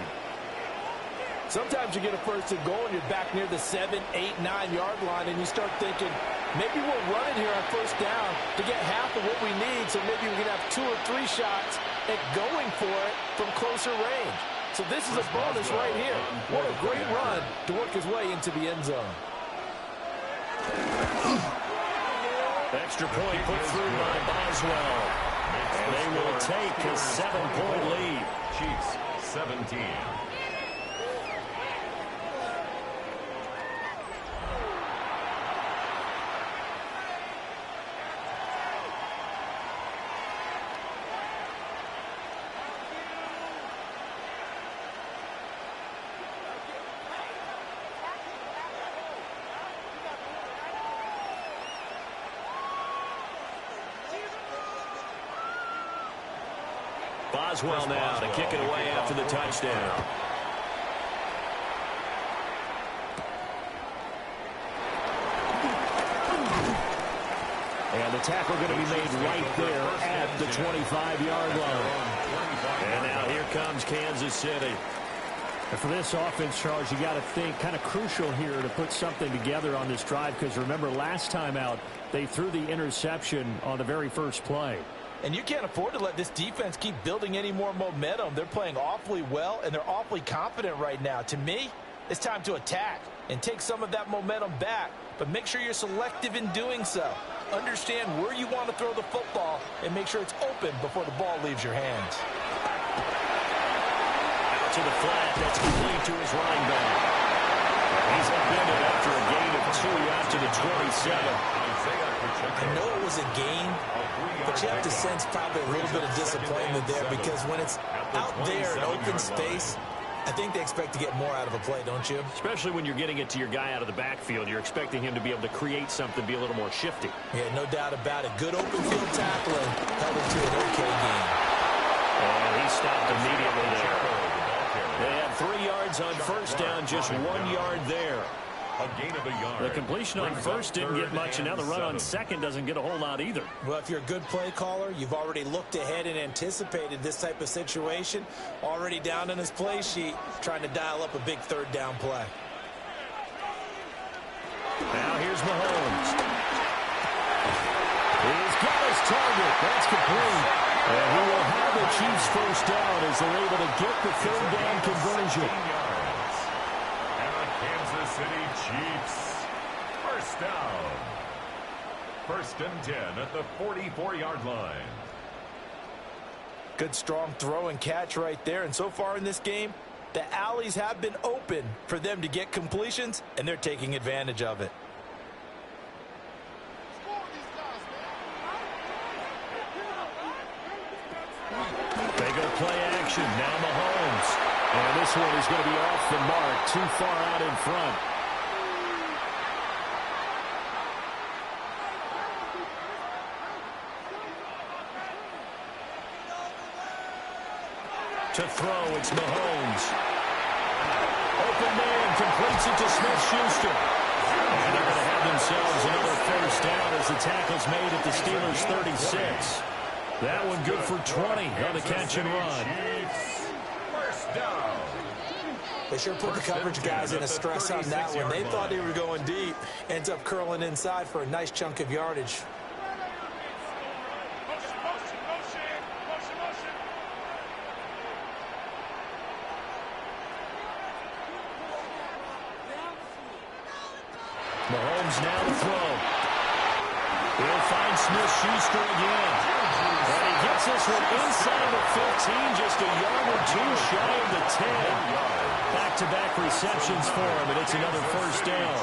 Sometimes you get a first and goal and you're back near the 7, 8, 9-yard line, and you start thinking, maybe we'll run it here on first down to get half of what we need, so maybe we can have 2 or 3 shots at going for it from closer range. So this is a bonus right here. What a great run to work his way into the end zone.
Extra point put through by Boswell. And they will take a 7-point lead.
Chiefs 17.
Boswell now to kick it away after the touchdown.
And the tackle going to be made right there at the 25-yard line.
And now here comes Kansas City.
And for this offense, Charles, you got to think kind of crucial here to put something together on this drive, because remember last time out they threw the interception on the very first play.
And you can't afford to let this defense keep building any more momentum. They're playing awfully well, and they're awfully confident right now. To me, it's time to attack and take some of that momentum back, but make sure you're selective in doing so. Understand where you want to throw the football and make sure it's open before the ball leaves your hands.
Out to the flat. That's complete to his running back. He's upended after a gain of 2 after the 27.
I know it was a gain, but you have to sense probably a little bit of disappointment there, because when it's out there in open space, I think they expect to get more out of a play, don't you?
Especially when you're getting it to your guy out of the backfield. You're expecting him to be able to create something, be a little more shifty.
Yeah, no doubt about it. Good open field tackling held him to an okay game.
And he stopped immediately there. They had 3 yards on first down, just 1 yard there.
A gain of a yard.
The completion on first didn't get much, and now the run on second doesn't get a whole lot either.
Well, if you're a good play caller, you've already looked ahead and anticipated this type of situation. Already down in his play sheet, trying to dial up a big third down play.
Now here's Mahomes.
He's got his target. That's complete. And he will have the Chiefs first down as they're able to get the third down conversion.
Kansas City Chiefs. First down. 1st and 10 at the 44-yard line.
Good strong throw and catch right there. And so far in this game, the alleys have been open for them to get completions, and they're taking advantage of it.
They go play action. Now Mahomes. And this one is going to be off the mark, too far out in front. To throw, it's Mahomes. Open man, completes it to Smith-Schuster. And they're going to have themselves another first down as the tackle's made at the Steelers' 36. That one good for 20 on the catch and run.
First down.
They sure put the coverage guys in a stress on that one. They thought they were going deep. Ends up curling inside for a nice chunk of yardage.
Mahomes now to throw. He'll find Smith-Schuster again. And he gets this one inside the 15, just a yard or two shy of the 10. Back-to-back receptions for him, and it's another first down.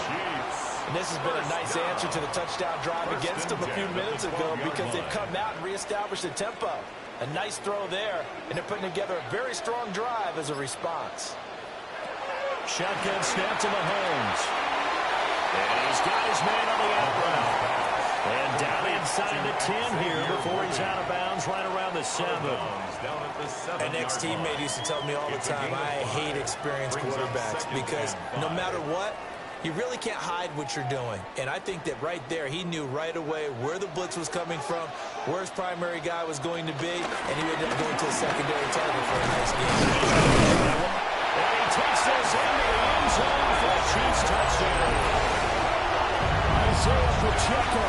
And this has been a nice answer to the touchdown drive against them a few minutes ago, because they've come out and reestablished the tempo. A nice throw there, and they're putting together a very strong drive as a response.
Shotgun snap to Mahomes. And he's got his man on the out route.
And down inside the 10 here before he's out of bounds right around the 7.
An ex-teammate used to tell me all the time, I hate experienced quarterbacks because no matter what, you really can't hide what you're doing. And I think that right there, he knew right away where the blitz was coming from, where his primary guy was going to be, and he ended up going to a secondary target for a nice game.
And he takes this into the end zone for a Chiefs touchdown. Isaiah Pacheco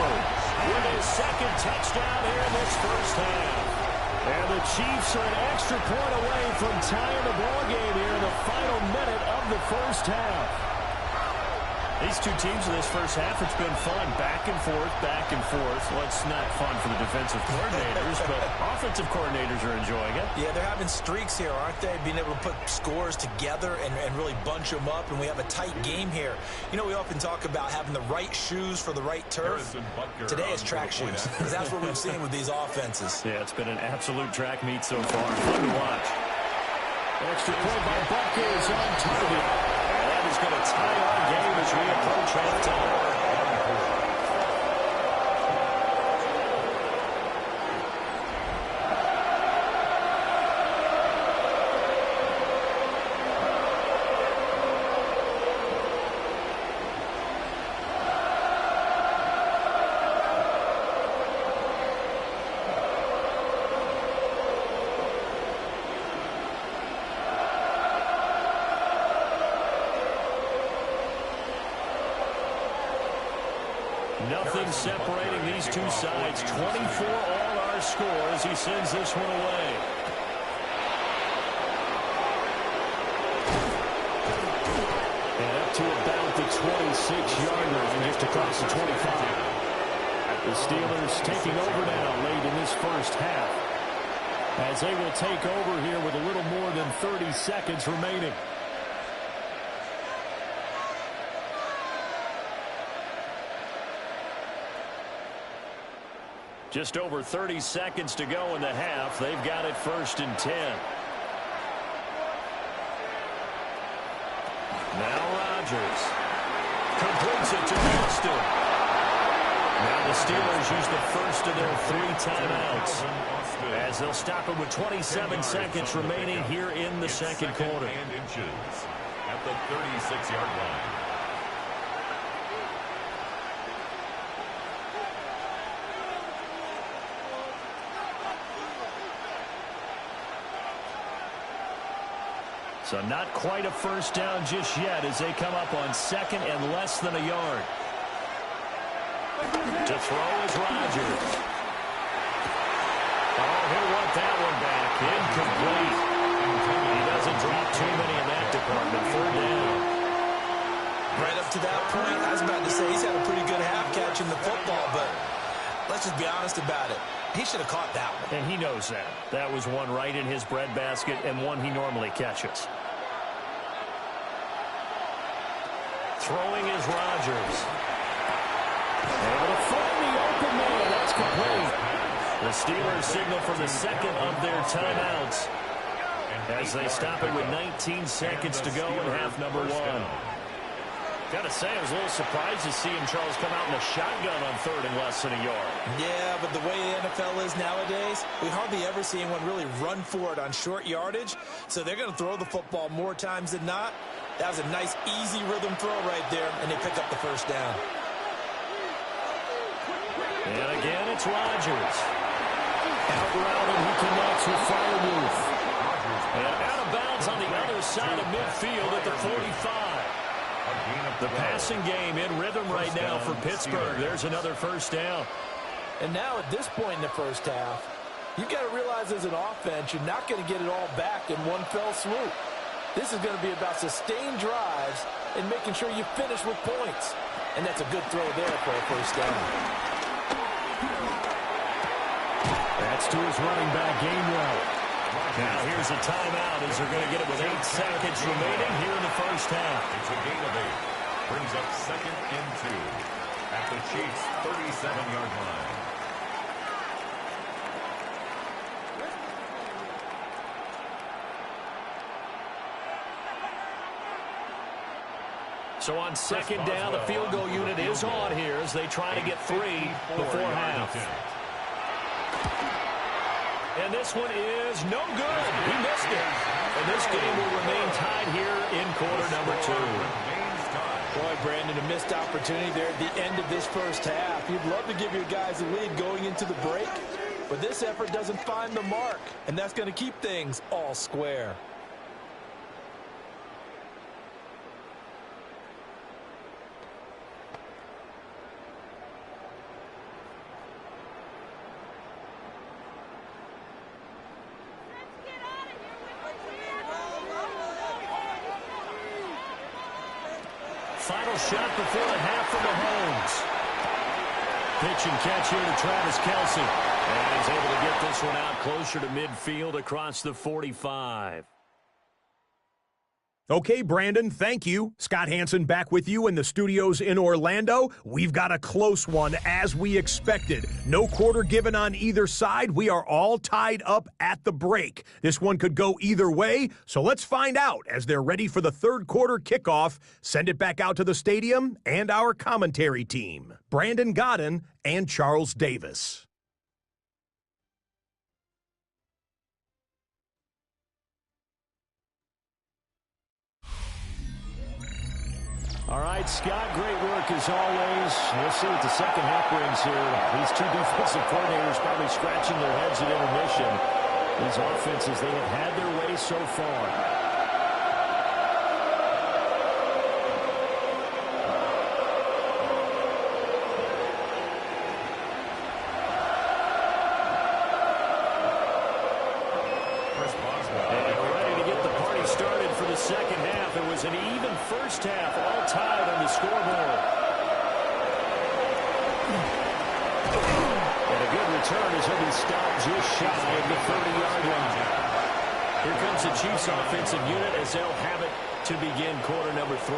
with his second touchdown here in this first half. And the Chiefs are an extra point away from tying the ball game here in the final minute of the first half. These two teams in this first half, it's been fun. Back and forth, back and forth. Well, it's not fun for the defensive coordinators, but offensive coordinators are enjoying it.
Yeah, they're having streaks here, aren't they? Being able to put scores together and really bunch them up, and we have a tight game here. You know, we often talk about having the right shoes for the right turf. Today it's track shoes, because that's what we've seen with these offenses.
Yeah, it's been an absolute track meet so far. Fun to watch.
Extra point by Bucker is on target.
That is going to tie our game as we approach halftime. Nothing separating these two sides. 24 all our score as he sends this one away. And up to about the 26-yard line, just across the 25. The Steelers taking over now late in this first half, as they will take over here with a little more than 30 seconds remaining. Just over 30 seconds to go in the half. They've got it 1st and 10. Now Rodgers completes it to Austin. Now the Steelers use the first of their 3 timeouts, as they'll stop it with 27 seconds remaining here in the second quarter.
At the 36-yard line.
So not quite a first down just yet as they come up on 2nd and less than a yard. To throw is Rodgers. Oh, he'll want that one back. Incomplete. He doesn't drop too many in that department. 3rd down.
Right up to that point, I was about to say he's had a pretty good half catching the football, but let's just be honest about it. He should have caught that one.
And he knows that. That was one right in his breadbasket and one he normally catches. Throwing is Rodgers. Able to find the open man. That's complete. The Steelers signal for the 2nd of their timeouts as they stop it with 19 seconds to go in half number 1. Got to say, I was a little surprised to see him, Charles, come out in a shotgun on 3rd and less than a yard.
Yeah, but the way the NFL is nowadays, we hardly ever see anyone really run for it on short yardage. So they're going to throw the football more times than not. That was a nice, easy rhythm throw right there, and they pick up the 1st down.
And again, it's Rodgers. Out route, and he connects with Freiermuth. And out of bounds on the other side of midfield at the 45. The passing game in rhythm right now for Pittsburgh. There's another 1st down.
And now at this point in the first half, you've got to realize as an offense, you're not going to get it all back in one fell swoop. This is going to be about sustained drives and making sure you finish with points. And that's a good throw there for a 1st down.
That's to his running back, Gainwell. Now here's a timeout as they're going to get it with 8 seconds remaining here in the first half.
It's a gain of 8. Brings up 2nd and 2 at the Chiefs' 37-yard line.
So on second down, the field goal unit is on here as they try to get 3 before half. And this one is no good. He missed it. And this game will remain tied here in quarter number 2.
Boy, Brandon, a missed opportunity there at the end of this first half. You'd love to give your guys a lead going into the break, but this effort doesn't find the mark, and that's going to keep things all square.
Final shot before the half from Mahomes. Pitch and catch here to Travis Kelce. And he's able to get this one out closer to midfield across the 45.
Okay, Brandon, thank you. Scott Hansen back with you in the studios in Orlando. We've got a close one, as we expected. No quarter given on either side. We are all tied up at the break. This one could go either way, so let's find out as they're ready for the third quarter kickoff. Send it back out to the stadium and our commentary team, Brandon Godden and Charles Davis.
All right, Scott, great work as always. We'll see what the second half brings here. These two defensive coordinators probably scratching their heads at intermission. These offenses, they have had their way so far. Second half, it was an even first half, all tied on the scoreboard. And a good return as he'll be stopped just shy of the 30-yard line. Here comes the Chiefs offensive unit as they'll have it to begin quarter number 3.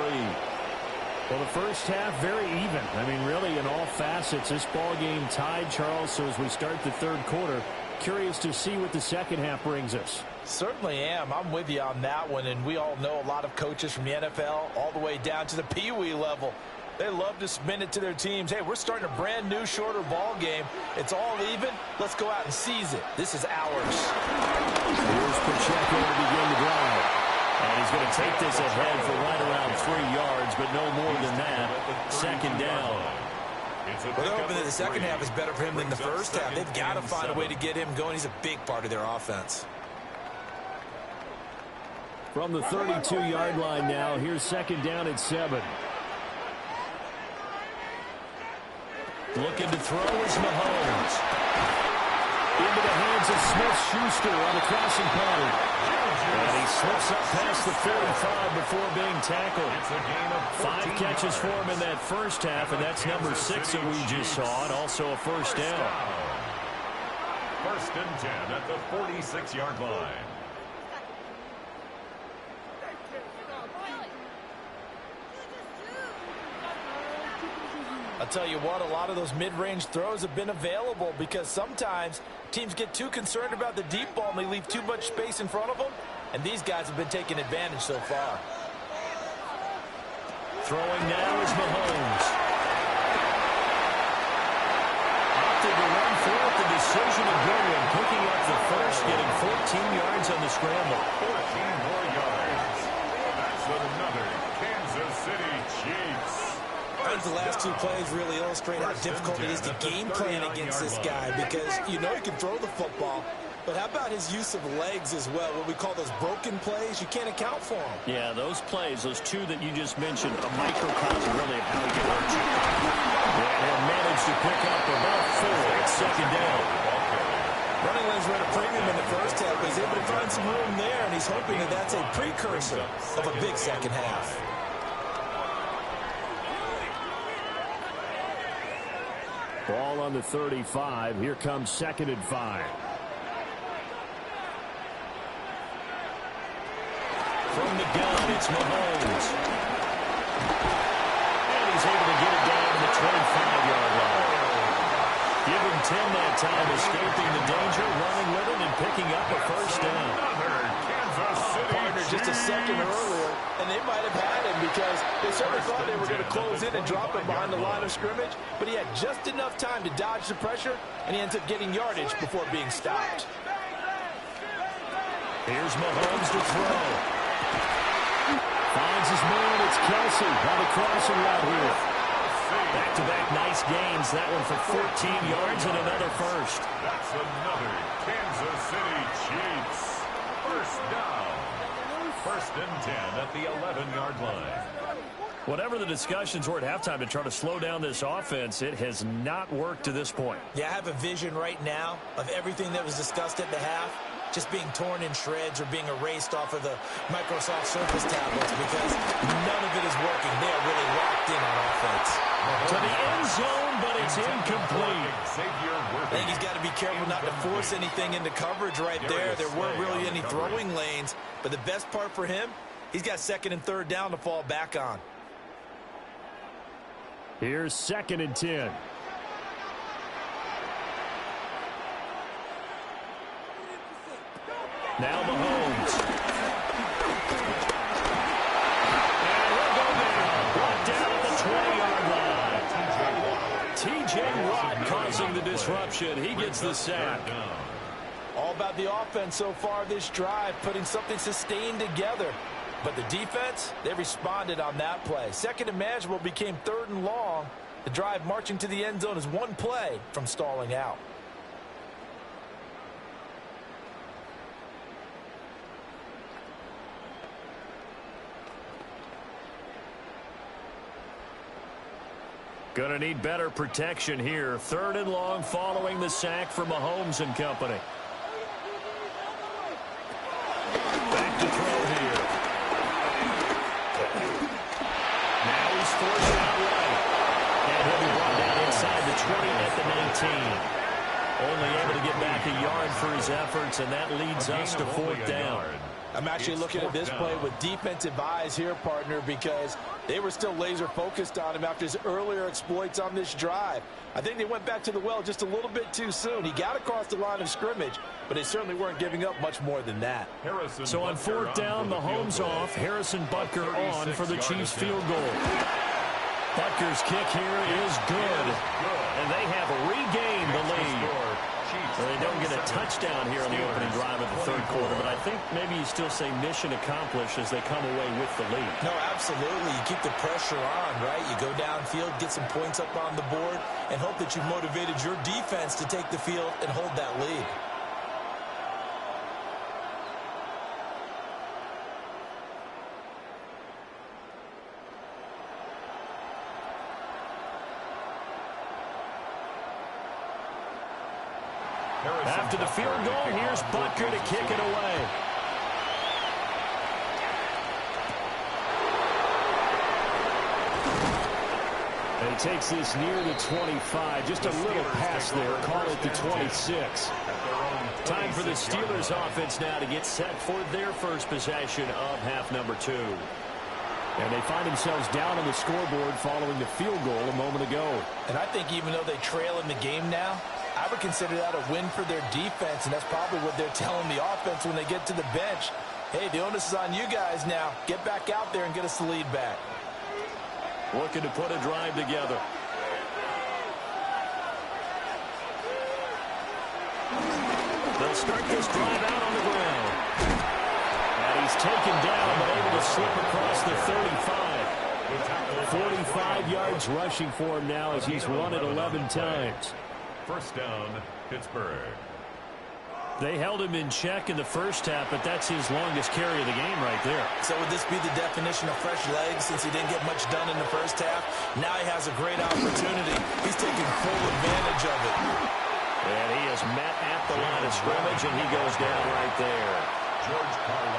Well, the first half, very even. I mean, really, in all facets, this ball game tied, Charles. So as we start the third quarter, curious to see what the second half brings us.
Certainly am. I'm with you on that one, and we all know a lot of coaches from the NFL all the way down to the Pee-wee level. They love to spin it to their teams. Hey, we're starting a brand new, shorter ball game. It's all even. Let's go out and seize it. This is ours.
Here's Pacheco to begin the drive. And he's going to take this ahead for right around 3 yards, but no more than that. Second down.
Well, they're hoping that the second half is better for him than the first half. They've got to find a way to get him going. He's a big part of their offense.
From the 32-yard line now, here's second down at 7. Looking to throw is Mahomes. Into the hands of Smith-Schuster on the crossing pattern. And he slips up past the 45 before being tackled. 5 catches for him in that first half, and that's number 6 that we just saw, and also a first down.
First and 10 at the 46-yard line.
I'll tell you what, a lot of those mid-range throws have been available because sometimes teams get too concerned about the deep ball and they leave too much space in front of them, and these guys have been taking advantage so far.
Throwing now is Mahomes. Opted to run for it, the decision of Goodwin, picking up the first, getting 14 yards on the scramble.
14 more yards. That's another Kansas City Chiefs.
I think the last 2 plays really illustrate how difficult it is to game plan against this guy because you know he can throw the football, but how about his use of legs as well, what we call those broken plays? You can't account for them.
Yeah, those plays, those 2 that you just mentioned, a microcosm really of how he can hurt you.
And managed to pick up about 4 at second down.
Running lanes were at a premium in the first half, but he's able to find some room there, and he's hoping that that's a precursor of a big second half.
Ball on the 35. Here comes second and 5. From the gun, it's Mahomes. And he's able to get it down to the 25-yard line. Give him 10 that time, escaping the danger, running with it, and picking up a first down.
Another Kansas City
Partner just a second earlier, and they might have had him because they certainly thought they were going to close in and drop him behind the line of scrimmage, but he had just enough time to dodge the pressure, and he ends up getting yardage before being stopped.
Here's Mahomes to throw. Finds his man. It's Kelsey on the crossing route here. Back-to-back nice gains. That one for 14 yards and another first.
That's another Kansas City Chiefs. First down. First and 10 at the 11-yard line.
Whatever the discussions were at halftime to try to slow down this offense, it has not worked to this point.
Yeah, I have a vision right now of everything that was discussed at the half just being torn in shreds or being erased off of the Microsoft Surface tablets because none of it is working. They are really locked in on offense.
To the end zone, but it's incomplete.
I think he's got to be careful not to force anything into coverage right there. There weren't really any throwing lanes, but the best part for him, he's got second and third down to fall back on.
Here's 2nd and 10. Now Mahomes. And he'll go down. Brought down at the 20-yard line. T.J. Watt causing the disruption. He gets the sack.
All about the offense so far this drive, putting something sustained together. But the defense, they responded on that play. Second and manageable became 3rd and long. The drive marching to the end zone is one play from stalling out.
Gonna need better protection here. 3rd and long following the sack from Mahomes and company. Back to throw here. Now he's forced out right. And he'll be brought down inside the 20 at the 19. Only able to get back a yard for his efforts, and that leads us to 4th down.
I'm actually looking at this play with defensive eyes here, partner, because they were still laser focused on him after his earlier exploits on this drive. I think they went back to the well just a little bit too soon. He got across the line of scrimmage, but they certainly weren't giving up much more than that.
So on 4th down, Mahomes off, Harrison Butker on for the Chiefs field goal. Butker's kick here is good, and they have regained the lead. Well, they don't get a touchdown here on the opening drive of the 3rd quarter, but I think maybe you still say mission accomplished as they come away with the lead.
No, absolutely. You keep the pressure on, right? You go downfield, get some points up on the board, and hope that you've motivated your defense to take the field and hold that lead.
After the field goal, here's Butker to kick it away. And he takes this near the 25. Just a little pass there. Call it the 26. Time for the Steelers offense now to get set for their first possession of half number 2. And they find themselves down on the scoreboard following the field goal a moment ago.
And I think even though they trail in the game now, I would consider that a win for their defense, and that's probably what they're telling the offense when they get to the bench. Hey, the onus is on you guys now. Get back out there and get us the lead back.
Looking to put a drive together. They'll start this drive out on the ground. And he's taken down, but able to slip across the 35. 45 yards rushing for him now as he's run it 11 times.
First down, Pittsburgh.
They held him in check in the first half, but that's his longest carry of the game right there.
So would this be the definition of fresh legs since he didn't get much done in the first half? Now he has a great opportunity. He's taking full advantage of it.
And he is met at the line of scrimmage, and he goes down right there.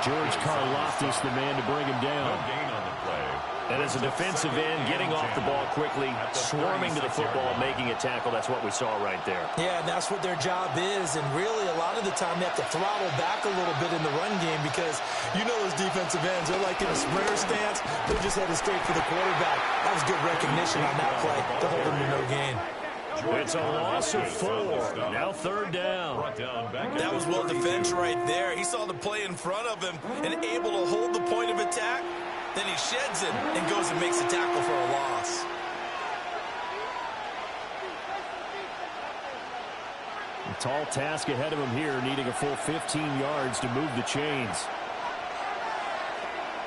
George Karlaftis, the man to bring him down.
No gain on the play.
And as a defensive end, getting off the ball quickly, swarming to the football, making a tackle. That's what we saw right there.
Yeah, and that's what their job is. And really, a lot of the time, they have to throttle back a little bit in the run game because you know those defensive ends, they're like in a sprinter stance. They're just headed straight for the quarterback. That was good recognition on that play to hold him to no gain.
It's a loss of 4. Now third down.
That was well defense right there. He saw the play in front of him and able to hold the point of attack. Then he sheds it and goes and makes a tackle for a loss.
A tall task ahead of him here, needing a full 15 yards to move the chains.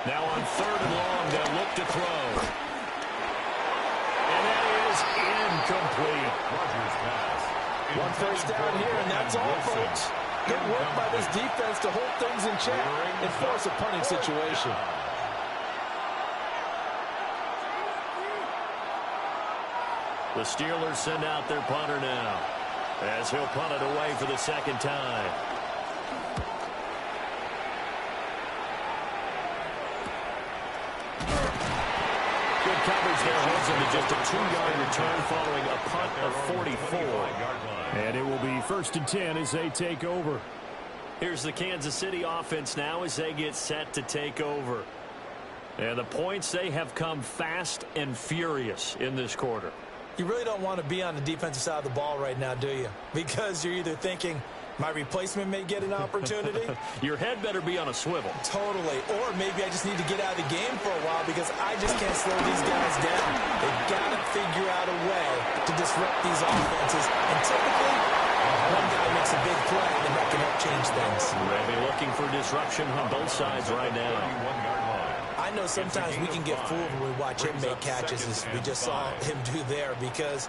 Now on third and long, they'll look to throw. And that is incomplete.
One first down here, and that's all, folks. Good work by this defense to hold things in check and force a punting situation.
The Steelers send out their punter now, as he'll punt it away for the second time. Good coverage there holds him to just a 2-yard return following a punt of 44.
And it will be 1st and 10 as they take over.
Here's the Kansas City offense now as they get set to take over. And the points, they have come fast and furious in this quarter.
You really don't want to be on the defensive side of the ball right now, do you? Because you're either thinking, my replacement may get an opportunity.
Your head better be on a swivel.
Totally. Or maybe I just need to get out of the game for a while because I just can't slow these guys down. They've got to figure out a way to disrupt these offenses. And typically, one guy makes a big play, and that can help change things.
They'll be looking for disruption on both sides right now.
I know sometimes we can get fooled when we watch him make catches, as we just saw him do there, because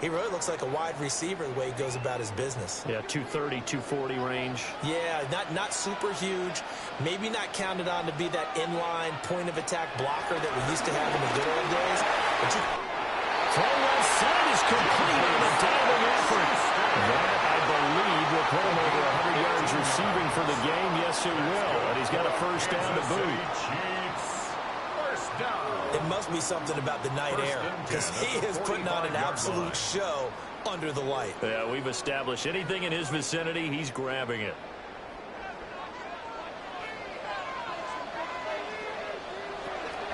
he really looks like a wide receiver the way he goes about his business.
Yeah, 230, 240 range.
Yeah, not super huge. Maybe not counted on to be that inline point-of-attack blocker that we used to have in the good old days. But
throw left side is complete on a diving effort. That, I believe, will put him over 100 yards receiving for the game. Yes, it will. And he's got a first down to boot.
It must be something about the night air, because he is putting on an absolute show under the light.
Yeah, we've established anything in his vicinity, he's grabbing it.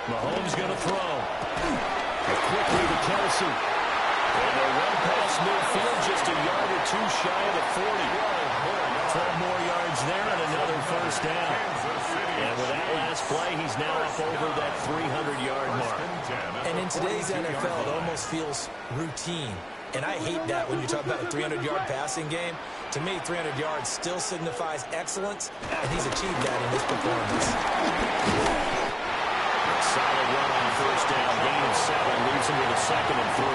Mahomes going to throw. Quickly to Kelsey. And a run past midfield, just a yard or two shy of the 40. 12 more yards there and another first down. And with that last play, he's now up over that 300-yard mark.
And in today's NFL, it almost feels routine. And I hate that when you talk about a 300-yard passing game. To me, 300 yards still signifies excellence, and he's achieved that in this performance.
Solid run on first down, gain of 7, leaves him with a 2nd and 3.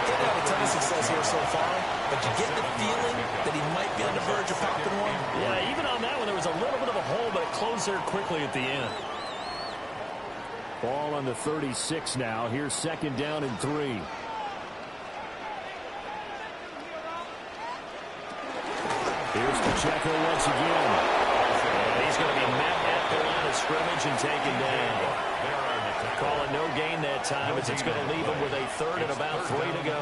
He hasn't had a ton of success here so far, but you get the feeling that he might be on the verge of popping one.
Yeah, even on that one, there was a little bit of a hole, but it closed there quickly at the end.
Ball on the 36 now. Here's 2nd down and 3. Here's Pacheco once again.
And he's going to be met at the line of scrimmage and taken down. Call it no gain that time as it's going to leave him with a 3rd and about 3 to go.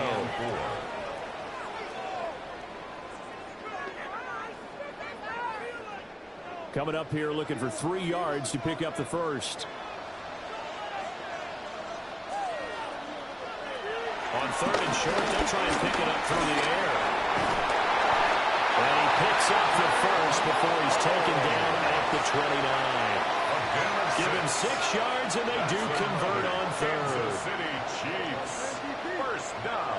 Coming up here looking for 3 yards to pick up the first.
On 3rd and short, they'll try and pick it up through the air. And he picks up the first before he's taken down at the 29. Give him 6 yards, and they do convert on 3rd.
First down.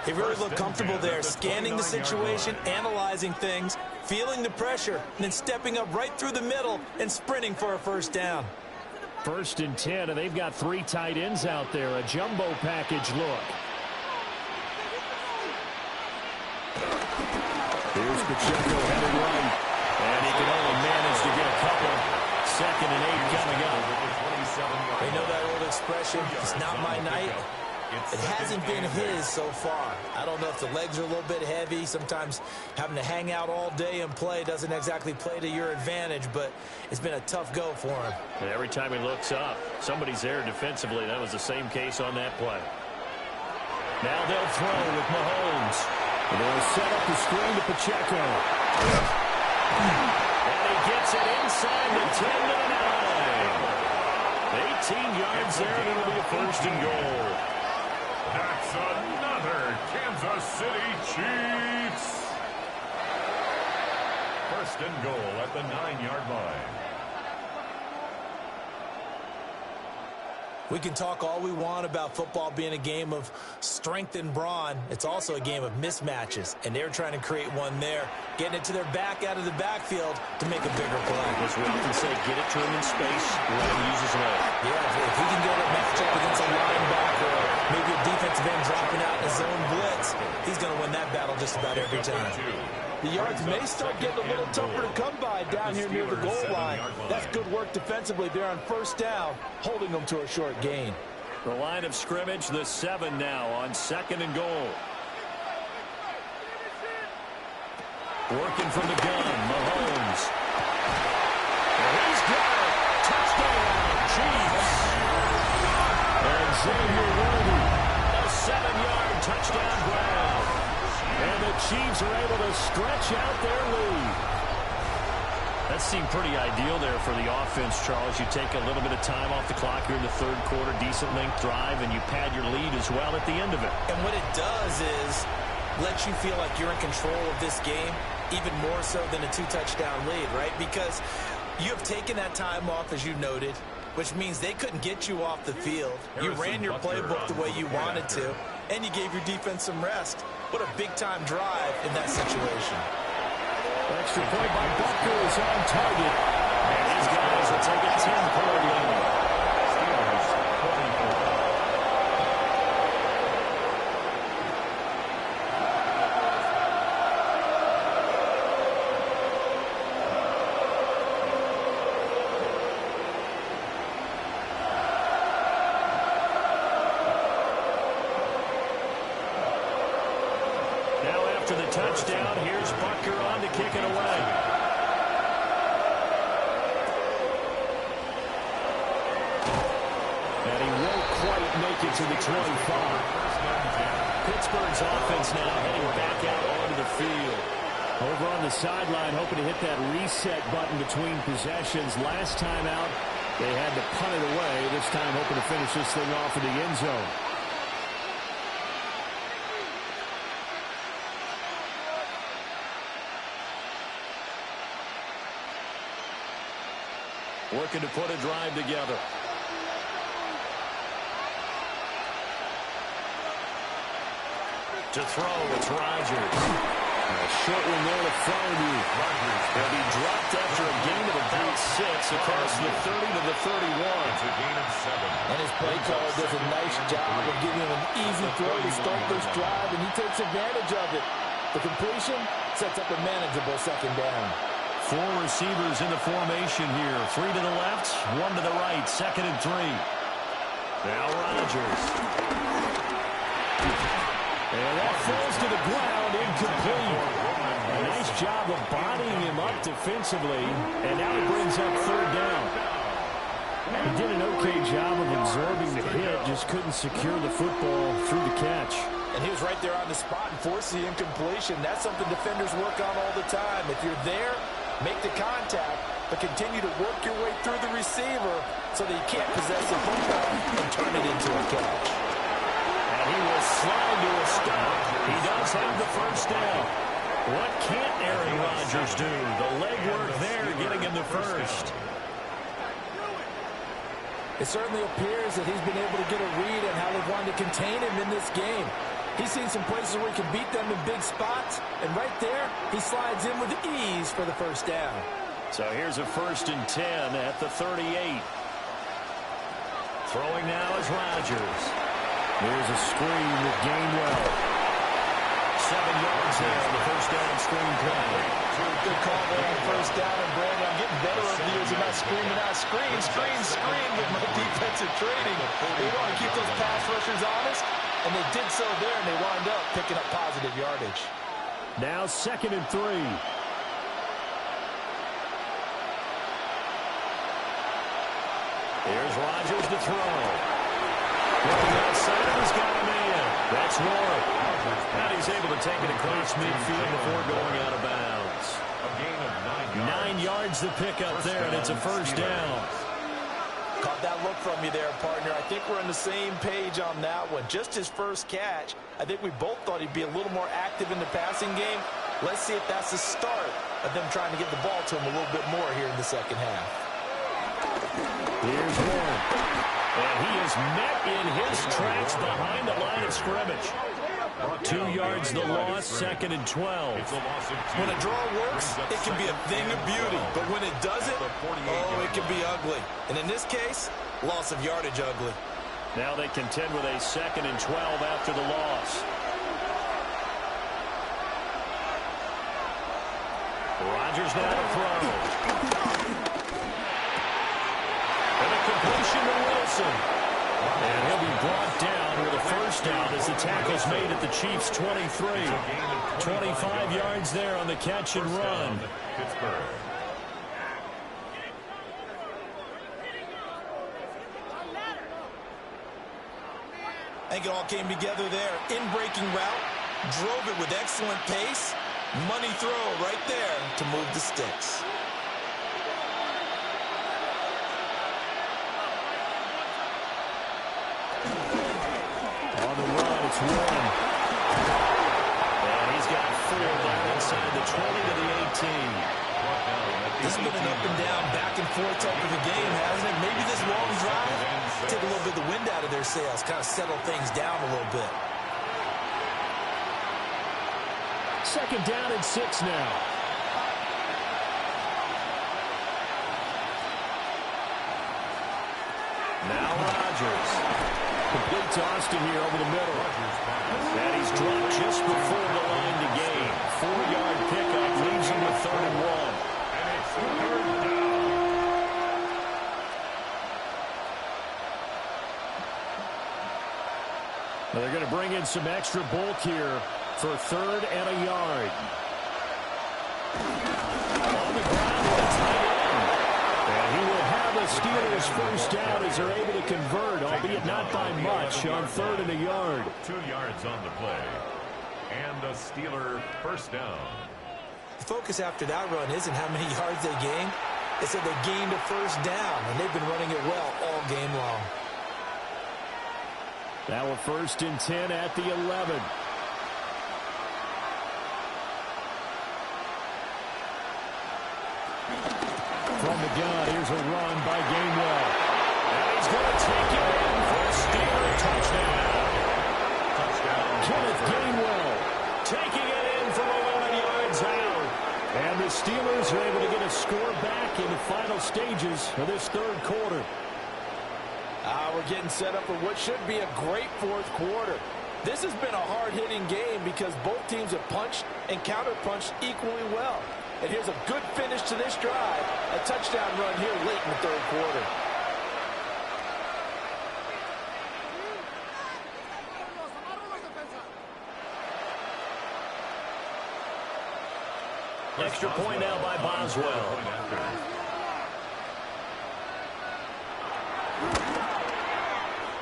He really looked comfortable there, scanning the situation, analyzing things, feeling the pressure, and then stepping up right through the middle and sprinting for a first down.
1st and 10, and they've got 3 tight ends out there. A jumbo package look. Here's Pacheco headed right.
And he can only manage to get a couple. 2nd and 8 coming up.
You know that old expression, it's not my night. It hasn't been his so far. I don't know if the legs are a little bit heavy. Sometimes having to hang out all day and play doesn't exactly play to your advantage, but it's been a tough go for him.
And every time he looks up, somebody's there defensively. That was the same case on that play. Now they'll throw with Mahomes.
And they'll set up the screen to Pacheco.
And he gets it inside the 10 to the 9. 18 yards there, and it'll be a 1st and goal.
That's another Kansas City Chiefs. First and goal at the 9-yard line.
We can talk all we want about football being a game of strength and brawn. It's also a game of mismatches, and they're trying to create one there, getting it to their back out of the backfield to make a bigger play.
As we often say, get it to him in space, let him use his leg.
Yeah, if he can get a matchup against a linebacker, or maybe a defensive end dropping out in a zone blitz, he's going to win that battle just about every time.
The yards may start getting a little tougher to come by down here near the goal line. That's good work defensively there on first down, holding them to a short gain.
The line of scrimmage, the 7 now on second and goal. Working from the gun, Mahomes. And he's got it. Touchdown, Chiefs. And Xavier Worthy, a 7-yard touchdown grab. And the Chiefs are able to stretch out their lead. That seemed pretty ideal there for the offense, Charles. You take a little bit of time off the clock here in the third quarter, decent length drive, and you pad your lead as well at the end of it.
And what it does is let you feel like you're in control of this game, even more so than a 2-touchdown lead, right? Because you have taken that time off, as you noted, which means they couldn't get you off the field. You ran your playbook the way you wanted to, and you gave your defense some rest. What a big-time drive in that situation.
Extra point by Bucker is on target.
And these guys will take a 10-point lead. After the touchdown, here's Bucker on to kick it away.
And he won't quite make it to the 25.
Pittsburgh's offense now heading back out onto the field.
Over on the sideline, hoping to hit that reset button between possessions. Last time out, they had to punt it away. This time hoping to finish this thing off in the end zone.
Working to put a drive together. To throw, it's Rodgers.
A short one there to find you.
He'll be dropped after a gain of about 6 across the 30 to the 31.
It's a gain of 7.
And his play caller does a nice job of giving him an easy throw to start this drive, and he takes advantage of it. The completion sets up a manageable second down.
4 receivers in the formation here. 3 to the left, 1 to the right. 2nd and 3. Now Rodgers.
And that falls to the ground, incomplete. A nice job of bodying him up defensively. And now he brings up 3rd down. He did an okay job of absorbing the hit, just couldn't secure the football through the catch.
And he was right there on the spot and forced the incompletion. That's something defenders work on all the time. If you're there, make the contact, but continue to work your way through the receiver so that you can't possess the football and turn it into a catch.
And he will slide to a stop. He does have the 1st down. What can't Aaron Rodgers do? The legwork there getting him the 1st.
It certainly appears that he's been able to get a read on how they've wanted to contain him in this game. He's seen some places where he can beat them in big spots, and right there, he slides in with ease for the 1st down.
So here's a 1st and 10 at the 38. Throwing now is Rodgers.
Here's a screen with Gainwell.
7 yards there on the 1st down screen play.
Good call there on 1st down, and Brandon, I'm getting better over the years of not screaming out, screen, screen, screen with my defensive training. They want to keep those pass rushers honest, and they did so there, and they wound up picking up positive yardage.
Now 2nd and 3.
Here's Rodgers to throw. Looking outside, he's got a man. That's Warren. And he's able to take it across midfield before going out of bounds.
A gain of 9 yards.
9 yards to pick up there, and it's a 1st down.
Caught that look from you there, partner. I think we're on the same page on that one. Just his first catch, I think we both thought he'd be a little more active in the passing game. Let's see if that's the start of them trying to get the ball to him a little bit more here in the second half.
Here's one. And he is met in his tracks behind the line of scrimmage. 2 yards the loss, 2nd and 12.
When a draw works, it can be a thing of beauty. But when it doesn't, oh, it can be ugly. And in this case, loss of yardage ugly.
Now they contend with a 2nd and 12 after the loss. Rodgers now to throw. And a completion to Wilson. And he'll be brought down with a first down as the tackle's made at the Chiefs' 23. 25 yards there on the catch and run.
Pittsburgh.
I think it all came together there. In-breaking route, drove it with excellent pace. Money throw right there to move the sticks.
On the run, it's one. And he's got 4 down inside the 20 to the 18.
This has been an up and down, back and forth type of a game, hasn't it? Maybe this long drive, take a little bit of the wind out of their sails, kind of settle things down a little bit.
2nd down and 6 now. Now Rodgers. Complete to Austin here over the middle. And he's dropped just before the line to gain. 4-yard pickup leaves him with 3rd and 1.
And it's 3rd down.
Well, they're going to bring in some extra bulk here for 3rd and a yard. On the ground with a tight end. And he will have the Steelers first down as they're able to convert, albeit not by much, on 3rd and a yard.
2 yards on the play. And a Steeler first down.
The focus after that run isn't how many yards they gained. They said they gained a first down, and they've been running it well all game long.
Now a 1st and 10 at the 11. From the gun, here's a run by Gainwell. And he's going to take it in for a Steeler touchdown. Kenneth Gainwell taking it in from 11 yards out. And the Steelers are able to get a score back in the final stages of this 3rd quarter.
We're getting set up for what should be a great 4th quarter. This has been a hard-hitting game because both teams have punched and counter-punched equally well. And here's a good finish to this drive. A touchdown run here late in the 3rd quarter.
Extra point now by Boswell.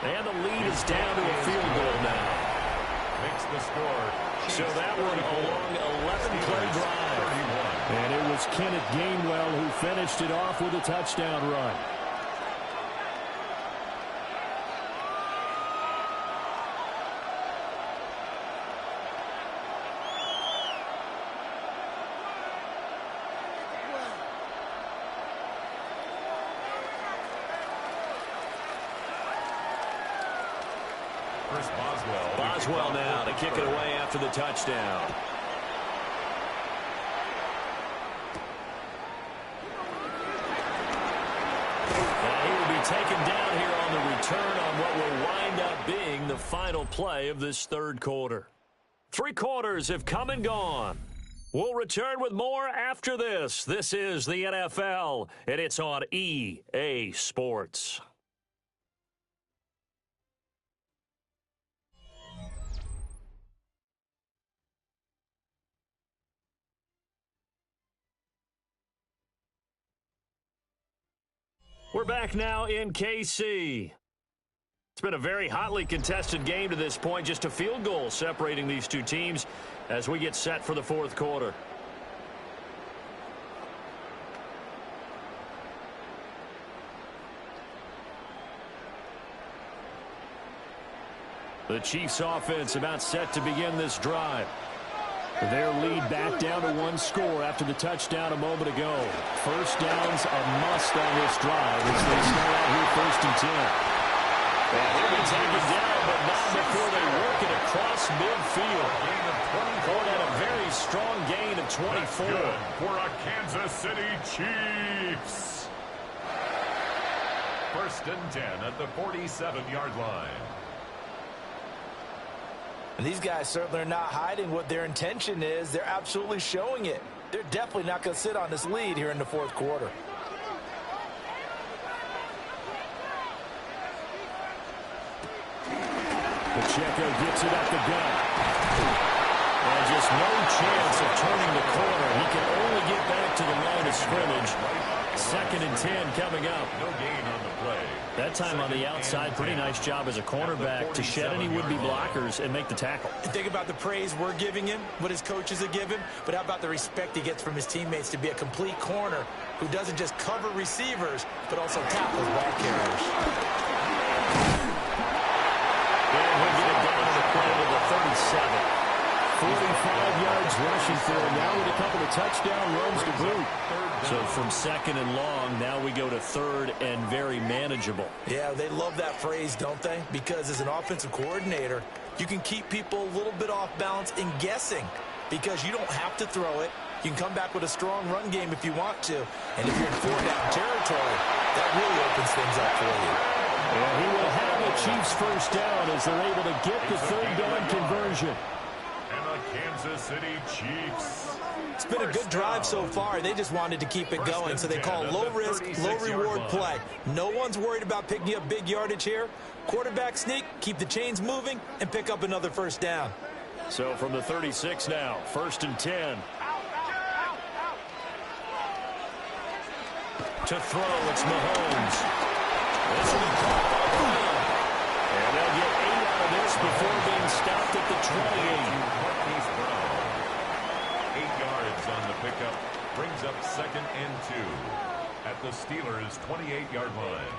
And the lead is down to a field goal now.
Makes the score.
So that one a long 11-play drive. And it was Kenneth Gainwell who finished it off with a touchdown run. Boswell now to kick it away after the touchdown. And he will be taken down here on the return on what will wind up being the final play of this 3rd quarter. 3 quarters have come and gone. We'll return with more after this. This is the NFL, and it's on EA Sports. We're back now in KC. It's been a very hotly contested game to this point. Just a field goal separating these two teams as we get set for the 4th quarter. The Chiefs offense about set to begin this drive. Their lead back down to one score after the touchdown a moment ago. First down's a must on this drive as they start out here 1st and 10. They'll be taken down, but not before they work it across midfield. Calling out a very strong gain of 24.
Good for a Kansas City Chiefs. 1st and 10 at the 47-yard line.
And these guys certainly are not hiding what their intention is. They're absolutely showing it. They're definitely not going to sit on this lead here in the 4th quarter.
Pacheco gets it up the gut. And just no chance of turning the corner. He can only get back to the line of scrimmage. 2nd and 10 coming up.
No gain on the play.
That time on the outside, pretty nice job as a cornerback to shed any would-be blockers and make the tackle.
Think about the praise we're giving him, what his coaches are giving, but how about the respect he gets from his teammates to be a complete corner who doesn't just cover receivers, but also tackles ball carriers.
And he'll get it down to the play to the 37.
45 yards rushing for him now with a couple of touchdown runs to boot.
So from 2nd and long, now we go to 3rd and very manageable.
Yeah, they love that phrase, don't they? Because as an offensive coordinator, you can keep people a little bit off balance in guessing because you don't have to throw it. You can come back with a strong run game if you want to. And if you're in 4-down territory, that really opens things up for you.
And he will have the Chiefs first down as they're able to get the 3rd down conversion.
And the Kansas City Chiefs.
It's been a good drive so far. They just wanted to keep it going, so they call low-risk, low-reward play. No one's worried about picking up big yardage here. Quarterback sneak, keep the chains moving, and pick up another first down.
So from the 36 now, 1st and 10. To throw, it's Mahomes. This will be caught by Brown. And they'll get 8 out of this before being stopped at the 28.
8 yards on the pickup. Brings up 2nd and 2 at the Steelers' 28-yard line.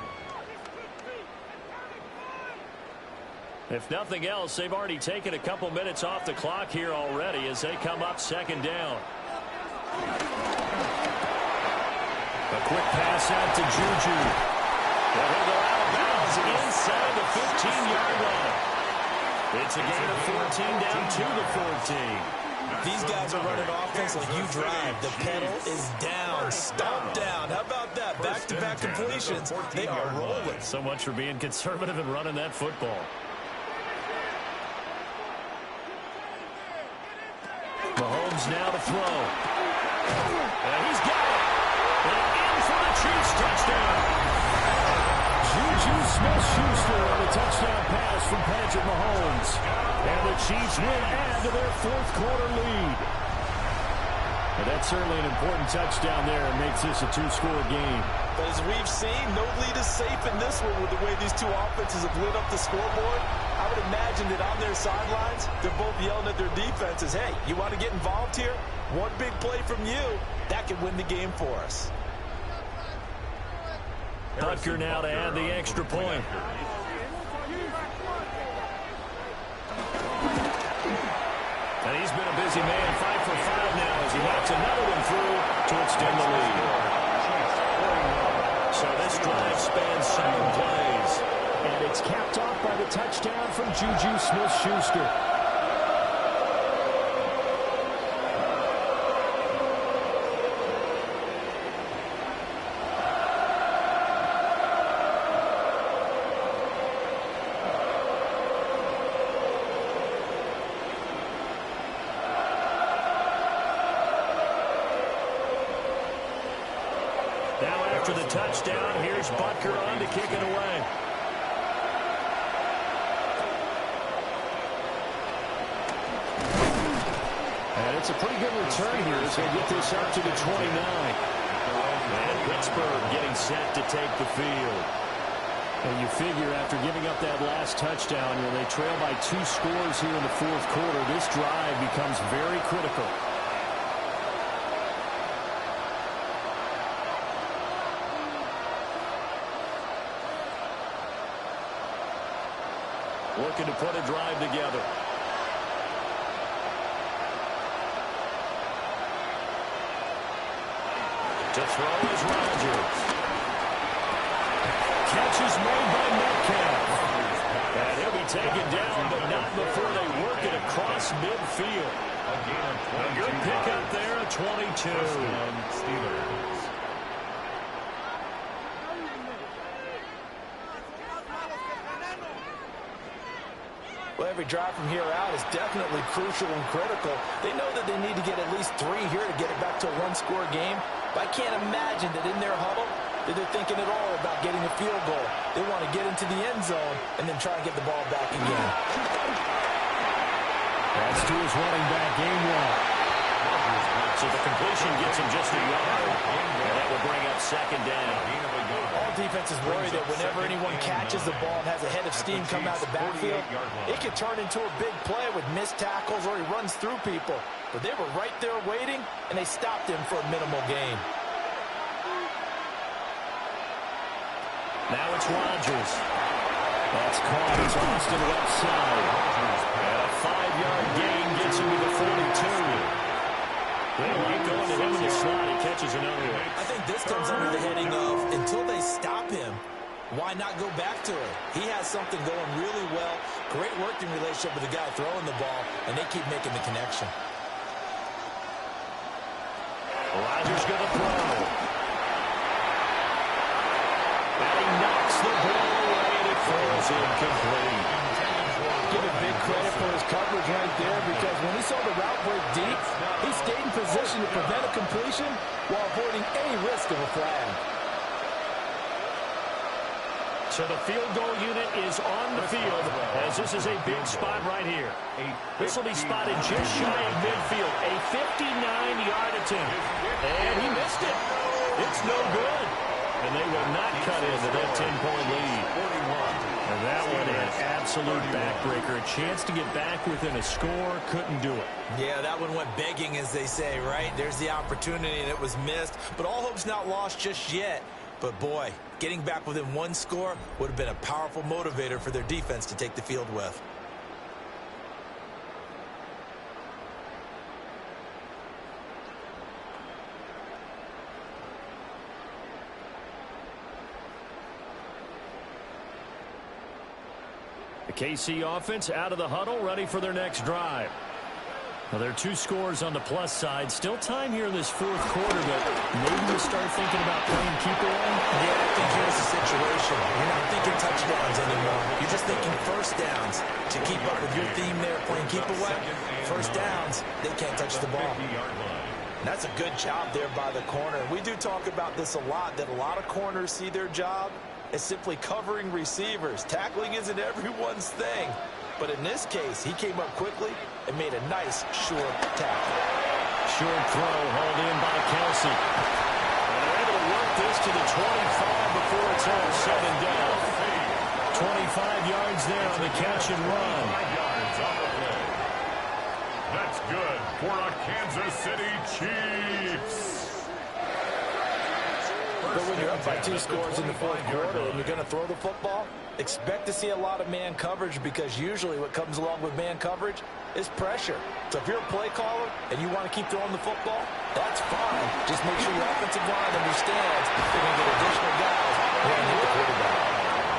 If nothing else, they've already taken a couple minutes off the clock here already as they come up 2nd down. A quick pass out to Juju. And he'll go out of bounds inside the 15-yard line. It's a gain of 14 down to the 14.
These guys are running offense like you drive. The pedal is down, stomp down. How about that? Back-to-back completions. They are rolling.
So much for being conservative and running that football. Mahomes now to throw. And he's got it. And in for the Chiefs touchdown.
Juju Smith-Schuster on a touchdown pass from Patrick Mahomes. And the Chiefs will add to their 4th quarter lead. And that's certainly an important touchdown there and makes this a 2-score game.
But as we've seen, no lead is safe in this one with the way these two offenses have lit up the scoreboard. I would imagine that on their sidelines, they're both yelling at their defenses, hey, you want to get involved here? One big play from you, that can win the game for us.
Butker now to add the extra point. And he's been a busy man, 5 for 5 now as he knocks another one through to extend the lead. So this drive spans 7 plays.
And it's capped off by the touchdown from Juju Smith-Schuster.
Now after the touchdown, here's Butker on to kick it away.
And it's a pretty good return here as they get this up to the 29.
And Pittsburgh getting set to take the field.
And you figure after giving up that last touchdown, they trail by 2 scores here in the 4th quarter. This drive becomes very critical.
looking to put a drive together. To throw is Rodgers. Catch is made by Metcalf. And he'll be taken down, but not before they work it across midfield. A good pickup there, a 22.
Steelers.
Well, every drive from here out is definitely crucial and critical. They know that they need to get at least 3 here to get it back to a one-score game. But I can't imagine that in their huddle that they're thinking at all about getting a field goal. They want to get into the end zone and then try and get the ball back again.
That's to his running back, game 1.
So the completion gets him just a yard. And that will bring up second down.
All defenses worry that whenever anyone catches the ball and has a head of steam come out of the backfield, it could turn into a big play with missed tackles or he runs through people. But they were right there waiting, and they stopped him for a minimal gain.
Now it's Rodgers. That's caught. It's Austin left side. And a 5-yard gain gets him to the 42. They like going to him in the slot. He catches another one.
I think this comes under the heading of, until they stop him, why not go back to it? He has something going really well. Great working relationship with the guy throwing the ball, and they keep making the connection.
Rodgers going to throw. And he knocks the ball away, and it falls incomplete.
Give him big credit for his coverage right there, because when he saw the route break deep, he stayed in position to prevent a completion while avoiding any risk of a flag.
So the field goal unit is on the field, as this is a big spot right here. This will be spotted just shy of midfield. A 59-yard attempt. And he missed it. It's no good. And they will not cut into that 10-point lead. And that one an absolute backbreaker. A chance to get back within a score. Couldn't do it.
Yeah, that one went begging, as they say, right? There's the opportunity, and it was missed. But all hope's not lost just yet. But, boy, getting back within one score would have been a powerful motivator for their defense to take the field with.
The KC offense out of the huddle, ready for their next drive. Well, there are 2 scores on the plus side. Still time here in this fourth quarter, but maybe you start thinking about playing keep away.
Yeah, I think here's the situation. You're not thinking touchdowns anymore. You're just thinking first downs. To keep up with your theme there, playing keep away, first downs, they can't touch the ball. And that's a good job there by the corner. We do talk about this a lot, that a lot of corners see their job as simply covering receivers. Tackling isn't everyone's thing. But in this case, he came up quickly and made a nice, short tackle.
Short throw hauled in by Kelsey. And they're able to work this to the 25 before it's all said and done. 25 yards there on the catch and run.
5 yards on the play. That's good for a Kansas City Chiefs.
But when you're up by 2 scores in the fourth quarter and you're going to throw the football, expect to see a lot of man coverage, because usually what comes along with man coverage is pressure. So if you're a play caller and you want to keep throwing the football, that's fine. Just make sure your offensive line understands they're going to get additional guys and hit the quarterback.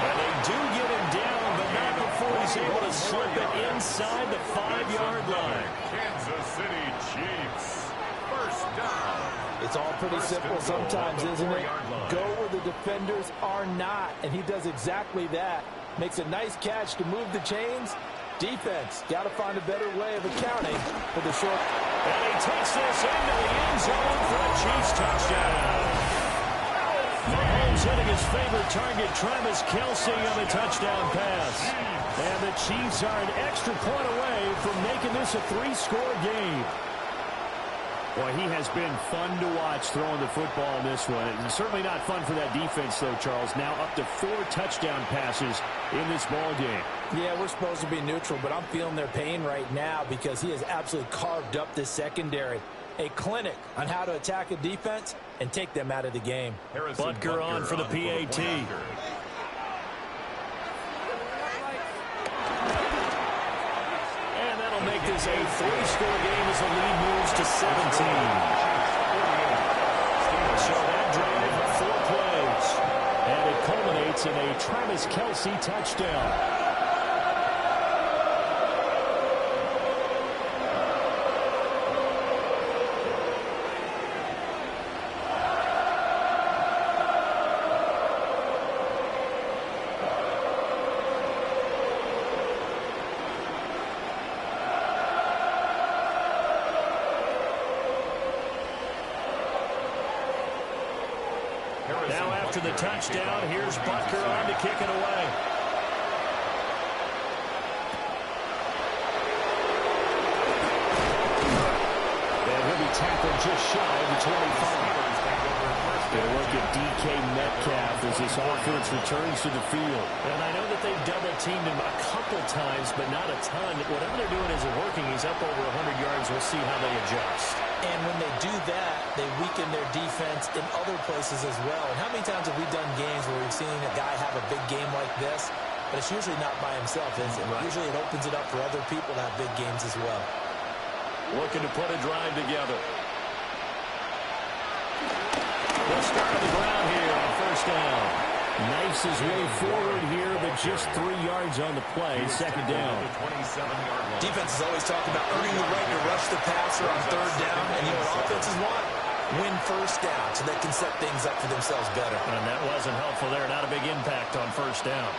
And they do get him down, but not before he's able to slip it inside the 5-yard line.
Kansas City Chiefs. First down.
It's all pretty simple sometimes, isn't it? Go where the defenders are not, and he does exactly that. Makes a nice catch to move the chains. Defense got to find a better way of accounting for the short.
And he takes this into the end zone for a Chiefs touchdown. Mahomes hitting his favorite target, Travis Kelce, on the touchdown pass. And the Chiefs are an extra point away from making this a 3-score game.
Boy, he has been fun to watch throwing the football in this one. It's certainly not fun for that defense, though, Charles. Now up to 4 touchdown passes in this ball game.
Yeah, we're supposed to be neutral, but I'm feeling their pain right now because he has absolutely carved up this secondary. A clinic on how to attack a defense and take them out of the game.
Butker on for the PAT. this a 3-score game as the lead moves to 17. So that drive, 4 plays. And it culminates in a Travis Kelce touchdown. Now after the touchdown, here's Butker on to kick it away. And he'll be tackled just shy of the 25. They'll look at DK Metcalf as this offense returns to the field. And I know that they've double-teamed him a couple times, but not a ton. Whatever they're doing isn't working. He's up over 100 yards. We'll see how they adjust.
And when they do that, they weaken their defense in other places as well. And how many times have we done games where we've seen a guy have a big game like this, but it's usually not by himself, is it? Right. Usually it opens it up for other people to have big games as well.
Looking to put a drive together. They'll start on the ground here on first down. Knifes his way forward here, but just 3 yards on the play. Second down.
Defense is always talking about earning the right to rush the passer on third down. And you know what offenses want? Win first down so they can set things up for themselves better.
And that wasn't helpful there. Not a big impact on first down.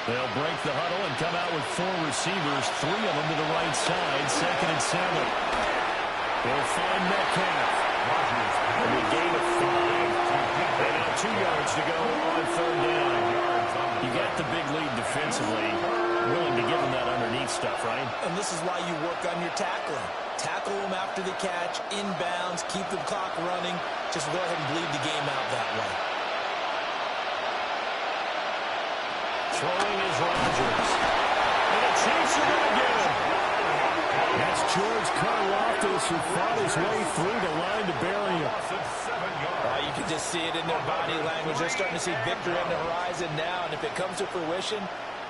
They'll break the huddle and come out with 4 receivers, 3 of them to the right side. Second and 7. They'll find Metcalf. And a gain of 5. And now 2 yards to go on third down. You got the big lead defensively. Willing to give them that underneath stuff, right?
And this is why you work on your tackling. Tackle them after the catch, inbounds, keep the clock running. Just go ahead and bleed the game out that way.
Throwing is Rodgers. And a chase to get him. That's George Karlaftis who fought his way through the line to bury him.
You can just see it in their body language. They're starting to see victory on the horizon now, and if it comes to fruition,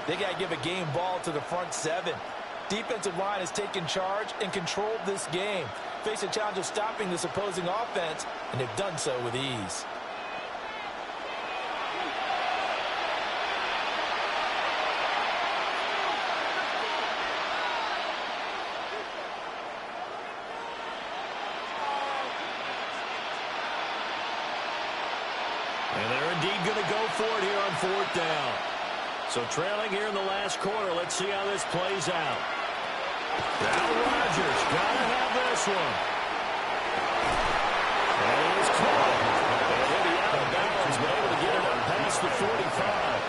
they got to give a game ball to the front 7. Defensive line has taken charge and controlled this game. Face a challenge of stopping this opposing offense, and they've done so with ease.
And they're indeed going to go for it here on fourth down. So trailing here in the last quarter. Let's see how this plays out. Now Rodgers got to have this one. And it is caught. And he'll be out of bounds, but able to get it up past the 45.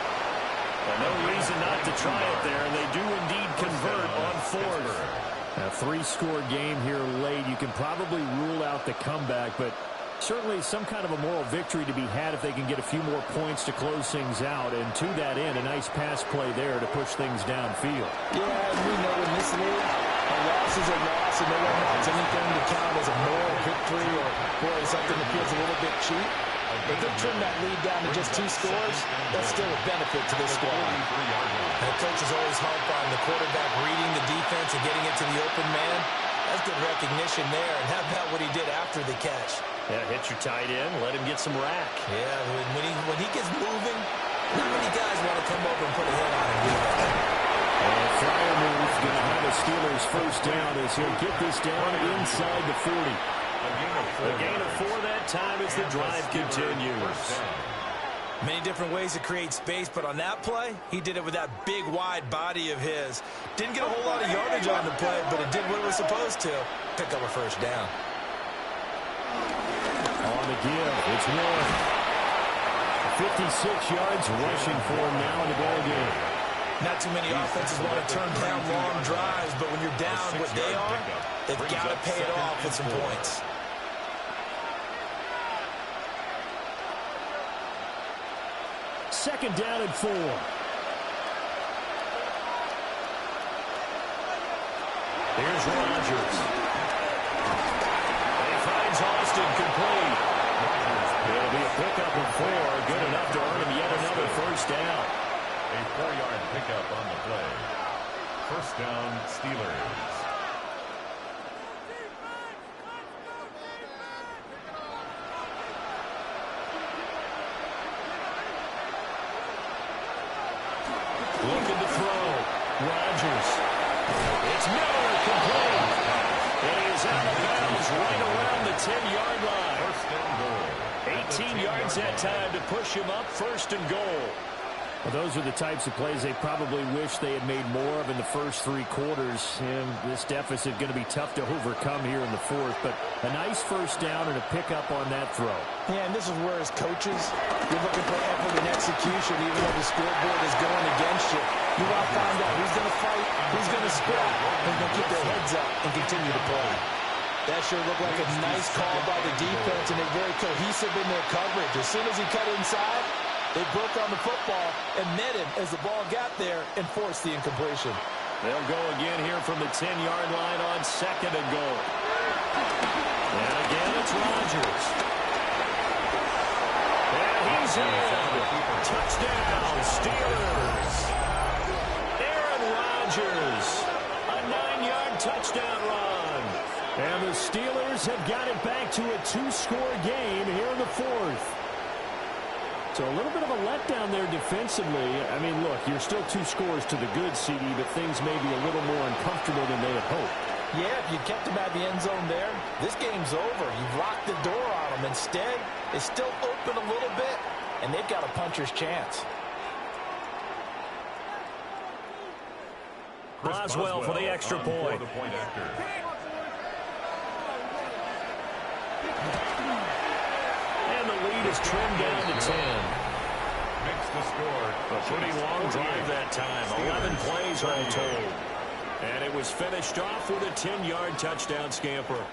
And no reason not to try it there, and they do indeed convert on fourth. A 3-score game here late. You can probably rule out the comeback, but certainly some kind of a moral victory to be had if they can get a few more points to close things out. And to that end, a nice pass play there to push things downfield.
Yeah, and we know in this league, a loss is a loss, and no one wants anything to count as a moral victory or, boy, something that feels a little bit cheap. If they trim that lead down to just 2 scores, that's still a benefit to this squad. And the coaches always harp on the quarterback reading the defense and getting it to the open man. That's good recognition there. And how about what he did after the catch?
Yeah, hit your tight end, let him get some rack.
Yeah, when he gets moving, not many guys want to come over and put a hit on him.
And Freiermuth's going to have a Steelers first down as he'll get this down inside the 40. A gain of 4 that time as the drive continues.
Many different ways to create space, but on that play, he did it with that big, wide body of his. Didn't get a whole lot of yardage on the play, but it did what it was supposed to. Pick up a first down.
On the give, it's Warren. 56 yards rushing for him now in the ball game.
Not too many offenses want to turn down long drives, but when you're down what they are, they've got to pay it off with some points.
Second down and 4. Here's Rodgers. And he finds Austin complete. It'll be a pickup of 4. Good enough to earn him yet another first down.
A 4-yard pickup on the play. First down, Steelers.
Looking to throw. Rodgers. It's Miller, complete. And he is out of bounds right around the 10-yard line.
First and goal.
18 yards that time to push him up, first and goal.
Well, those are the types of plays they probably wish they had made more of in the first 3 quarters. And this deficit going to be tough to overcome here in the fourth. But a nice first down and a pickup on that throw.
Yeah, and this is where as coaches, you're looking for effort and execution even though the scoreboard is going against you. You want to find out who's going to fight, who's going to scrap, who's going to keep their heads up and continue to play. That sure looked like a nice call by the defense, and they're very cohesive in their coverage. As soon as he cut inside, they broke on the football and met him as the ball got there and forced the incompletion.
They'll go again here from the 10-yard line on second and goal. And again, it's Rodgers. And he's in. Touchdown, Steelers. Aaron Rodgers, a 9-yard touchdown run.
And the Steelers have got it back to a 2-score game here in the fourth. So a little bit of a letdown there defensively. I mean, look, you're still 2 scores to the good, CD, but things may be a little more uncomfortable than they had hoped.
Yeah, if you kept him at the end zone there, this game's over. You've locked the door on him. Instead, it's still open a little bit, and they've got a puncher's chance.
Boswell for the extra point. And the lead is trimmed down to 10.
Makes the score.
A pretty long drive that time. 11 plays all told. And it was finished off with a 10-yard touchdown scamper.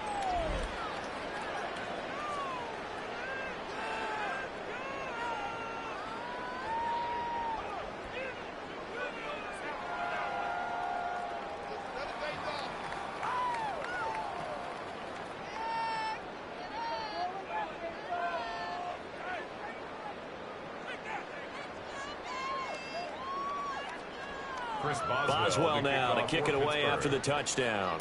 Boswell now to kick it away after the touchdown.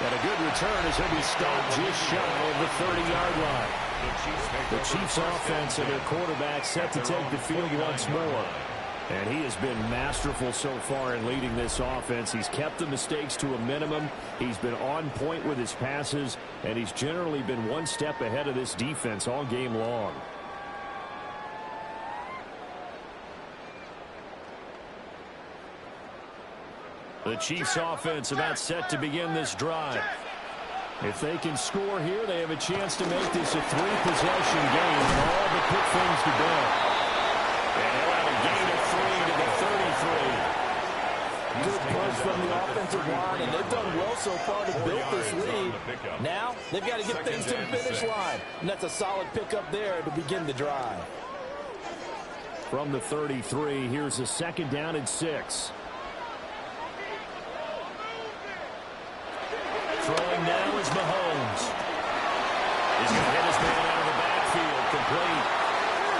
And a good return as he'll be stopped just shy of the 30-yard line. The Chiefs offense and their quarterback set to take the field once more. And he has been masterful so far in leading this offense. He's kept the mistakes to a minimum. He's been on point with his passes, and he's generally been one step ahead of this defense all game long. The Chiefs offense about set to begin this drive. If they can score here, they have a chance to make this a 3-possession game and all but put things to bed.
And he'll have a gain of 3 to the 33.
Good push from the offensive line, and they've done well so far to build this lead. Now, they've got to get things to the finish line, and that's a solid pickup there to begin the drive.
From the 33, here's a 2nd down and 6.
Throwing now is Mahomes. He's going to hit his man out of the backfield, complete.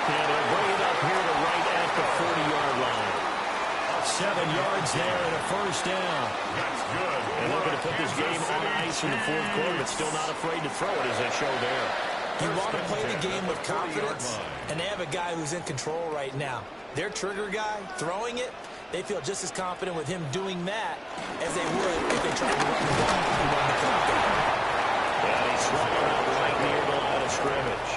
And he'll bring it up here to right at the 40-yard line. 7 yards there and a first down.
That's good.
And looking to put this game on ice in the fourth quarter, but still not afraid to throw it as they show there.
You want to play the game with confidence, and they have a guy who's in control right now. Their trigger guy, throwing it, they feel just as confident with him doing that as they would if they tried to run the ball and run the clock down.
And he swung it out right near the line of scrimmage.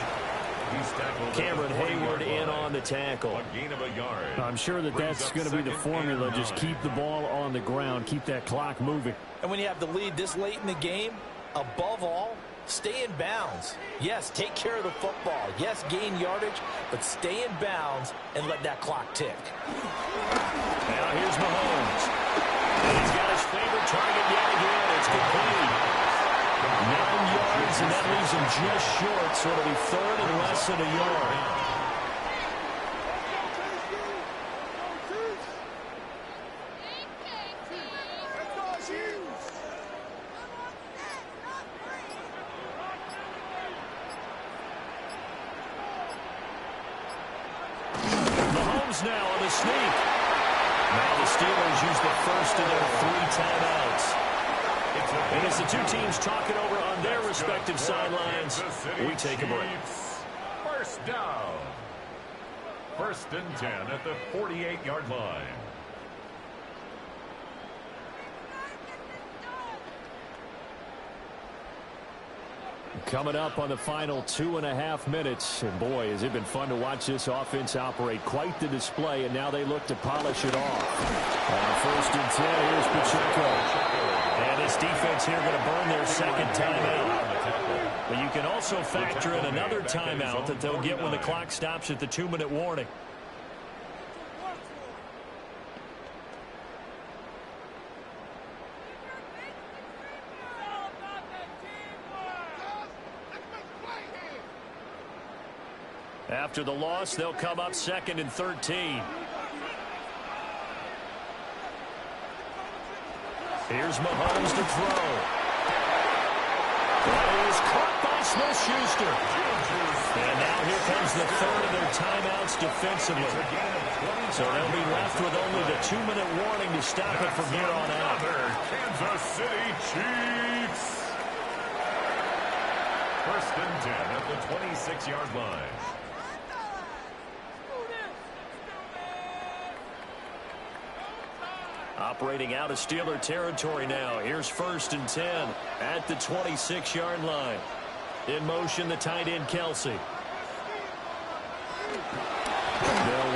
Cameron Hayward in on the tackle.
A gain of a yard.
I'm sure that that's going to be the formula. Just keep the ball on the ground. Keep that clock moving.
And when you have the lead this late in the game, above all, stay in bounds. Yes, take care of the football. Yes, gain yardage, but stay in bounds and let that clock tick.
Now here's Mahomes. And he's got his favorite target yet again. It's complete. 9 yards, and that leaves him just short, so it'll be 3rd and less than a yard. Mahomes now on the sneak. Now the Steelers use the first of their 3 timeouts. And as the two teams talk it over on their respective sidelines. We take a break.
First down. 1st and 10 at the 48-yard line.
Coming up on the final 2.5 minutes. And boy, has it been fun to watch this offense operate. Quite the display, and now they look to polish it off. On 1st and 10, here's Pacheco.
And this defense here going to burn their second timeout. But you can also factor in another timeout that they'll get when the clock stops at the 2-minute warning. After the loss, they'll come up 2nd and 13. Here's Mahomes to throw. That is caught by Smith-Schuster. And now here comes the 3rd of their timeouts defensively. So they'll be left with only the 2-minute warning to stop it from here on out.
Kansas City Chiefs. 1st and 10 at the 26-yard line.
Operating out of Steeler territory now. Here's 1st and 10 at the 26-yard line. In motion, the tight end, Kelsey.
They'll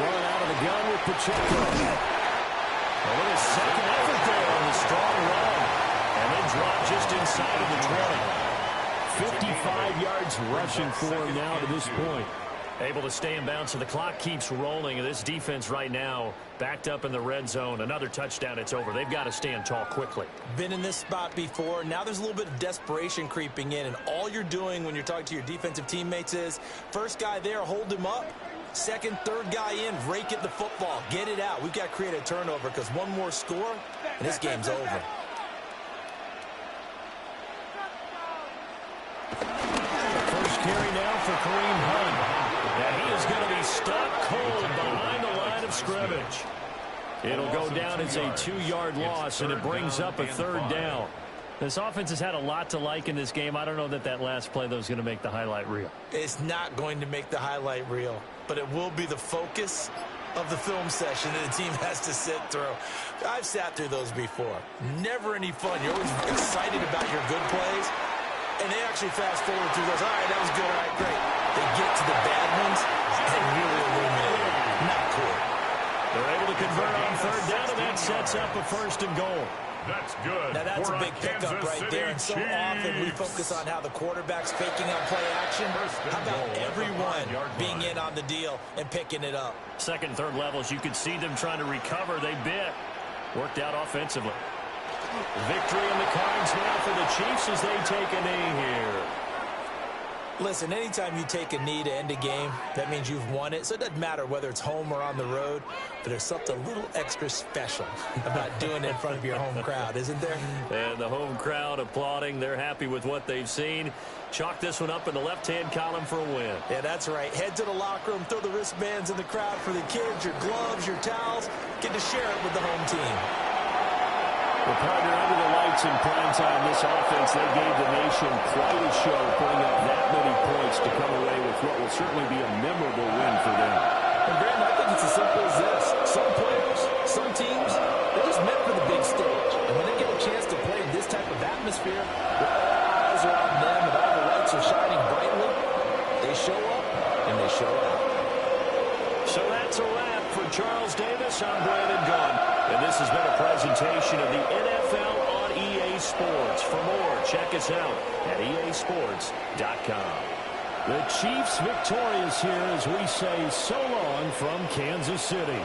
run out of the gun with Pacheco.
Well, with his second effort there on the strong run. And then drop just inside of the 20.
55 yards rushing for him now to this point.
Able to stay in bounds, so the clock keeps rolling. And this defense right now backed up in the red zone. Another touchdown, it's over. They've got to stand tall quickly.
Been in this spot before. Now there's a little bit of desperation creeping in. And all you're doing when you're talking to your defensive teammates is, first guy there, hold him up. Second, third guy in, rake at the football. Get it out. We've got to create a turnover because one more score, and this game's over.
First carry now for Kareem Hunt. And he is going to be stopped cold behind the line of scrimmage. It'll go down as a 2-yard loss, and it brings up a 3rd down. This offense has had a lot to like in this game. I don't know that that last play, though, is going to make the highlight reel.
It's not going to make the highlight reel, but it will be the focus of the film session that the team has to sit through. I've sat through those before. Never any fun. You're always excited about your good plays, and they actually fast forward through those. All right, that was good. All right, great. They get to the bad ones and really illuminate it. Not cool.
They're able to convert on 3rd down, and that sets up a 1st and goal.
That's good.
Now that's a big pickup right there. And so often we focus on how the quarterback's faking up play action. How about everyone being in on the deal and picking it up?
2nd and 3rd levels, you could see them trying to recover. They bit. Worked out offensively. Victory in the cards now for the Chiefs as they take a knee here.
Listen, anytime you take a knee to end a game, that means you've won it. So it doesn't matter whether it's home or on the road, but there's something a little extra special about doing it in front of your home crowd, isn't there?
And the home crowd applauding. They're happy with what they've seen. Chalk this one up in the left-hand column for a win.
Yeah, that's right. Head to the locker room, throw the wristbands in the crowd for the kids, your gloves, your towels. Get to share it with the home team.
The partner under the lights in prime time, this offense, they gave the nation quite a show, putting up that many points to come away with what will certainly be a memorable win for them.
And Brandon, I think it's as simple as this. Some players, some teams, they're just meant for the big stage. And when they get a chance to play in this type of atmosphere, where all eyes are on them and all the lights are shining brightly, they show up and they show out.
So that's a wrap for Charles Davis. I'm Brandon Gunn. And this has been a presentation of the NFL on EA Sports. For more, check us out at easports.com.
The Chiefs victorious here as we say so long from Kansas City.